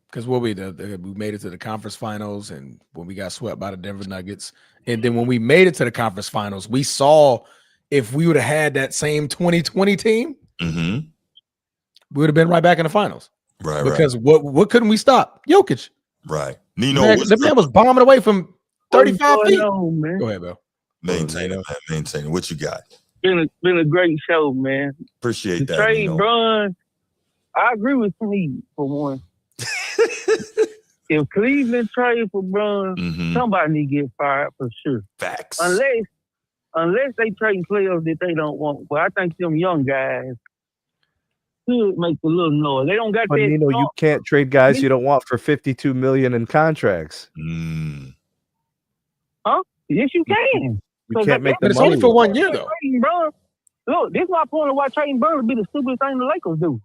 Because what we made it to the conference finals, and when we got swept by the Denver Nuggets, and then when we made it to the conference finals, we saw if we would have had that same 2020 team, we would have been right back in the finals. Right. Because what couldn't we stop? Jokic. Right. Nino, the man was bombing away from 35 feet. Man? Go ahead, Bill. Maintain it, man. Maintain it. What you got? Been a great show, man. Appreciate that. Trade Bron. I agree with Cleveland for one. If Cleveland trade for Bron, somebody need to get fired for sure. Facts. Unless they trade players that they don't want. But I think them young guys could make a little noise. They don't got that. You can't trade guys you don't want for $52 million in contracts. Huh? Yes, you can. You can't make but it's only for 1 year, though. Look, this is my point of why trading Bron would be the stupidest thing the Lakers do.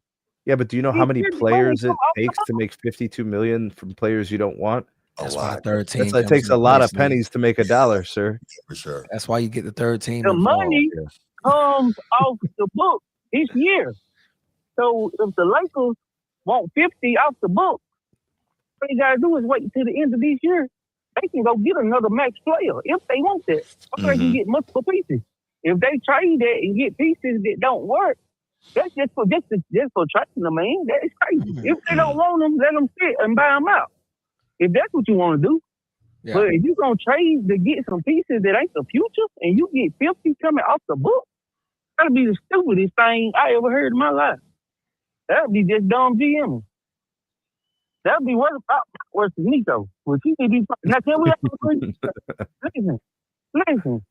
Yeah, but do you know how many players it takes to make $52 million from players you don't want? That's why the third team. It takes a lot of pennies to make $1, sir. For sure. That's why you get the third team. The money comes off the book each year. So if the Lakers want 50 off the book, what they gotta do is wait until the end of this year. They can go get another max player if they want that. Or they can get multiple pieces. If they trade that and get pieces that don't work, that's just for trading them, man. That is crazy. If they don't want them, let them sit and buy them out. If that's what you want to do. Yeah. But if you're going to trade to get some pieces that ain't the future and you get 50 coming off the book, that'll be the stupidest thing I ever heard in my life. That'll be just dumb GM. That'll be worse than Nico. Which he could be. Now, can we agree? Listen.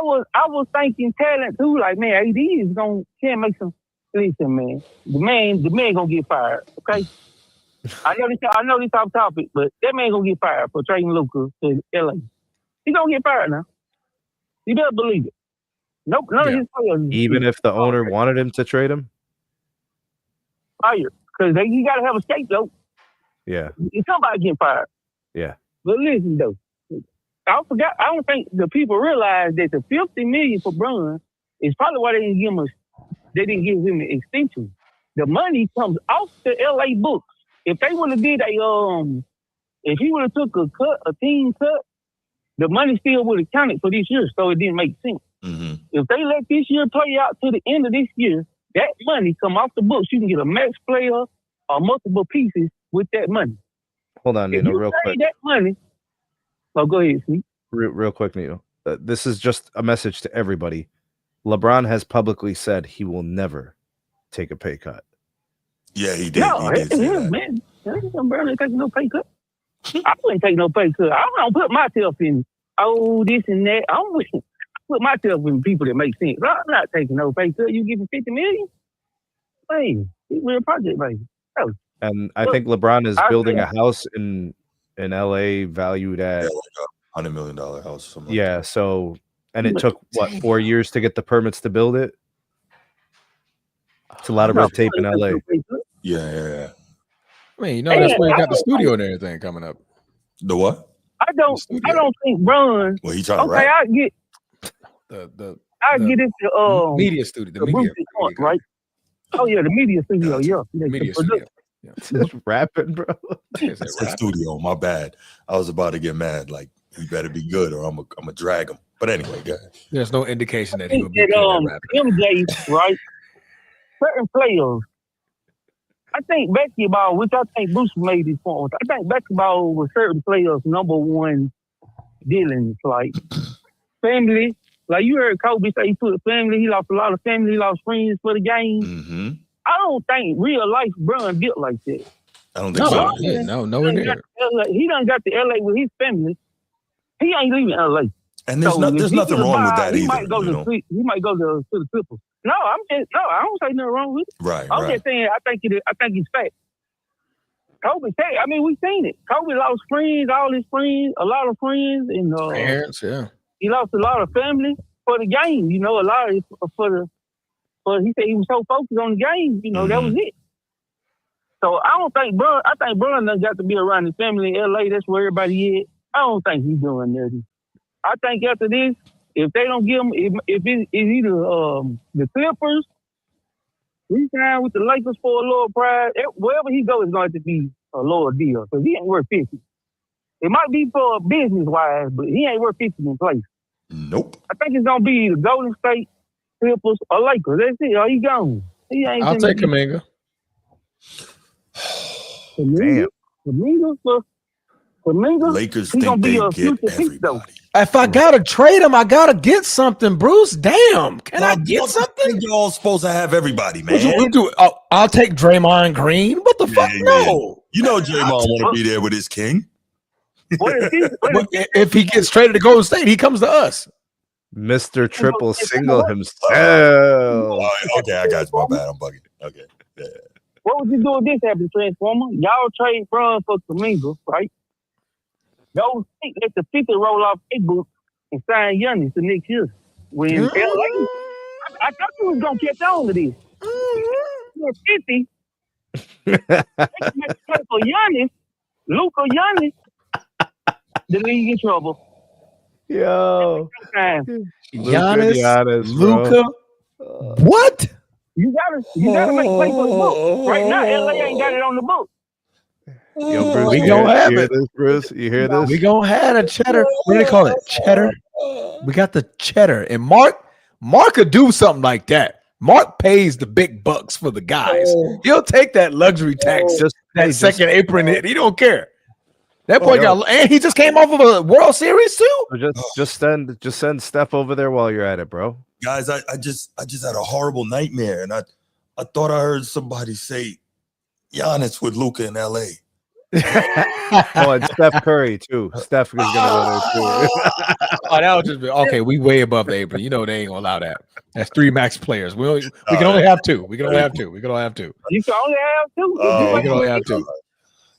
I was thinking talent too, like, man, AD is can make some. Listen, man, the man gonna get fired. Okay, I know this off topic, but that man gonna get fired for trading Luka to LA. He gonna get fired now. You better believe it. Nope, none of his players. Even if the owner wanted him to trade him, fired because you gotta have a scapegoat. Yeah, somebody getting fired. Yeah, but listen though. I forgot. I don't think the people realize that the $50 million for Bron is probably why they didn't give him an extension. The money comes off the LA books. If they would have did if he would have took a team cut, the money still would have counted for this year, so it didn't make sense. If they let this year play out to the end of this year, that money come off the books. You can get a max player or multiple pieces with that money. Hold on, Nino, real quick. That money. Oh, go ahead, Steve. Real quick, Nino. This is just a message to everybody. LeBron has publicly said he will never take a pay cut. Yeah, he did. No, he did man. LeBron ain't taking no pay cut. I wouldn't take no pay cut. I don't put myself in, this and that. I put myself in people that make sense. I'm not taking no pay cut. You give me $50 million? Hey, it's a real project, baby. Oh. And I think LeBron is building a house in LA valued at like $100 million house. Yeah. So, and it took 4 years to get the permits to build it. It's a lot of red tape in LA. Yeah. I mean, that's where you got the studio and everything coming up. The what? I don't think Bron. Well, he trying to rap. I get I get into media studio, the media point, right? Oh yeah, the media studio, gotcha. Media studio. Yeah. Just rapping, bro. It's a studio. My bad. I was about to get mad. Like, he better be good, or I'm gonna drag him. But anyway, go ahead. There's no indication that he would be good at rapping. MJ, right? Certain players. I think basketball, which I think Bruce made this point. I think basketball was certain players' number one dealings, like family. Like you heard Kobe say, he put family. He lost a lot of family. He lost friends for the game. Mm-hmm. I don't think real life Bron built like that. I don't think so. Nowhere near. He done got to LA with his family. He ain't leaving LA. And there's nothing wrong with that either. He might go to the Clippers. No, I don't say nothing wrong with it. Right. I'm just saying I think it's fact. Kobe said, I mean, we seen it. Kobe lost friends, all his friends, a lot of friends, and parents, yeah. He lost a lot of family for the game. You know, a lot of he said he was so focused on the game. You know, that was it. So I don't think I think Bron done got to be around his family in LA. That's where everybody is. I don't think he's doing that. I think after this, if they don't give him, if it's either the Clippers, he signed with the Lakers for a lower price. Wherever he goes, it's going to be a lower deal because he ain't worth 50. It might be for business wise, but he ain't worth 50 in place. Nope. I think it's gonna be the Golden State, Clippers, or Lakers. That's it. He gone. He ain't. I'll take Kuminga. Kuminga. Lakers think they get everybody. If I gotta trade him, I gotta get something, Bruce. Damn, can I get something? Y'all supposed to have everybody, man. I'll take Draymond Green. What the fuck? No. You know Draymond want to be there with his king. If he gets traded to Golden State, he comes to us. Mr. Triple Single himself. Okay, I got you. My bad. I'm bugging. Okay. Yeah. What would you do if this happened, Transformer? Y'all trade Bron for Kuminga, right? Go let the 50 roll off their book and sign Giannis the next year. When LA, I thought you was gonna catch on to this. You're 50. They can play for Giannis, Luka Giannis. The league in trouble. Yo. Giannis, Luka. What? You gotta make play for the book. Right now, LA ain't got it on the book. Yo, Bruce, we gonna have it. This, Bruce, you hear this? We gonna have a cheddar. What do they call it? Cheddar. We got the cheddar, and Mark could do something like that. Mark pays the big bucks for the guys. He'll take that luxury tax, that second apron hit. He don't care. That boy and he just came off of a World Series too. Just send Steph over there while you're at it, bro. Guys, I just had a horrible nightmare, and I thought I heard somebody say Giannis with Luka in LA. And Steph Curry too. Steph is gonna go there too. That would just be okay. We way above the apron. You know they ain't gonna allow that. That's 3 max players. We can only have 2. We can only have 2. You can only have 2. We can only have 2.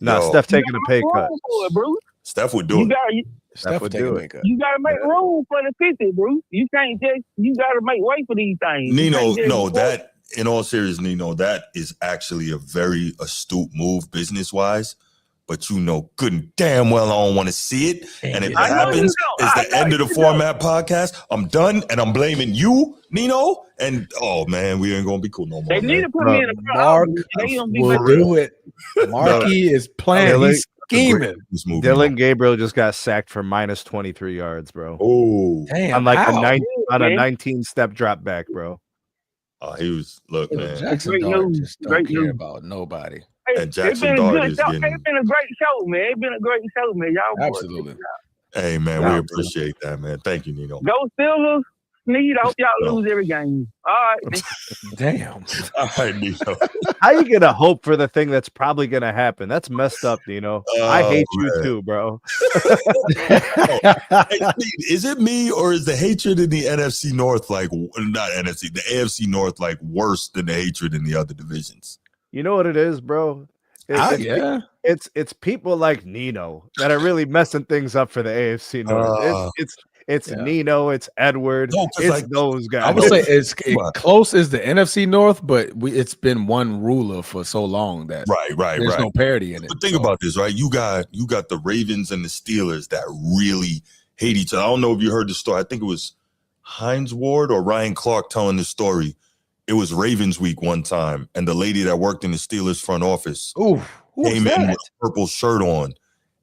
No, Steph taking a pay cut. Steph would do it. Steph would do it. You gotta make room for the 50, Bruce. You can't just. You gotta make way for these things. Nino, that in all seriousness, Nino, that is actually a very astute move business wise. But you know good and damn well I don't want to see it. And if it happens, it's the end of the format podcast. I'm done, and I'm blaming you, Nino. And oh man, we ain't gonna be cool no more. They need to put me in a Mark will do it. Marky is playing. He's scheming. Dylan Gabriel just got sacked for minus 23 yards, bro. Oh, damn! On a 19-step drop back, bro. He was man. Jackson Dart just don't care about nobody. And Jackson Dart is getting. It's been a great show, man. It's been a great show, man. Y'all absolutely. Hey, man, we appreciate that, man. Thank you, Nino. Go Steelers. Sneed, I hope y'all lose every game. All right. Damn. All right, Nino. How you gonna hope for the thing that's probably gonna happen? That's messed up, Nino. I hate you too, bro. Is it me or is the hatred in the NFC North not NFC, the AFC North worse than the hatred in the other divisions? You know what it is, bro? It's people like Nino that are really messing things up for the AFC North. It's Nino, it's Edward, it's those guys. I would say it's close as the NFC North, but it's been one ruler for so long that there's no parity in it. But think about this, right? You got the Ravens and the Steelers that really hate each other. I don't know if you heard the story. I think it was Hines Ward or Ryan Clark telling the story. It was Ravens week one time, and the lady that worked in the Steelers front office came in with a purple shirt on,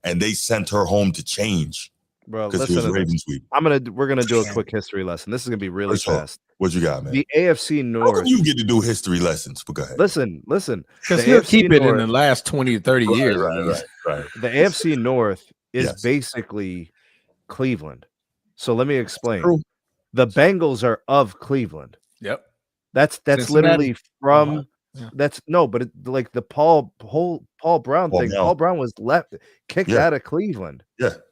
and they sent her home to change. Bro, because it was Ravens week. We're gonna do a quick history lesson. This is gonna be really fast. What you got, man? The AFC North. How come you get to do history lessons? But go ahead. Listen. Because he'll keep it in the last 20 to 30 years. Right. The AFC North is basically Cleveland. So let me explain. The Bengals are of Cleveland. Yep. That's literally from that's no, but like the Paul Brown thing. Paul Brown was kicked out of Cleveland.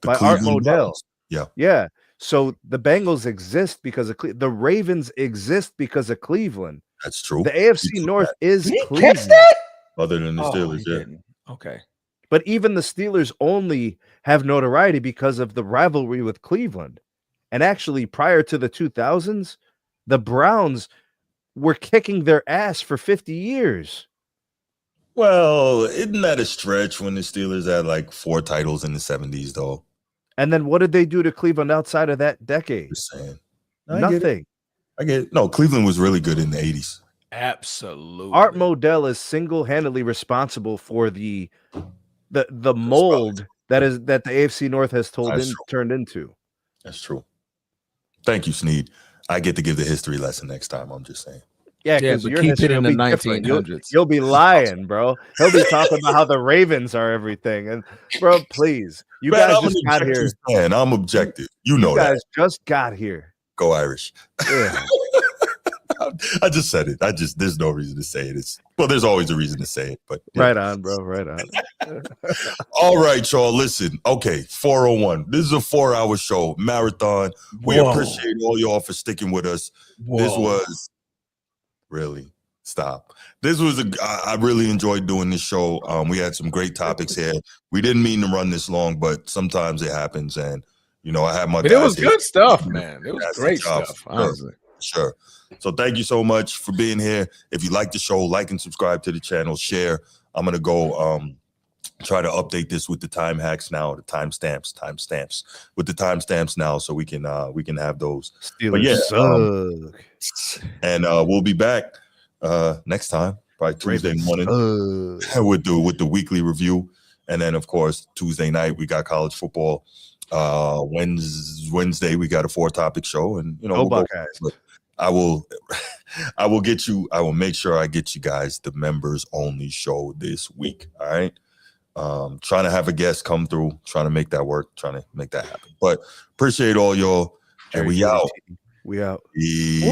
By Art Modell. Yeah. So the Bengals exist because of the Ravens exist because of Cleveland. That's true. The AFC North is Cleveland. Other than the Steelers, Okay. But even the Steelers only have notoriety because of the rivalry with Cleveland. And actually, prior to the 2000s, the Browns were kicking their ass for 50 years. Well, isn't that a stretch when the Steelers had like 4 titles in the 70s, though? And then what did they do to Cleveland outside of that decade? Just saying. Nothing. I get it. No, Cleveland was really good in the 80s. Absolutely. Art Modell is single-handedly responsible for the mold that the AFC North has turned into. That's true. Thank you, Sneed. I get to give the history lesson next time. I'm just saying. Yeah, because keep it in the 1900s. You'll be lying, bro. He'll be talking about how the Ravens are everything. And bro, please, guys just got here. Man, I'm objective. You know that. You guys just got here. Go Irish. Yeah. I just said it. There's no reason to say it. There's always a reason to say it. But right on, bro. Right on. All right, y'all. Listen. Okay, 401. This is a 4-hour show marathon. We appreciate all y'all for sticking with us. This was really stop. This was I really enjoyed doing this show. We had some great topics here. We didn't mean to run this long, but sometimes it happens. And I had my. But it was good stuff, man. It was great stuff. Honestly. Sure. So thank you so much for being here. If you like the show, like and subscribe to the channel, share. I'm going to go try to update this with the time hacks now, the timestamps with the timestamps now, so we can have those. And we'll be back next time, probably Tuesday morning with the weekly review. And then of course, Tuesday night, we got college football. Wednesday, we got a 4-topic show, and we'll Buckeyes. I will make sure I get you guys the members only show this week. All right. Trying to have a guest come through, trying to make that work, trying to make that happen. But appreciate all y'all. And we out. We out. Yeah.